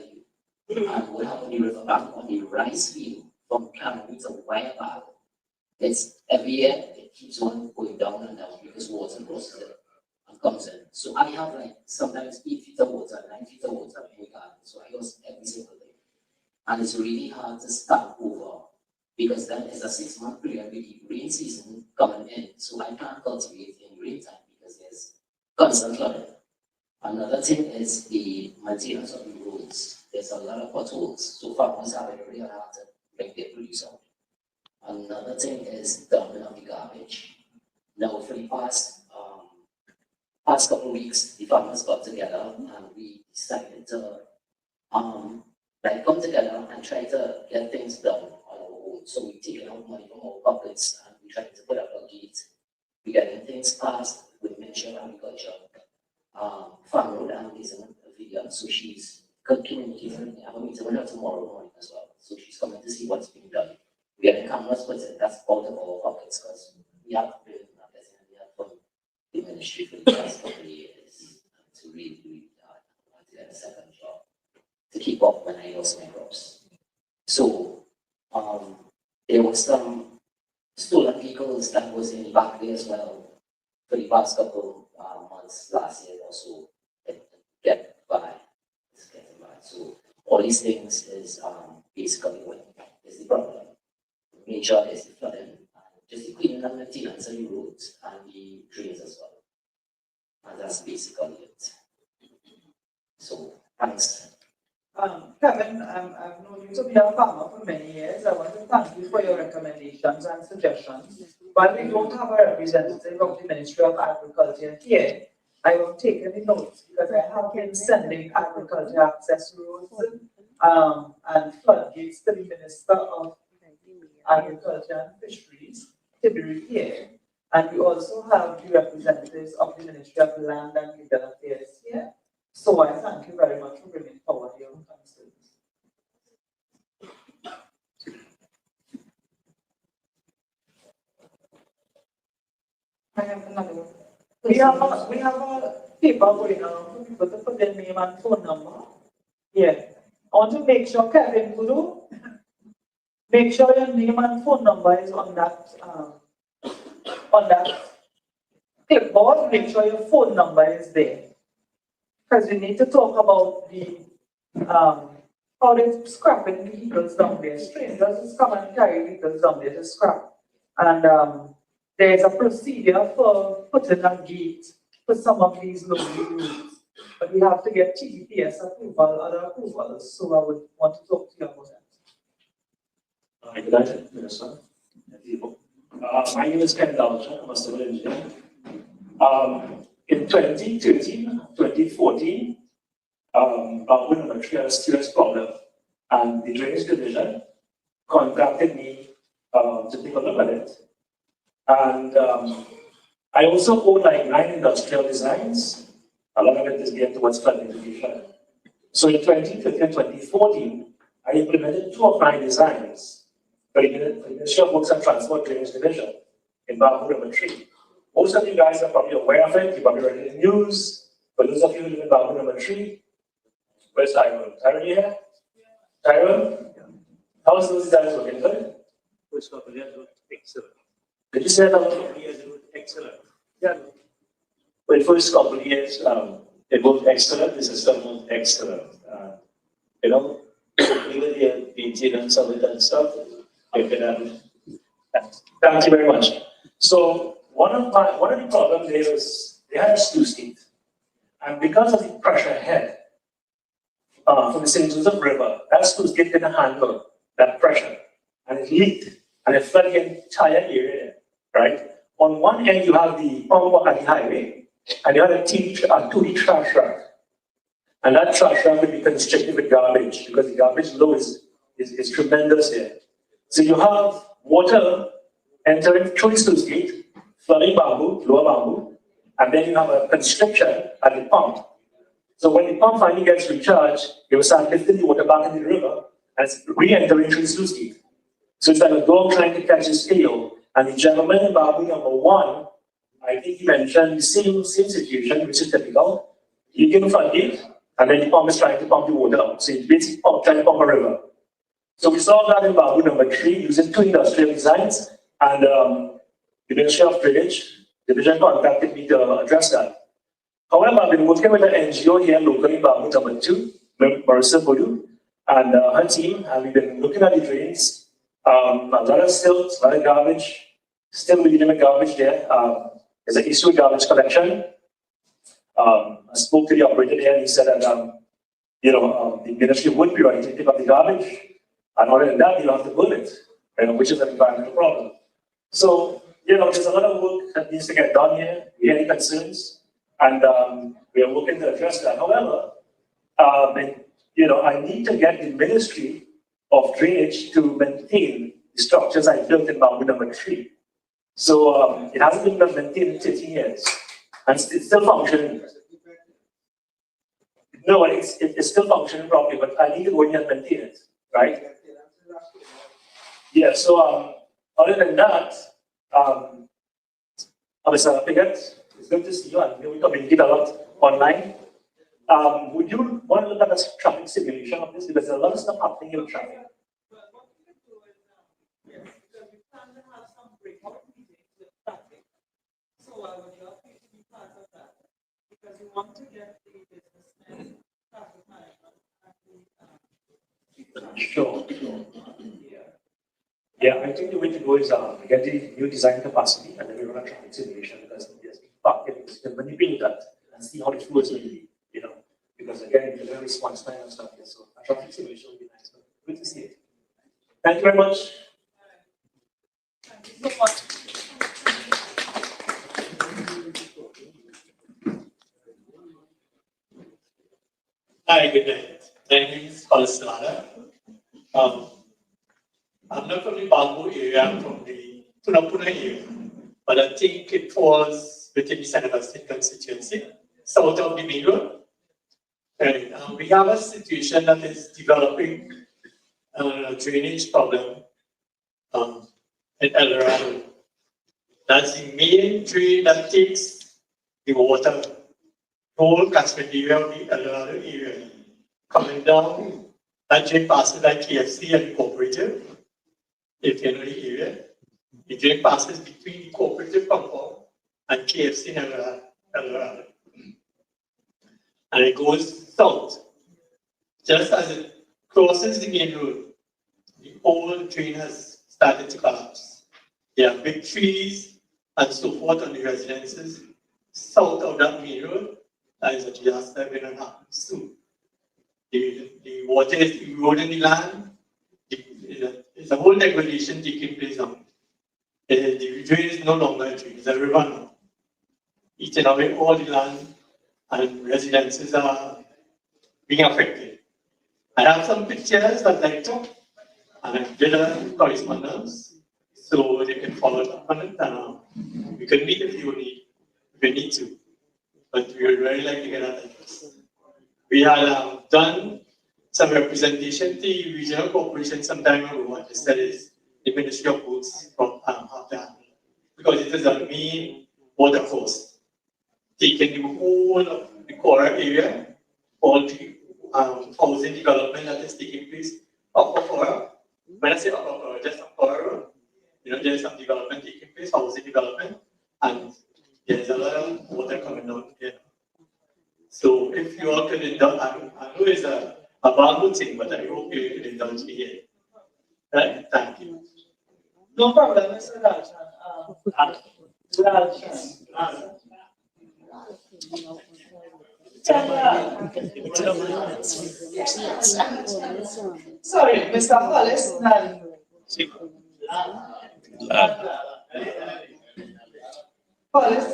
view. And what happened on the river bank on the rice field from County to Wireball, it's every year it keeps on going down and down because water crosses it and comes in. So I have like sometimes 8 feet of water, 9 feet of water in my garden. So I use every single day. And it's really hard to start over because then it's a 6-month period with the rain season coming in. So I can't cultivate in rain time because there's constant flooding. Another thing is the maintenance of the roads. There's a lot of potholes. So farmers have it really hard to bring their produce out. Another thing is dumping of the garbage. Now for the past couple of weeks, the farmers got together and we decided to come together and try to get things done on our own. So we taking out money from our pockets and we trying to put up a gate. We getting things passed with Ministry of Agriculture. Farm Road and is in a video, so she's good communication. I have a meeting with her tomorrow morning as well. So she's coming to see what's being done. We have the cameras, but that's out of our pockets because we have been from the ministry for the past couple of years to really do that. I want to get a second job to keep up when I lost my crops. So there was some stolen vehicles that was in back there as well for the past couple months last year or so. Get by. It's getting by. So all these things is basically what is the problem. The major is the flooding, just the cleaning and maintenance of the roads and the drains as well. And that's basically it. So thanks. Kevin, I've known you to be a farmer for many years. I want to thank you for your recommendations and suggestions. While we don't have a representative of the Ministry of Agriculture here, I have taken the notes because I have been sending agriculture access roads and floodgates to the Minister of Agriculture and Fisheries to be repaired. And we also have the representatives of the Ministry of Land and Legal Affairs here. So I thank you very much for bringing forward your concerns. I have another one. We have a paper going on for people to put their name and phone number. Yeah. I want to make sure, Kevin, could you make sure your name and phone number is on that clipboard. Make sure your phone number is there. Because we need to talk about the how they're scrapping vehicles down there. Strangers just come and carry vehicles down there to scrap. And there's a procedure for putting a gate for some of these lonely routes. But we have to get TDPS approval, other approvals. So I would want to talk to you about that. Good night, Minister. My name is Ken Dalcher. I'm a civil engineer. In 2013, 2014, Babu number 3 had a serious problem, and the drainage division contacted me to take a look at it. And I also own like 9 industrial designs. A lot of it is geared towards flood mitigation. So in 2013 and 2014, I implemented 2 of my designs for the Ministry of Works and Transport Drainage Division in Babu number 3. Most of you guys are probably aware of it. You probably read it in the news. For those of you who live in Babu number 3, where's Tyrone? Tyrone, you here? Tyrone? How's those guys working? Good? First couple of years, excellent. Did you say that? Excellent. Yeah. Well, first couple of years, it worked excellent. The system was excellent. You know, even the maintenance of it and stuff. Thank you very much. So one of the problems there is they had a sluice gate, and because of the pressure head from the St. Joseph River, that sluice gate didn't handle that pressure, and it leaked, and it flooded the entire area. Right? On one end, you have the pump at the highway, and you have a 2D trash rack, and that trash rack will be constricted with garbage because the garbage load is tremendous here. So you have water entering through the sluice gate, flooding Bamboo, lower Bamboo, and then you have a constriction at the pump. So when the pump finally gets recharged, it will start lifting the water back into the river and it's re-entering through the sluice gate. So it's like a dog trying to catch its tail. And the gentleman in Bamboo number 1, I think he mentioned the same situation, which is typical. You give a floodgate, and then the pump is trying to pump the water out. So it's basically trying to pump a river. So we solved that in Bamboo number 3 using 2 industrial designs, and the Ministry of Drainage Division contacted me to address that. However, I've been working with an NGO here locally in Bamboo number 2, Marissa Bodu, and her team, and we've been looking at the drains. A lot of silt, a lot of garbage, still legitimate garbage there. There's an issue with garbage collection. I spoke to the operator there and he said that the ministry would be ready to pick up the garbage, and other than that, you have to burn it, which is an environmental problem. So, there's a lot of work that needs to get done here. We have any concerns, and we are working to address that. However, I need to get the Ministry of Drainage to maintain the structures I built in Bamboo number 3. So it hasn't been maintained in 13 years, and it's still functioning. No, it's still functioning properly, but I need to go in and maintain it, right? Yeah, so, other than that, Mr. Piggott, it's good to see you and we community developed online. Would you want to look at a traffic simulation of this? Because there's a lot of stuff happening in traffic. So I would love you to be part of that because we want to get the businessmen, traffic management, and Sure. Yeah, I think the way to go is get the new design capacity and then we run a traffic simulation because there's parking, you can manipulate that and see how the flows will be, you know. Because again, you're going to response time and stuff here. So a traffic simulation will be nice. But good to see it. Thank you very much. Thank you so much. Hi, good night. My name is Councillor. I'm not from the Bamboo area, I'm from the Tunapuna area, but I think it was within the St. Augustine constituency, south of the main road. Right. We have a situation that is developing a drainage problem in El Dorado. That's the main drain that takes the water, whole catchment area of the El Dorado area, coming down. That drain passes by KFC and the cooperative. If you know the area, the drain passes between the cooperative compound and KFC in El Dorado. And it goes south. Just as it crosses the main road, the whole drain has started to collapse. There are big trees and so forth on the residences south of that main road. That is a disaster going to happen soon. The water is eroding the land. There's a whole degradation taking place now. The drain is no longer a drain, it's a river now. Eating away all the land and residences are being affected. I have some pictures that I took and I did a correspondence so they can follow up on it and we can meet if you need to. But we would really like to get at this. We had done some representation to the regional corporation some time ago, and they said is the Ministry of Works from after because it is a main water course, taking the whole of the Cora area, all the housing development that is taking place up Cora. When I say up Cora, just up Cora, you know, there's some development taking place, housing development, and there's a lot of water coming down here. So if you all could indulge, I know it's a bamboo thing, but I hope you could indulge me here. Right? Thank you. No problem, Mr. Rajan. Sorry, Mr. Hollis. Hollis.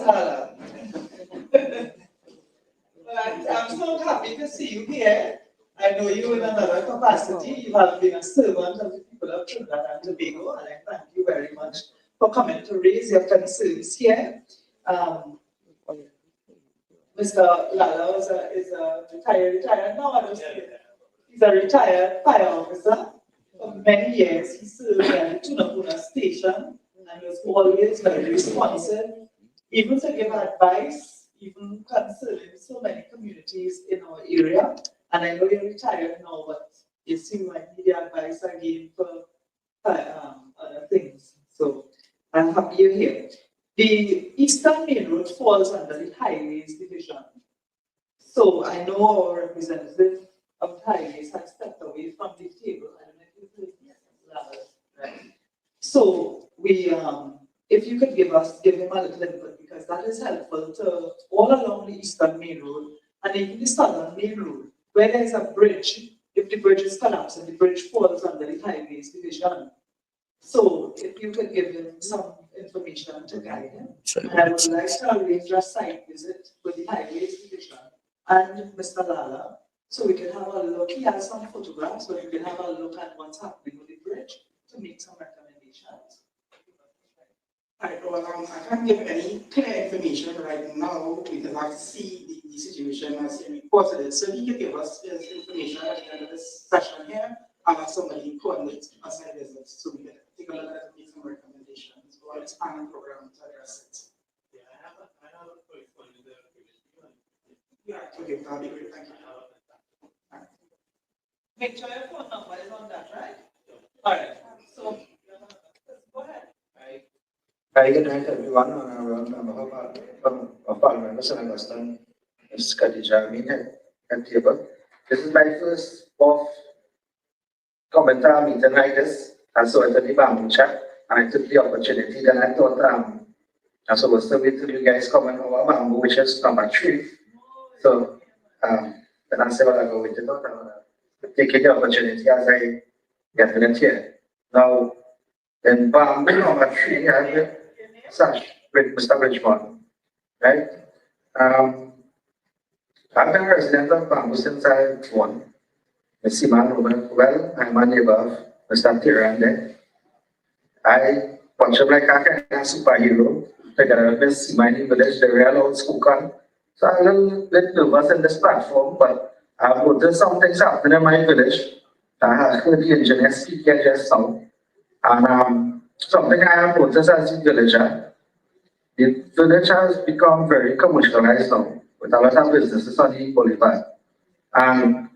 I'm so happy to see you here. I know you in another capacity. You have been a servant of the people of Trinidad and Tobago, and I thank you very much for coming to raise your concerns here. Mr. Lala is a retired now, I don't say. He's a retired fire officer. For many years, he served at the Tunapuna station and was always very responsive, even to give advice, even concerning so many communities in our area. And I know you're retired now, but you still might need the advice again for other things. So I'm happy you're here. The Eastern Main Road falls under the Highways Division. So I know our representative of Highways has stepped away from the table. I don't know if you've heard this, right? So we, if you could give him a little input, because that is helpful to all along the Eastern Main Road and even the Southern Main Road, where there's a bridge. If the bridge is collapsed and the bridge falls under the Highways Division. So if you could give him some information to guide him. And I would like to arrange a site visit with the Highways Division and Mr. Lala, so we can have a look. He has some photographs, but we can have a look at what's happening with the bridge to make some recommendations. I can't give any clear information right now because I have to see the situation as it reported. So you can give us this information at the end of this session here and have somebody coordinate a site visit so we can take a look at it and make some recommendations or expand the program to address it. Yeah, I have a quick one in the previous one. Yeah, okay, that'll be great, thank you. Victor, your phone number is on that, right? All right, so, go ahead. Hi, good night, everyone. On behalf of Parliament, Mr. Augustine, Ms. Khadijah, Ameen, and table. This is my first of commentary meeting like this, and so I took the bamboo chat, and I took the opportunity. Then I thought I'm supposed to wait till you guys come and our bamboo, which is number 3. So then I said, well, I go with it. Taking the opportunity as I get in it here. Now, in bamboo number 3, I have such with Mr. Richmond, right? I've been a resident of Bamboo since I was 1. Ms. Seema, well, I'm a neighbor of Mr. Tirande. I punch him like a kind of superhero. Together with Ms. Seema in the village, the real old school con. So I'm a little bit nervous in this platform, but I've noticed some things happening in my village. I heard the engineer speak here just now. And something I have noticed as a villager, the village has become very commercialized now, with a lot of businesses on the boulevard. And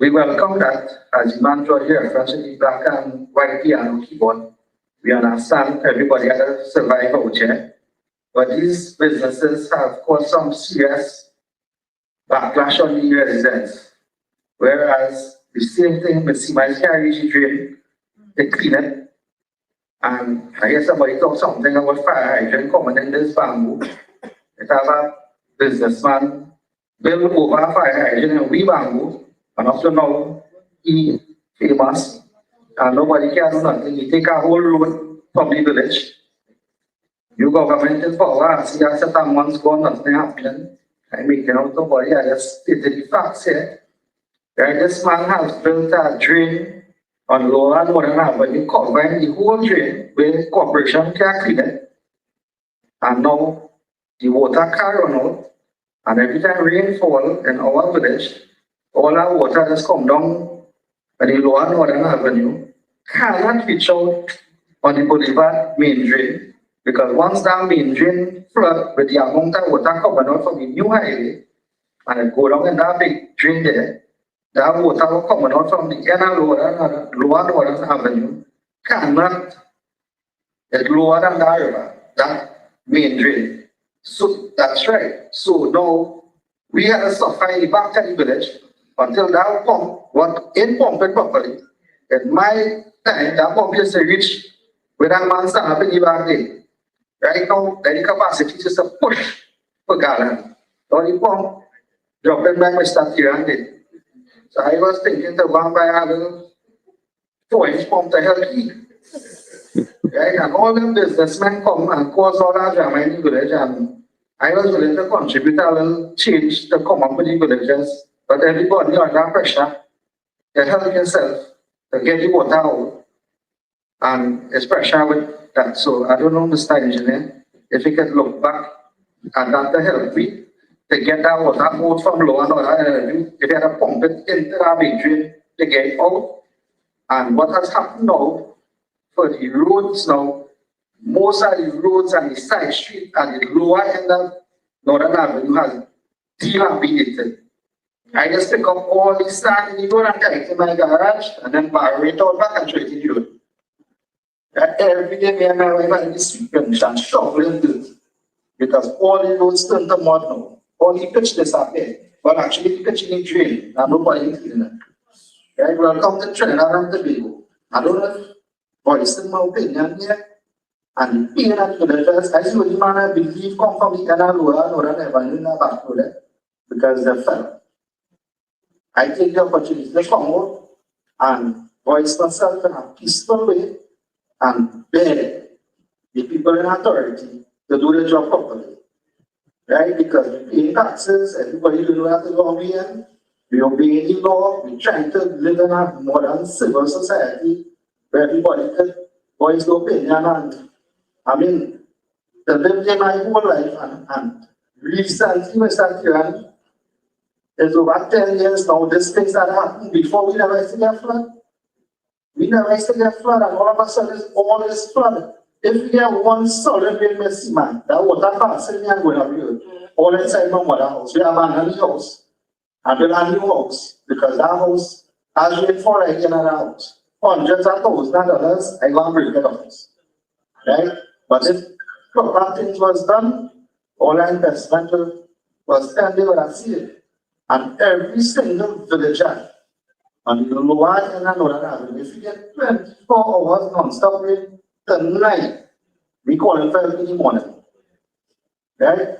we welcome that, as the man draw here, reference the black and white piano keyboard. We understand everybody has to survive out here. But these businesses have caused some serious backlash on the residents. Whereas the same thing with Seema carries the drain, they clean it. And I hear somebody talk something about fire hydrant coming in this bamboo. It have a businessman build over a fire hydrant and we bamboo. And up to now, he famous. And nobody can do nothing. He take a whole road from the village. You government is power and see a certain months gone, nothing happening. I make it out nobody. I just stated the facts here. Right? This man has built a drain on Lower and Northern Avenue, covering the whole drain where corporation can clean it. And now the water can run out. And every time rain fall in our village, all our water just come down at the Lower and Northern Avenue, cannot reach out on the Boulevard main drain. Because once that main drain flood with the amount of water coming out from the new highway, and it go down in that big drain there, that water coming out from the inner Lower Northern Avenue cannot get lower than that river, that main drain. So that's right. So now we have to suffer in the back of the village until that pump was in pumping properly. In my time, that pump used to reach where that man stand up in the back there. Right now, the capacity is to push per gallon. Now the pump dropping by Mr. Tirande. So I was thinking to go and buy a little 4-inch pump to help keep. Right? And all the businessmen come and cause all that drama in the village, and I was willing to contribute a little change to come up with the villagers. But everybody under pressure to help yourself to get the water out. And it's pressure with that. So I don't know, Mr. Engineer, if you can look back at that to help me to get that water out from Lower Northern Avenue, if you had to pump it into that big drain to get it out. And what has happened now for the roads now, most of the roads and the side street and the lower end of Northern Avenue has dilapidated. I just pick up all the sand in the road and carry it in my garage and then borrow it out back and throw it in the road. Every day me and my wife are in the sweeping and shoveling dirt because all the roads turn to mud now. All the pitch disappear, but actually the pitch in the drain and nobody cleaning it. Right? Welcome to Trinidad and Tobago. I don't know if voice in my opinion here. And the pain at the villagers, I see what the man I believe come from the inner Lower Northern Avenue in the back road because they fell. I take the opportunity to come out and voice myself in a peaceful way and beg the people in authority to do the job properly. Right? Because we pay taxes, everybody don't have to go in. We obey the law, we're trying to live in a modern civil society where everybody can voice their opinion and I mean, to live there my whole life and recently, Mr. Kiran, it's over 10 years now, this things that happened before we never used to get flood. We never used to get flood, and all of a sudden, all this flood. If we get one solid rain, Miss Seema, that water passing me and going up here, all inside my mother house. We abandoned the house and built a new house because that house has rain for again in that house. Hundreds of thousands of dollars, I go and break the house. Right? But if proper things was done, all our investment was spent over that seed. And every single villager on the lower end and northern avenue, if you get 24 hours non-stop rain tonight, we call it 5 in the morning. Right?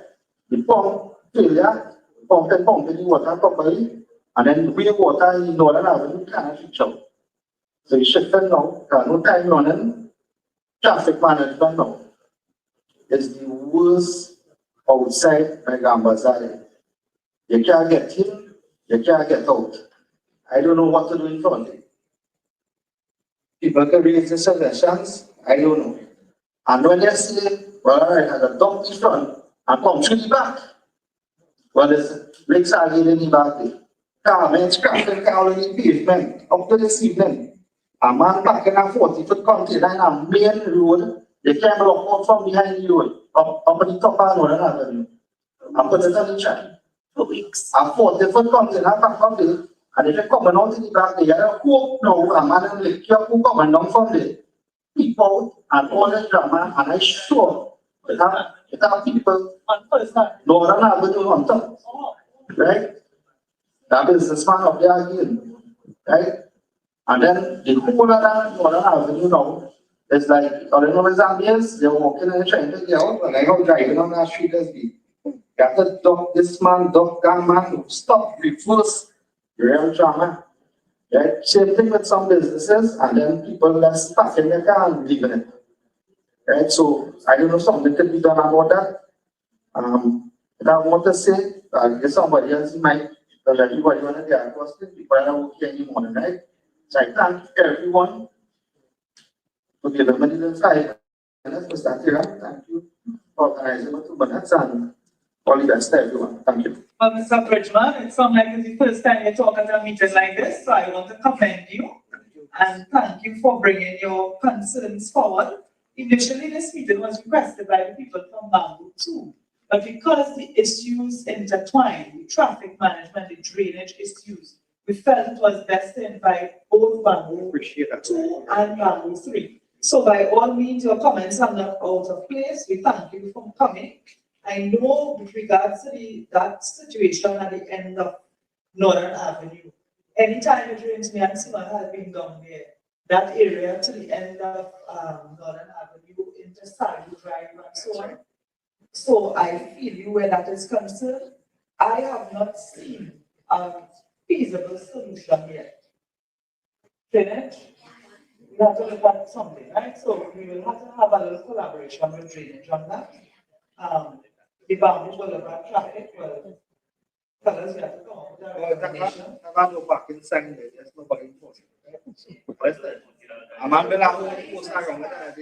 The pump failure, pump the water properly, and then we water in northern avenue cannot reach out. So you shift it now, no time running, traffic management now. It's the worst outside by Gambazari. You can't get in, you can't get out. I don't know what to do in front. People can raise the suggestions, I don't know. And when they say, well, I had a dump in front and come through the back, well, there's lakes are in the back there. Carmen's crafting car on the pavement up to this evening. A man packing a 40-foot container in a main road, they came block out from behind the road, up at the top of Northern Avenue, and put it on the track. For weeks. A 40-foot container packed up there, and if you're coming out in the back there, you hope now a man and lick you who coming down from there. People and all the drama, and I sure that people Northern Avenue on top. Right? That businessman up there again. Right? And then the whole of that Northern Avenue now is like, I don't know Zambians, they're walking and trying to get out, but I know driving on that street as the. You have to duck this man, duck that man, stop, reverse, real drama. Right? Same thing with some businesses, and then people just parking their car and leaving it. Right? So I don't know if something could be done about that. And I want to say, I guess somebody else might, because everybody want to get across it, people are not working in the morning, right? So I thank everyone for giving me the 5 minutes for starting here. Thank you for organizing the 2 minutes and all the best to everyone. Thank you. Well, Mr. Bridgman, it sounds like it's the first time you talk at a meeting like this, so I want to commend you and thank you for bringing your concerns forward. Initially, this meeting was requested by the people from Bamboo too, but because the issues intertwined, the traffic management, the drainage issues, we felt it was best to invite both Bamboo 2 and Bamboo 3. So by all means, your comments are not out of place. We thank you for coming. I know with regards to that situation at the end of Northern Avenue, anytime it rains, me and Seema has been down there, that area to the end of Northern Avenue into Salu Drive and so on. So I feel you where that is concerned. I have not seen a feasible solution yet. Finish? We have to look at something, right? So we will have to have a little collaboration with drainage on that. The boundaries will look at traffic, well, fellas, we have to come up with a recommendation. No parking sign there, there's nobody enforcing. Where's that? A man will have to post around that.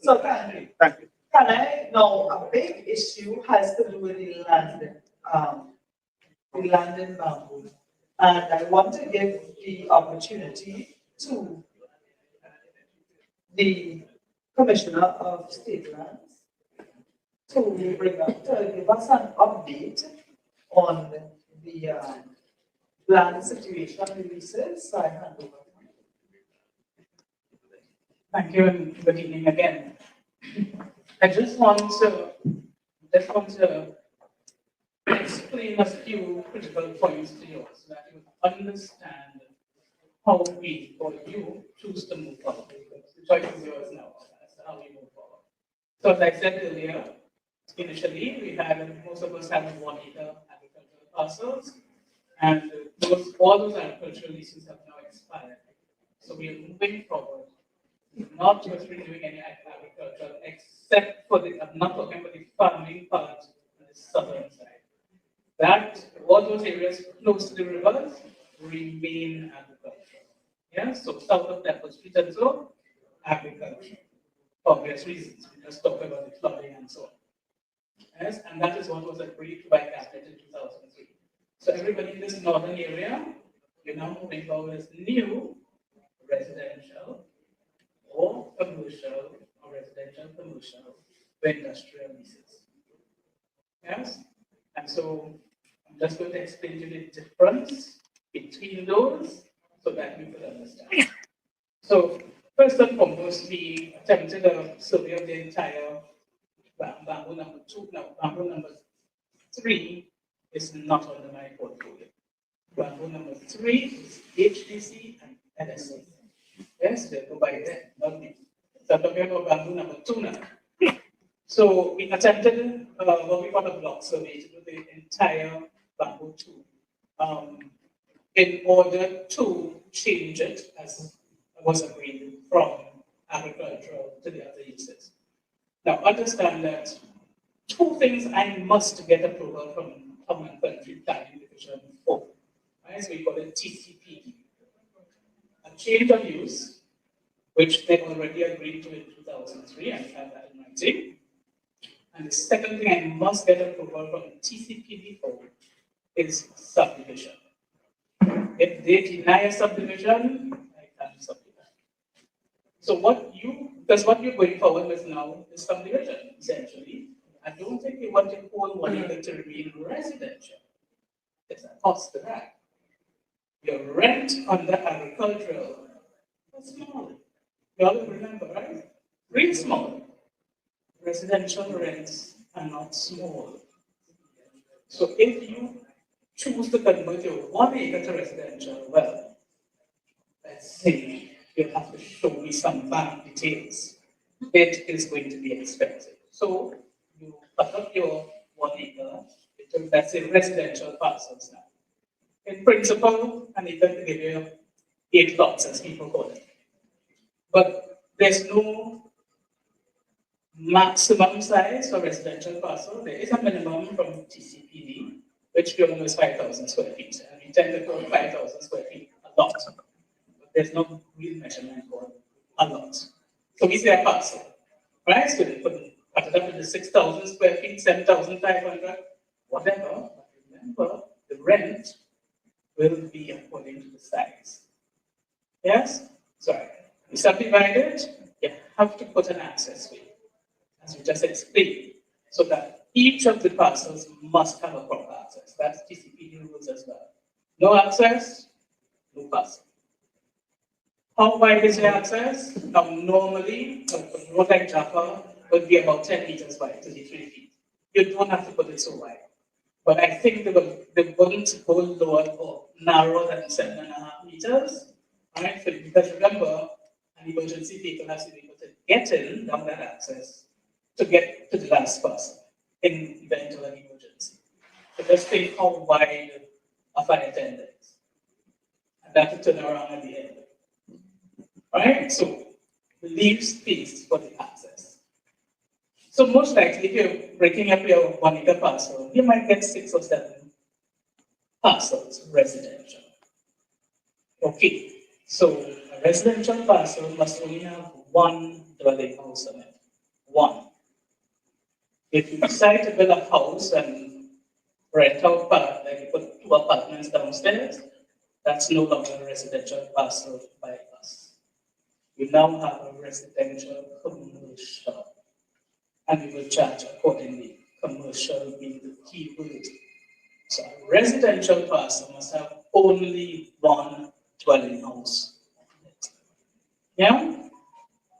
So thank you. Thank you. Can I now, a big issue has to do with the land in Bamboo. And I want to give the opportunity to the Commissioner of State Lands to give us an update on the land situation releases. So I hand over. Thank you and good evening again. I just want to explain a few critical points to you so that you understand how we or you choose to move forward. The choice is yours now as to how we move forward. So as I said earlier, initially we had most of us having 1 acre agricultural parcels, and all those agricultural leases have now expired. So we are moving forward, not just renewing any agriculture, except for I'm not talking about the farming part on the southern side. That all those areas close to the rivers remain agricultural. Yeah, so south of Temple Street and so agriculture. for obvious reasons. We just talked about the flooding and so on. Yes, and that is what was agreed by Cabinet in 2003. So everybody in this northern area, you now moving forward as new residential or commercial or residential commercial for industrial leases. Yes, and so I'm just going to explain to you the difference between those so that you can understand. So first and foremost, we attempted a survey of the entire bamboo number 2. Now, bamboo number 3 is not under my portfolio. Bamboo number 3 is HDC and LSC. Yes, they go by that, not me. So I'm talking about bamboo number 2 now. So we attempted what we call a block survey to do the entire bamboo 2 in order to change it as was agreed from agricultural to the other uses. Now understand that 2 things I must get approval from Common Country Planning Division for. Right? So we call it TCPD. A change of use, which they already agreed to in 2003, and we have that in writing. And the second thing I must get approval from TCPD for is subdivision. If they deny a subdivision, I can't subdivide. So what you're going forward with now is subdivision, essentially. I don't think you want your whole 1 acre to remain residential. There's a cost to that. Your rent on the agricultural is small. You all remember, right? Really small. Residential rents are not small. So if you choose to convert your 1 acre to residential, well, let's say you'll have to show me some bank details. It is going to be expensive. So you cut up your 1 acre into, let's say, residential parcels now. In principle, an acre to give you 8 lots, as people call it. But there's no maximum size for residential parcel. There is a minimum from TCPD, which we is 5,000 square feet. And we tend to call 5,000 square feet a lot. But there's no real measurement for a lot. So we say a parcel, right? So they put it up to 6,000 square feet, 7,500, whatever. But remember, the rent will be according to the size. Yes? Sorry. You subdivide it, you have to put an access way, as we just explained, so that each of the parcels must have a proper access. That's TCPD rules as well. No access, no parcel. How wide is the access? Now, normally, a road like Jaffa would be about 10 meters wide, 33 feet. You don't have to put it so wide. But I think they wouldn't go lower or narrower than 7.5 meters. Right? So because remember, an emergency vehicle has to be able to get in down that access to get to the last person in event of an emergency. So just think how wide a fire tender is. And that will turn around at the end. Right? So leave space for the access. So most likely, if you're breaking up your 1 acre parcel, you might get 6 or 7 parcels residential. Okay, so a residential parcel must only have 1 dwelling house on it. 1. If you decide to build a house and rent out part, like you put 2 apartments downstairs, that's no longer a residential parcel by us. We now have a residential commercial, and we will charge accordingly. Commercial being the key word. So a residential parcel must have only 1 dwelling house. Yeah?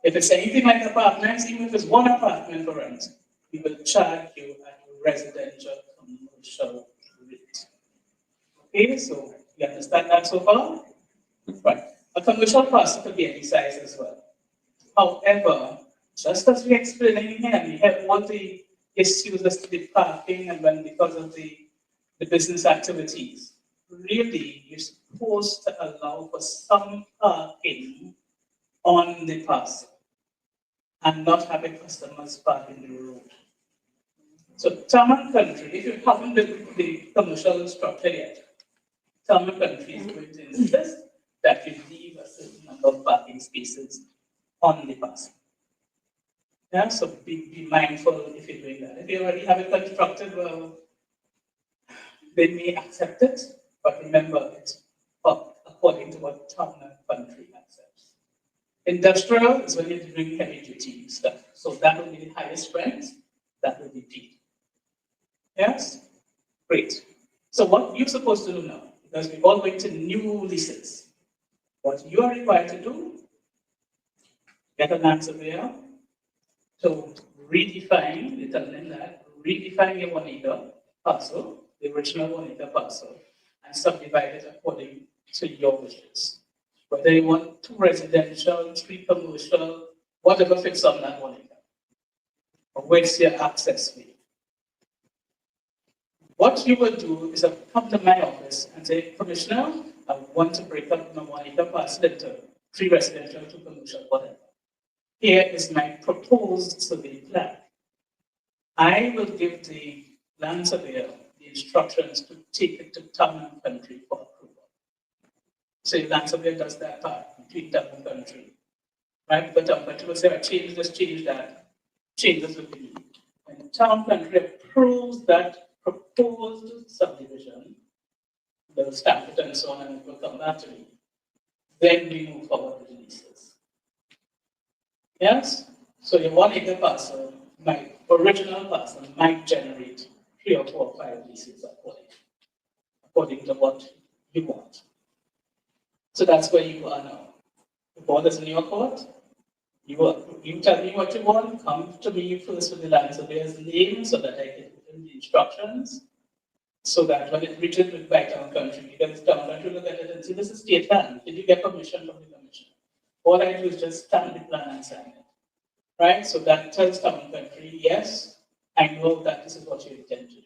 If it's anything like apartments, even if it's 1 apartment for rent, we will charge you at residential commercial rate. Okay, so you understand that so far? Right. A commercial parcel could be any size as well. However, just as we explained in here, we have all the issues as to the parking and when because of the business activities. Really, you're supposed to allow for some parking on the parcel and not having customers park in the road. So Common Country, if you haven't built the commercial structure yet, Common Country is going to insist that you leave a certain number of parking spaces on the parcel. Yeah, so be mindful if you're doing that. If you already have it constructed, well, they may accept it, but remember it's according to what town and country accepts. Industrial is when you're doing heavy duty stuff. So that will be the highest rent, that will be P. Yes? Great. So what you're supposed to do now, because we're all going to new leases, what you are required to do, get an answer there to redefine, determine that, redefine your 1 acre parcel, the original 1 acre parcel, and subdivide it according to your wishes. Whether you want 2 residential, 3 commercial, whatever fits on that 1 acre. Or where's your access fee? What you will do is come to my office and say, Commissioner, I want to break up my 1 acre parcel into 3 residential, 2 commercial, whatever. Here is my proposed survey plan. I will give the land surveyor the instructions to take it to town and country for approval. So the land surveyor does that part between town and country. Right? But town and country will say, change this, change that, change this with me. When the town country approves that proposed subdivision, they'll stamp it and so on, and it will come back to me. Then we move forward with the leases. Yes? So your 1 acre parcel, my original parcel might generate 3 or 4 or 5 leases according to what you want. So that's where you are now. The ball is in your court. You tell me what you want, come to me first with the land surveyor's name so that I can give him the instructions. So that when it reaches with by town country, because town country look at it and say, this is state land. Did you get permission from the commission? All I do is just stamp the plan and sign it. Right? So that tells town country, yes, I know that this is what you intend to do.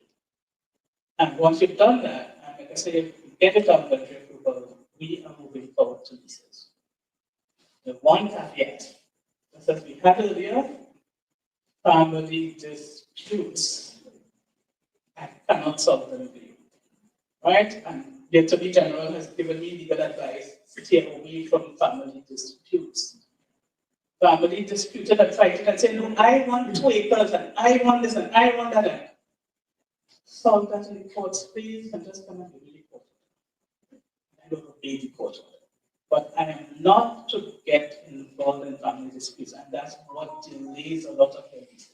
And once you've done that, and like I say, if you get a town country approval, we are moving forward to leases. The one caveat, as we had earlier, family disputes. I cannot solve them for you. Right? And the Attorney General has given me legal advice, stay away from family disputes. Family disputed and fighting and saying, no, I want 2 acres and I want this and I want that. And solve that in the courts, please, and just come and give me the court. I don't obey the court order. But I am not to get involved in family disputes, and that's what delays a lot of cases.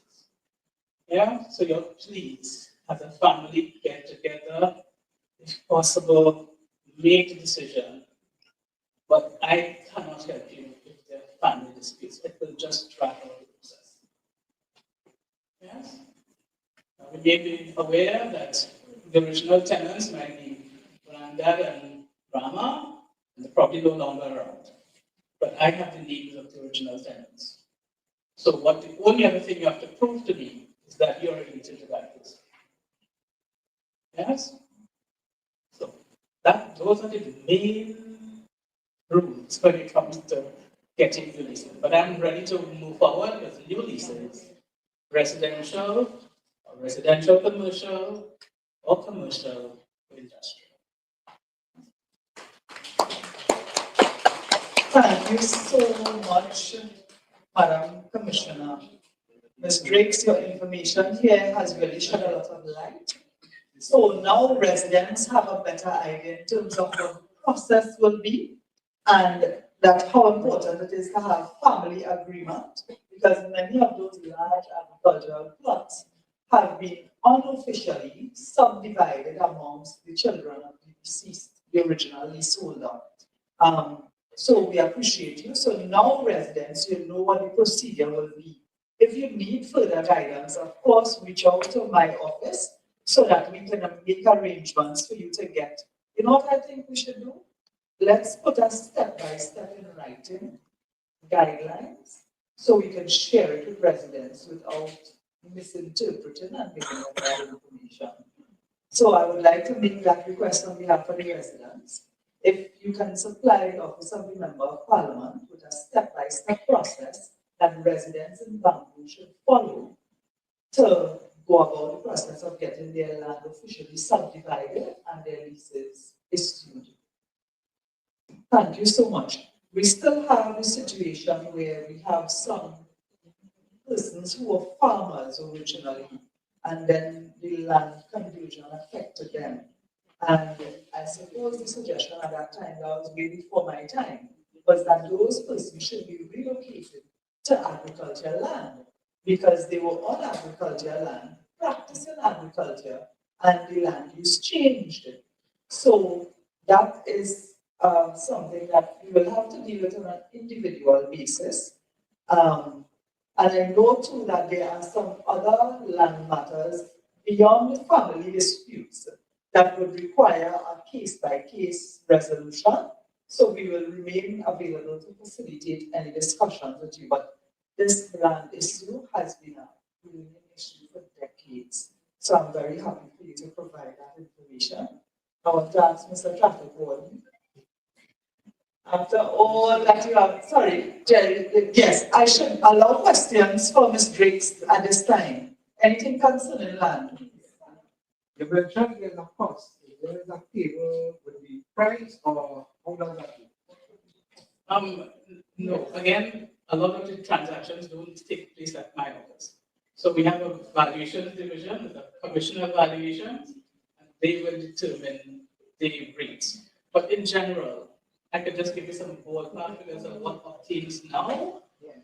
Yeah? So please, as a family, get together, if possible, make a decision. But I cannot help you if there are family disputes. It will just drag out the process. Yes? Now, we may be aware that the original tenants might be Granddad and Grandma, and they're probably no longer around. But I have the names of the original tenants. So the only other thing you have to prove to me is that you're related to that person. Yes? So those are the main rules when it comes to getting the leases. But I'm ready to move forward with new leases, residential, or residential commercial, or commercial industrial. Thank you so much, Madam Commissioner. Ms. Drakes, your information here has really shed a lot of light. So now residents have a better idea in terms of what the process will be and that how important it is to have family agreement, because many of those large agricultural plots have been unofficially subdivided amongst the children of the deceased, the original leaseholder. So we appreciate you. So now residents, you know what the procedure will be. If you need further guidance, of course, reach out to my office so that we can make arrangements for you to get. You know what I think we should do? Let's put a step-by-step in writing guidelines so we can share it with residents without misinterpreting and giving them bad information. So I would like to make that request on behalf of the residents. If you can supply the Office of the Member of Parliament with a step-by-step process that residents in Bamboo should follow to go about the process of getting their land officially subdivided and their leases issued. Thank you so much. We still have a situation where we have some persons who were farmers originally, and then the land confusion affected them. And I suppose the suggestion at that time, that was way before my time, was that those persons should be relocated to agricultural land because they were on agricultural land, practicing agriculture, and the land use changed. So that is something that we will have to deal with on an individual basis. And I know too that there are some other land matters beyond the family disputes that would require a case-by-case resolution. So we will remain available to facilitate any discussions with you. But this land issue has been a ruling issue for decades. So I'm very happy for you to provide that information. I want to ask Mr. Traffic Warden. After all that you have, sorry, Jerry, yes, I should allow questions for Ms. Drake at this time. Anything concerning land? You mentioned there's a cost. There is a table with the price, or how does that work? No, again, a lot of the transactions don't take place at my office. So we have a valuations division, the commissioner valuations, and they will determine the rates. But in general, I could just give you some ballpark figures of what obtains now,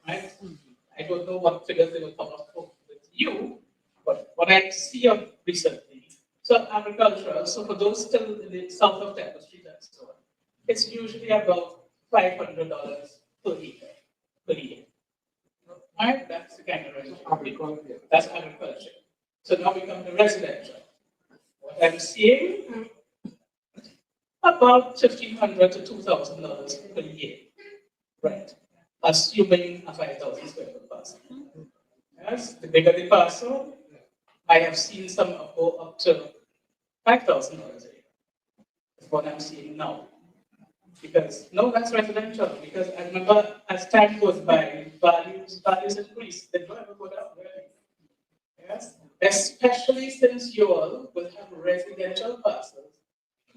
right? I don't know what figures they will come up with you, but what I see of recently, so agricultural, so for those still in the south of Temple Street and so on, it's usually about $500 per acre, per year. Right? That's the kind of agriculture. That's agriculture. So now we come to residential. What I'm seeing, about $1,500 to $2,000 per year. Right. Assuming a 5,000 square foot parcel. Yes, the bigger the parcel, I have seen some go up to $5,000 a year. That's what I'm seeing now. Because, no, that's residential. Because I remember as time goes by, values increase. They don't ever go down, really. Yes? Especially since you all will have residential parcels.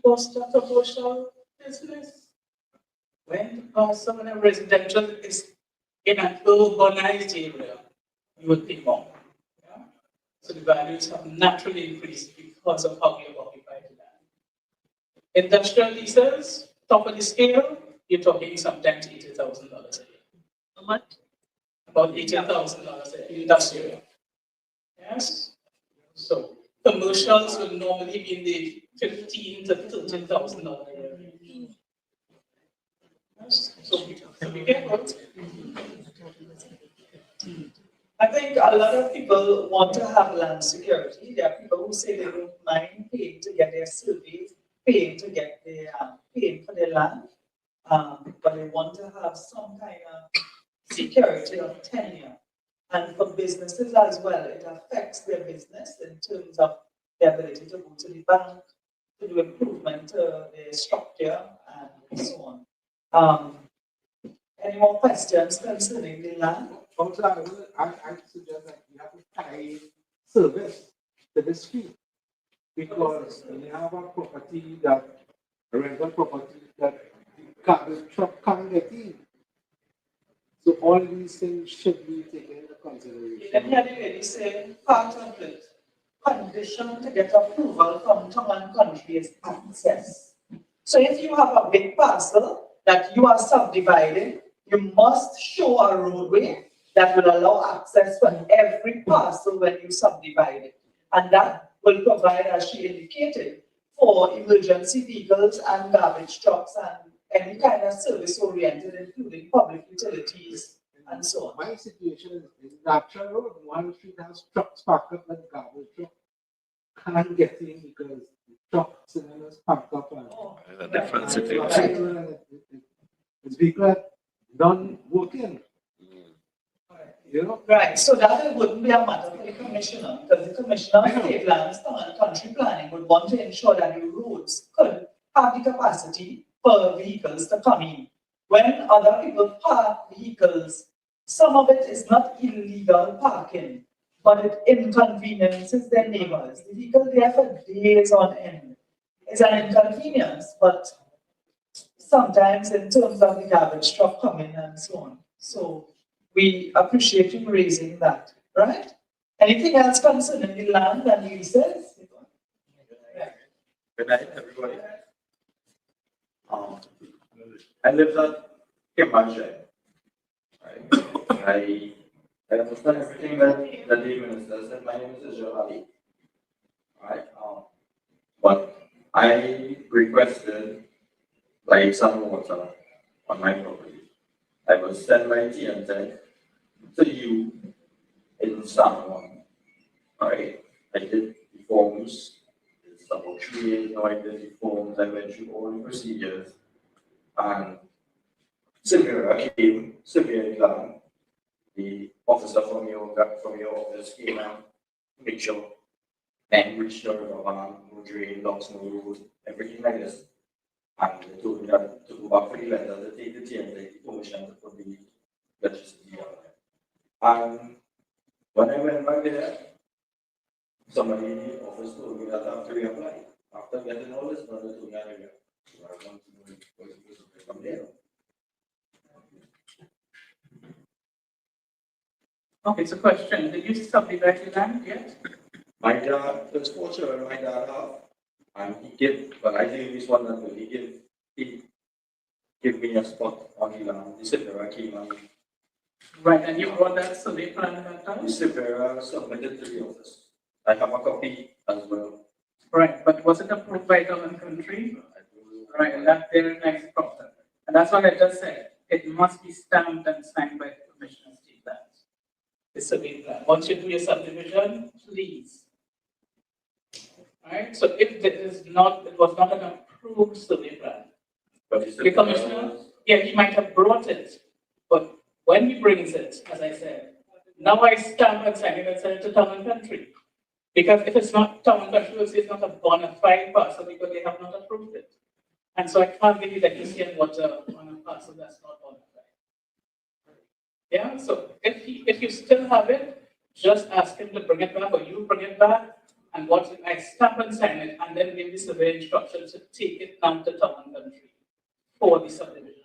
Most of the commercial business. When the parcel in a residential is in an urbanized area, you will pay more. Yeah? So the values have naturally increased because of how we have occupied the land. Industrial leases, top of the scale, you're talking sometimes $80,000 a year. How much? About $80,000 a year, industrial. Yes? So commercials will normally be in the $15,000 to $13,000 a year. Yes? So be careful. I think a lot of people want to have land security. There are people who say they don't mind paying to get their surveys, paying to get their paying for their land, but they want to have some kind of security of tenure. And for businesses as well, it affects their business in terms of their ability to go to the bank, to do improvement to their structure, and so on. Any more questions concerning the land? Also, I suggest that you have to tie service to this fee. Because when you have a property that, a rental property that the truck can't get in. So all these things should be taken into consideration. Let me have the lady say part of it. Condition to get approval from town and country is access. So if you have a big parcel that you are subdividing, you must show a roadway that will allow access for every parcel when you subdivide it. And that will provide, as she indicated, for emergency vehicles and garbage trucks and any kind of service oriented, including public utilities and so on. My situation is natural road. One street has trucks parked up and garbage truck can't get in because the trucks and others parked up. And a different situation. It's because done working. You know? Right, so that wouldn't be a matter for the commissioner, because the commissioner of state lands, town and country planning would want to ensure that the roads could have the capacity for vehicles to come in. When other people park vehicles, some of it is not illegal parking, but it inconveniences their neighbors. The vehicle there for days on end. It's an inconvenience, but sometimes in terms of the garbage truck coming and so on. So we appreciate you raising that, right? Anything else concerning the land and leases? Good night, everybody. I live at Kimansha. I understand everything that the minister said. My name is Ali. Right. But I requested like some water on my property. I will send my TNT to you in San Juan. Alright. I did the forms. It's about 3 years now. I did the forms. I went through all the procedures. And Sylvia came, Sylvia Glan, the officer from your office came and make sure and reached the river van, no drain, locks, no road, everything like this. And they told me that to go back for the letter, to take the TNT, the permission to put the electricity on. And when I went back there, somebody in the office told me that I have to reapply. After getting all this done, they told me I reapply. So I want to know what is from there. Okay, so question, did you subdivide the land yet? My dad, there's 4 children my dad have, and he gave, but I think this one that he gave me a spot on the land. The Silvera came and Right, and you brought that survey plan at that time? the Silvera submitted to the office. I have a copy as well. Right, but was it approved by government country? Right, and that's their next problem. And that's what I just said. It must be stamped and signed by the Commissioner of State Lands. The survey plan. Once you do your subdivision, please. Right, so if it was not an approved survey plan, the Commissioner, yeah, he might have brought it, but when he brings it, as I said, now I stamp and sign it and send it to Town and Country. Because if it's not Town and Country, will say it's not a bona fide parcel because they have not approved it. And so I can't give you electricity and water on a parcel that's not bona fide. Yeah, so if you still have it, just ask him to bring it back or you bring it back and what I stamp and sign it and then give the survey instructions to take it down to Town and Country for the subdivision.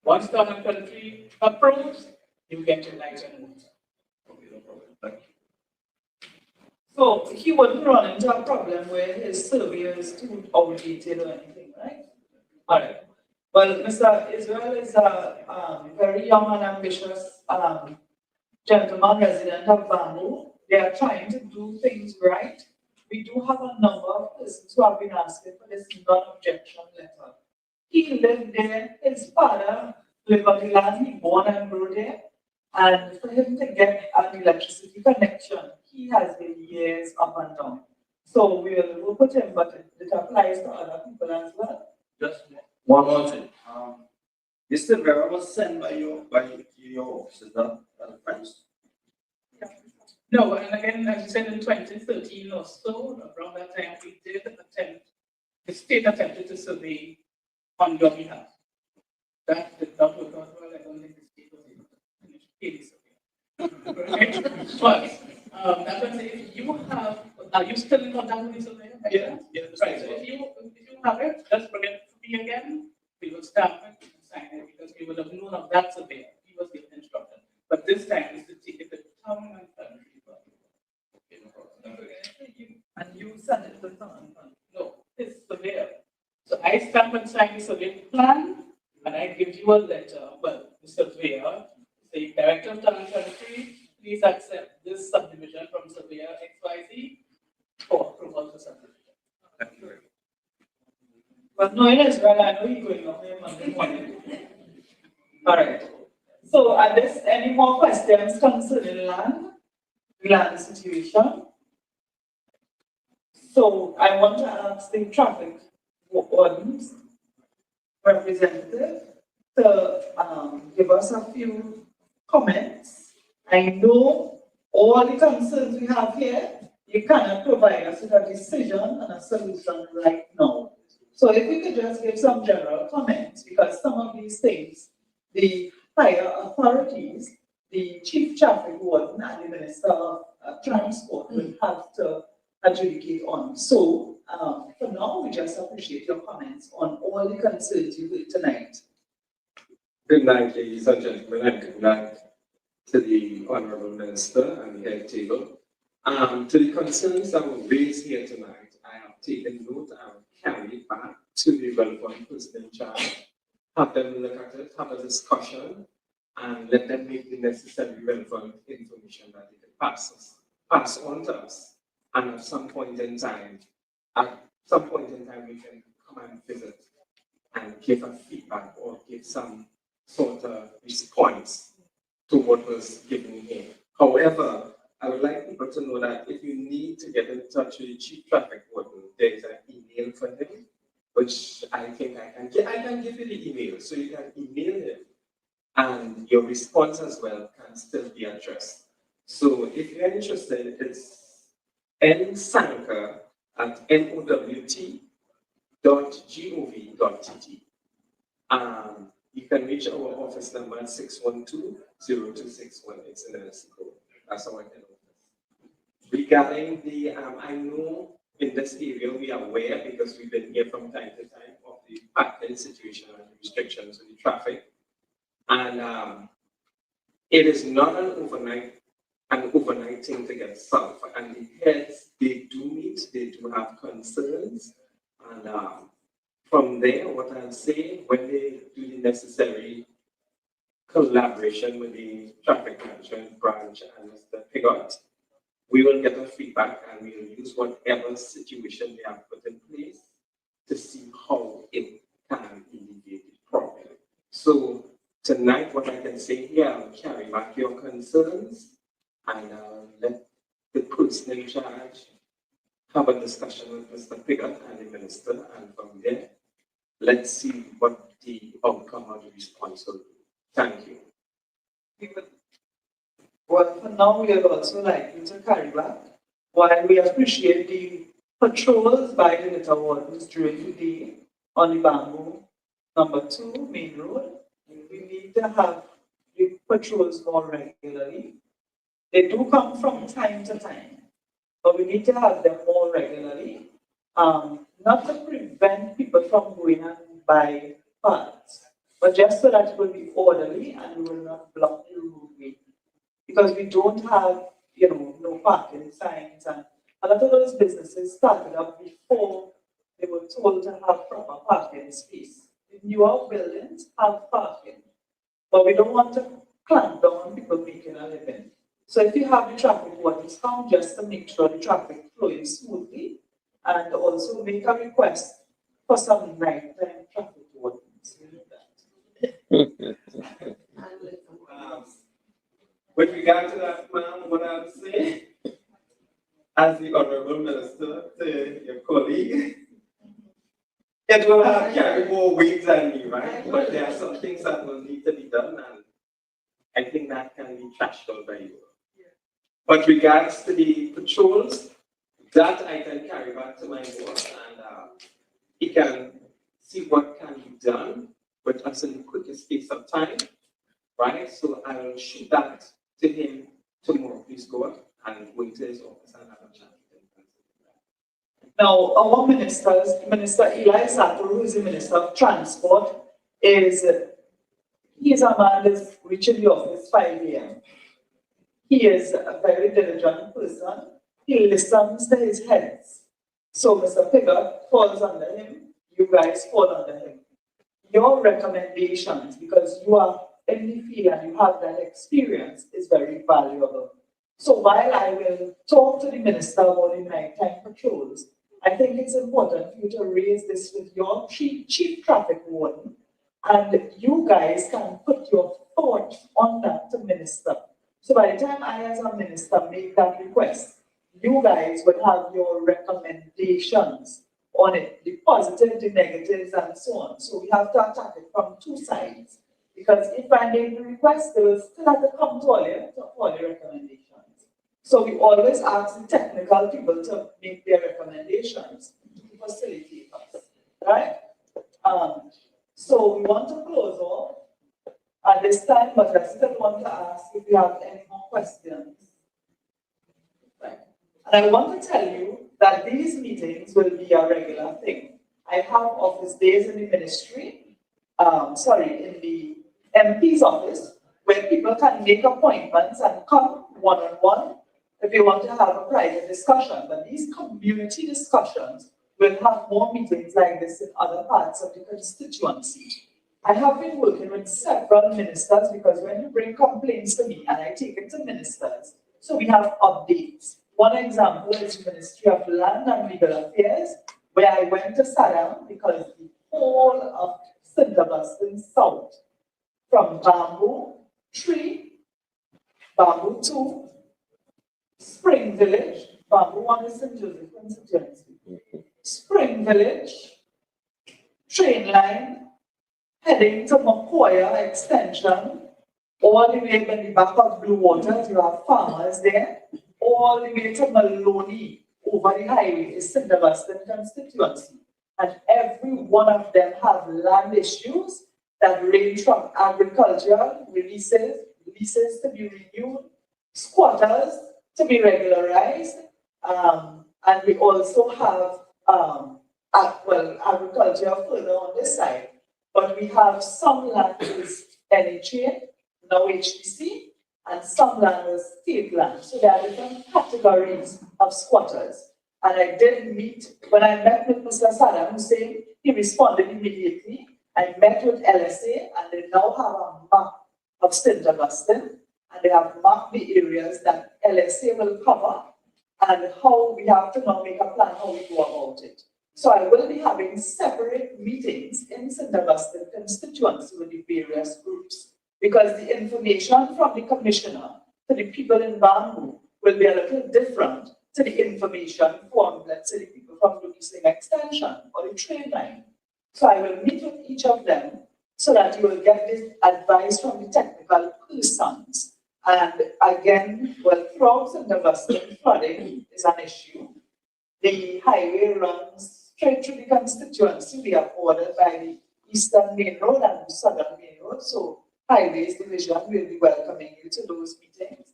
Once Town and Country approves, you get your light and water. So he wouldn't run into a problem where his surveyor is too outdated or anything, right? All right. Well, Mr. Israel is a very young and ambitious gentleman resident of Bamboo. They are trying to do things right. We do have a number of persons who have been asking for this non-objection letter. He lived there, his father lived on the land, he born and grew there. And for him to get an electricity connection, he has been years up and down. So we will work with him, but it applies to other people as well. Just one more thing. This Silvera was sent by your office, is that friends? No, and again, as you said, in 2013 or so, around that time, we did attempt, the state attempted to survey on your behalf. That did not work out well. I don't think the state was able to finish the survey. Right? But that's what I'm saying. If you have, are you still in contact with the surveyor? Yeah. Right. So if you have it, just bring it to me again. We will stamp it and sign it because we would have known of that surveyor. He was given instruction. But this time is to take it to Town and Country. And you send it to Town? No, it's surveyor. So I stamp and sign the survey plan, and I give you a letter. Well, the surveyor, the director of Town and Country, please accept this subdivision from surveyor XYZ for approval for subdivision. But knowing Israel, I know you're going on there Monday morning. All right. So are there any more questions concerning land situation? So I want to ask the traffic wardens representative to give us a few comments. I know all the concerns we have here, you cannot provide us with a decision and a solution right now. So if we could just give some general comments, because some of these things, the higher authorities, the chief traffic warden and the minister of transport will have to adjudicate on. So for now, we just appreciate your comments on all the concerns you heard tonight. Good night, ladies and gentlemen, and good night to the Honorable Minister and the head table. To the concerns that were raised here tonight, I have taken note and carried back to the relevant person in charge, have them look at it, have a discussion, and let them make the necessary relevant information that they can pass on to us. And at some point in time, we can come and visit and give a feedback or give some sort of response to what was given here. However, I would like people to know that if you need to get in touch with the Chief Traffic Warden, there is an email for him, which I think I can give you the email, so you can email him, and your response as well can still be addressed. So if you're interested, it's nsanka@nowt.gov.tt. You can reach our office number at 612-0261. It's in the code. That's our head office. Regarding the, I know in this area we are aware, because we've been here from time to time, of the parking situation and restrictions on the traffic. And it is not an overnight thing to get solved. And the heads, they do meet, they do have concerns. And from there, what I'll say, when they do the necessary collaboration with the traffic management branch and Mr. Pigot, we will get a feedback and we will use whatever situation they have put in place to see how it can alleviate the problem. So tonight, what I can say here, I'll carry back your concerns and let the person in charge have a discussion with Mr. Pigot and the minister, and from there, let's see what the outcome of the response will be. Thank you. Well, for now, we would also like you to carry back, while we appreciate the patrols by the litter wardens during the day on the Bamboo #2 main road. We need to have the patrols more regularly. They do come from time to time, but we need to have them more regularly, not to prevent people from going and buy parts, but just so that it will be orderly and we will not block the roadway. Because we don't have, no parking signs, and a lot of those businesses started up before they were told to have proper parking space. The newer buildings have parking, but we don't want to clamp down on people making a living. So if you have the traffic wardens come, just to make sure the traffic flows smoothly, and also make a request for some nighttime traffic wardens. With regard to that, ma'am, what I would say, as the Honorable Minister to your colleague, it will have carry more weight than me, right? But there are some things that will need to be done, and I think that can be trashed out by you. But regards to the patrols, that I can carry back to my boss, and he can see what can be done with us in the quickest space of time, right? So I will shoot that to him tomorrow. Please go up and go into his office and have a chat with him. Now, our ministers, Minister Eli Sato, who is the Minister of Transport, he is a man that's reaching the office 5 a.m. He is a very diligent person. He listens to his heads. So Mr. Pigot falls under him, you guys fall under him. Your recommendations, because you are in the field and you have that experience, is very valuable. So while I will talk to the minister about the nighttime patrols, I think it's important for you to raise this with your chief traffic warden, and you guys can put your thoughts on that to minister. So by the time I as a minister make that request, you guys will have your recommendations on it, the positive, the negatives, and so on. So we have to attack it from two sides. Because if I make the request, they will still have to come to all your recommendations. So we always ask the technical people to make their recommendations to facilitate us, right? So we want to close off at this time, but I still want to ask if you have any more questions. Right. And I want to tell you that these meetings will be a regular thing. I have office days in the ministry, in the MP's office, when people can make appointments and come one-on-one if you want to have a private discussion. But these community discussions will have more meetings like this in other parts of the constituency. I have been working with several ministers because when you bring complaints to me and I take it to ministers, so we have updates. One example is the Ministry of Land and Legal Affairs, where I went to Saddam because the whole of St. Augustine South, from Bamboo 3, Bamboo 2, Spring Village, Bamboo 1 is St. Joseph constituency, Spring Village, train line, heading to Macoya Extension, all the way in the back of Blue Waters, you have farmers there, all the way to Maloney, over the highway is St. Augustine constituency. And every one of them have land issues that range from agricultural leases to be renewed, squatters to be regularized, and we also have agriculture further on this side. But we have some land is NHA, now HDC, and some land is state land. So there are different categories of squatters. And I did meet, when I met with Mr. Saddam Hussein, he responded immediately. I met with LSA, and they now have a map of St. Augustine, and they have mapped the areas that LSA will cover, and how we have to now make a plan how we go about it. So I will be having separate meetings in St. Augustine constituency with the various groups, because the information from the commissioner to the people in Bamboo will be a little different to the information from, let's say, the people from Lucasling Extension or the train line. So I will meet with each of them so that you will get this advice from the technical persons. And again, well, throughout St. Augustine, flooding is an issue. The highway runs straight through the constituency. We are bordered by the Eastern Main Road and the Southern Main Road. So Highways Division will be welcoming you to those meetings.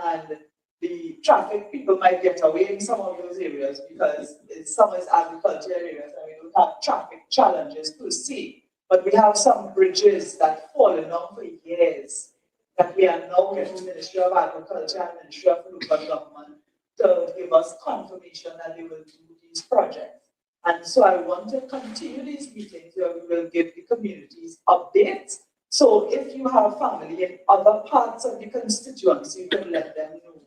And the traffic people might get away in some of those areas because some is agricultural areas and we don't have traffic challenges per se. But we have some bridges that fallen down for years that we are now getting the Ministry of Agriculture and Ministry of Local Government to give us confirmation that they will do these projects. And so I want to continue these meetings where we will give the communities updates. So if you have family in other parts of the constituency, you can let them know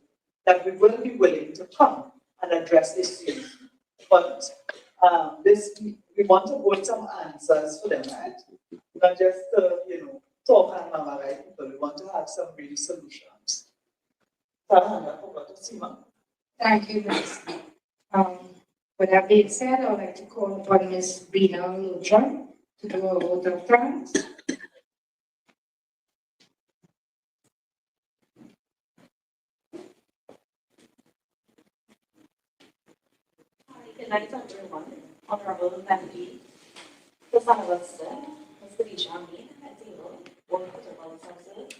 that we will be willing to come and address this issue. But we want to vote some answers for them, right? Not just, talk and mama, right? People, we want to have some real solutions. So I'll hand over to Seema. Thank you, Ms. With that being said, I would like to call upon Ms. Bina Lutron to do a vote of thanks. Good night, everyone. Honorable Deputy, Ms. Augustine, Ms. Khadijah, Ameen, at table, board protocol officers.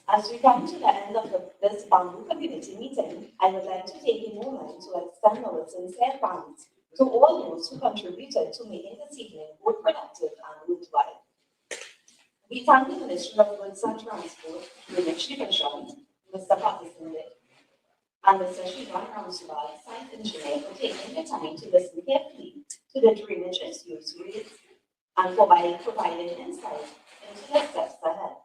As we come to the end of this Bamboo community meeting, I would like to take a moment to extend our sincere thanks to all those who contributed to making this evening both productive and worthwhile. We thank the Ministry of Goods and Transport, Greenwich Division, Mr. Patterson, and Mr. Ramsaran, site engineer, for taking the time to listen carefully to the drainage issues raised and for providing insight into the steps ahead.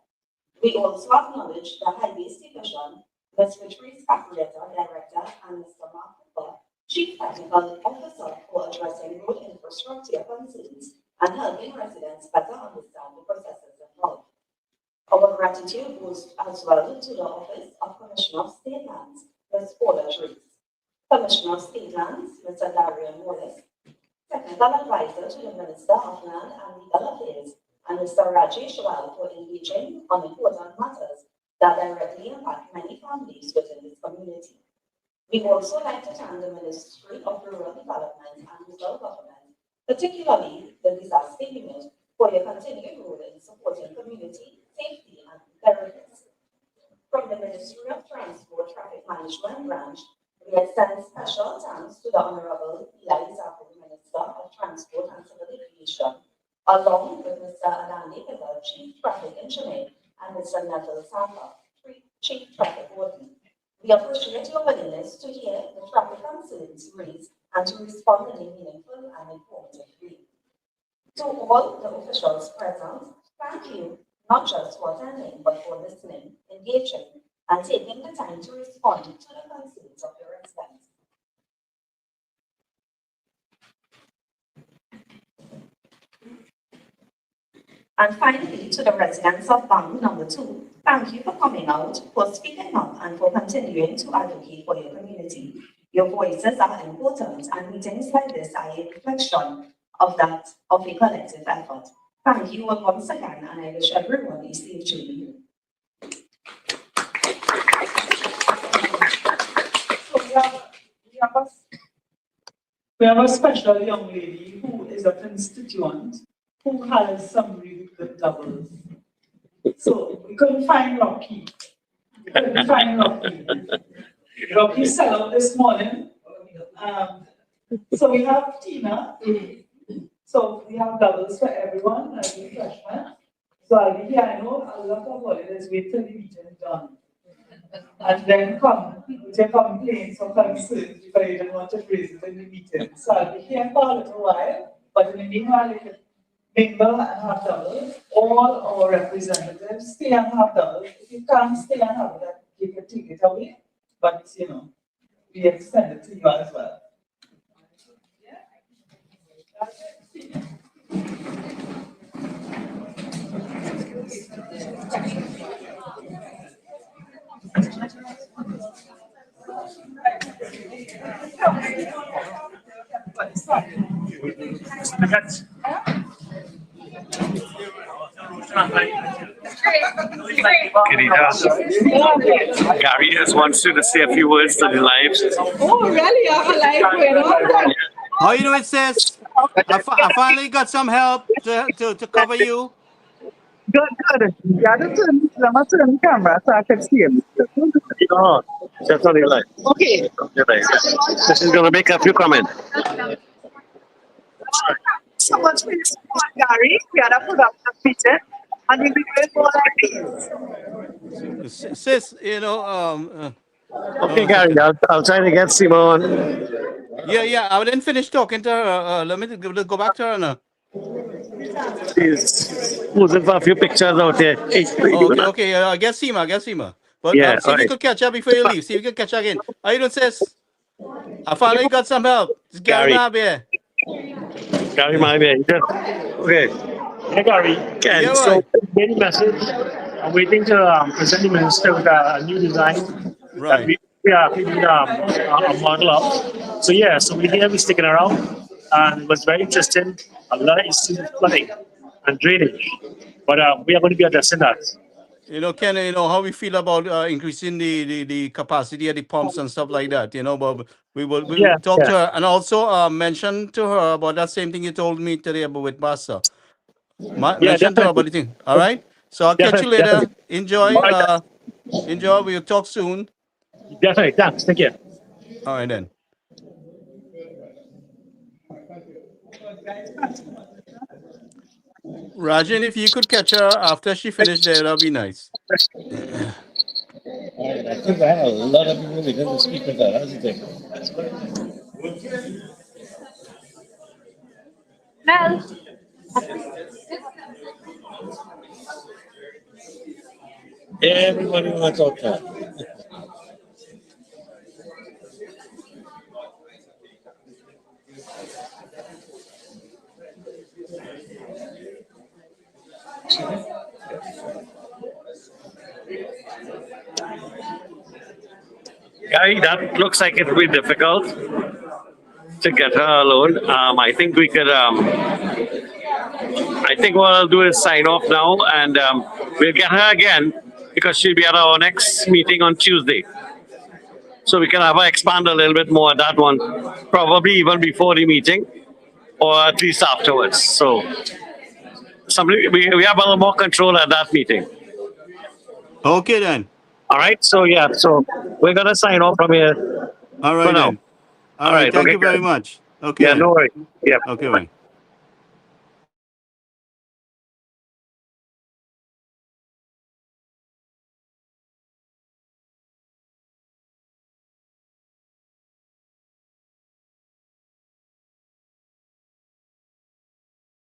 We also acknowledge the Highways Division, Ms. Patrice Caprietta, Director, and Mr. Mark Cooper, Chief Technical Officer, for addressing road infrastructure concerns and helping residents better understand the processes involved. Our gratitude goes as well to the Office of Commissioner of State Lands, Ms. Paula Rees, Commissioner of State Lands, Mr. Darian Wallace, Technical Advisor to the Minister of Land and Legal Affairs, and Mr. Rajesh Wal, for engaging on important matters that directly impact many families within this community. We also like to thank the Ministry of Rural Development and Local Government, particularly the Disaster Unit, for your continued role in supporting community safety and preparedness. From the Ministry of Transport Traffic Management Branch, we extend special thanks to the Honorable Eli Zapu, Minister of Transport and Civil Aviation, along with Mr. Adani Pickle, Chief Traffic Engineer, and Mr. Natal Saka, Chief Traffic Warden. We appreciate your willingness to hear the traffic concerns raised and to respond in a meaningful and informative way. To all the officials present, thank you not just for attending, but for listening, engaging, and taking the time to respond to the concerns of your residents. And finally, to the residents of Bamboo Number 2, thank you for coming out, for speaking up, and for continuing to advocate for your community. Your voices are important, and meetings like this are a reflection of a collective effort. Thank you all once again, and I wish everyone a safe journey. So we have a special young lady who is a constituent who has some really good doubles. So we couldn't find Rocky. Rocky set up this morning. So we have Tina. So we have doubles for everyone and refreshment. So I'll be here. I know a lot of holidays wait till the meeting is done. And then come with your complaints or concerns because you don't want to raise it in the meeting. So I'll be here for a little while, but in the meanwhile, you can mingle and have doubles. All our representatives stay and have doubles. If you can't stay and have that, you can take it away. But you know, we extend it to you as well. Khadijah, Gary just wants you to say a few words to the lives. Oh, really? I have a live going on. How you doing, sis? I finally got some help to cover you. Good. Yeah, I'm turn the camera so I can see him. Oh, that's not like. Okay. This is going to make a few comments. So much for your support, Gary. We had a productive meeting, and we'll be doing more like these. Sis, you know, Okay, Gary, I'll try to get Seema on. Yeah, I didn't finish talking to her. Let me go back to her now. She's posing for a few pictures out there. Okay, get Seema. But Yeah, see if you could catch her before you leave. See if you can catch her again. How you doing, sis? I finally got some help. It's Gary Mabia. Gary Mabia. Okay. Hey, Gary. Yeah, so, main message. I'm waiting to present the minister with a new design. Right. We are creating a model of. So, yeah, so we're here, we're sticking around. And it was very interesting. A lot of issues with flooding and drainage. But we are going to be addressing that. You know, Ken, you know how we feel about increasing the capacity of the pumps and stuff like that, you know, but we will talk to her and also mention to her about that same thing you told me today about with Master. Mention to her about the thing. All right. So I'll catch you later. Enjoy. Enjoy. We'll talk soon. Definitely. Thanks. Thank you. All right then. Rajan, if you could catch her after she finished there, that'd be nice. All right, I think I have a lot of people waiting to speak with that. How's it think? Mel. Everybody wants to talk to her. Gary, that looks like it will be difficult to get her alone. I think we could. I think what I'll do is sign off now, and we'll get her again because she'll be at our next meeting on Tuesday. So we can have her expand a little bit more at that one, probably even before the meeting, or at least afterwards. So we have a little more control at that meeting. Okay then. All right. So yeah. So we're gonna sign off from here. All right then. All right. Thank you very much. Okay. Yeah. No worries. Yeah. Okay. Bye.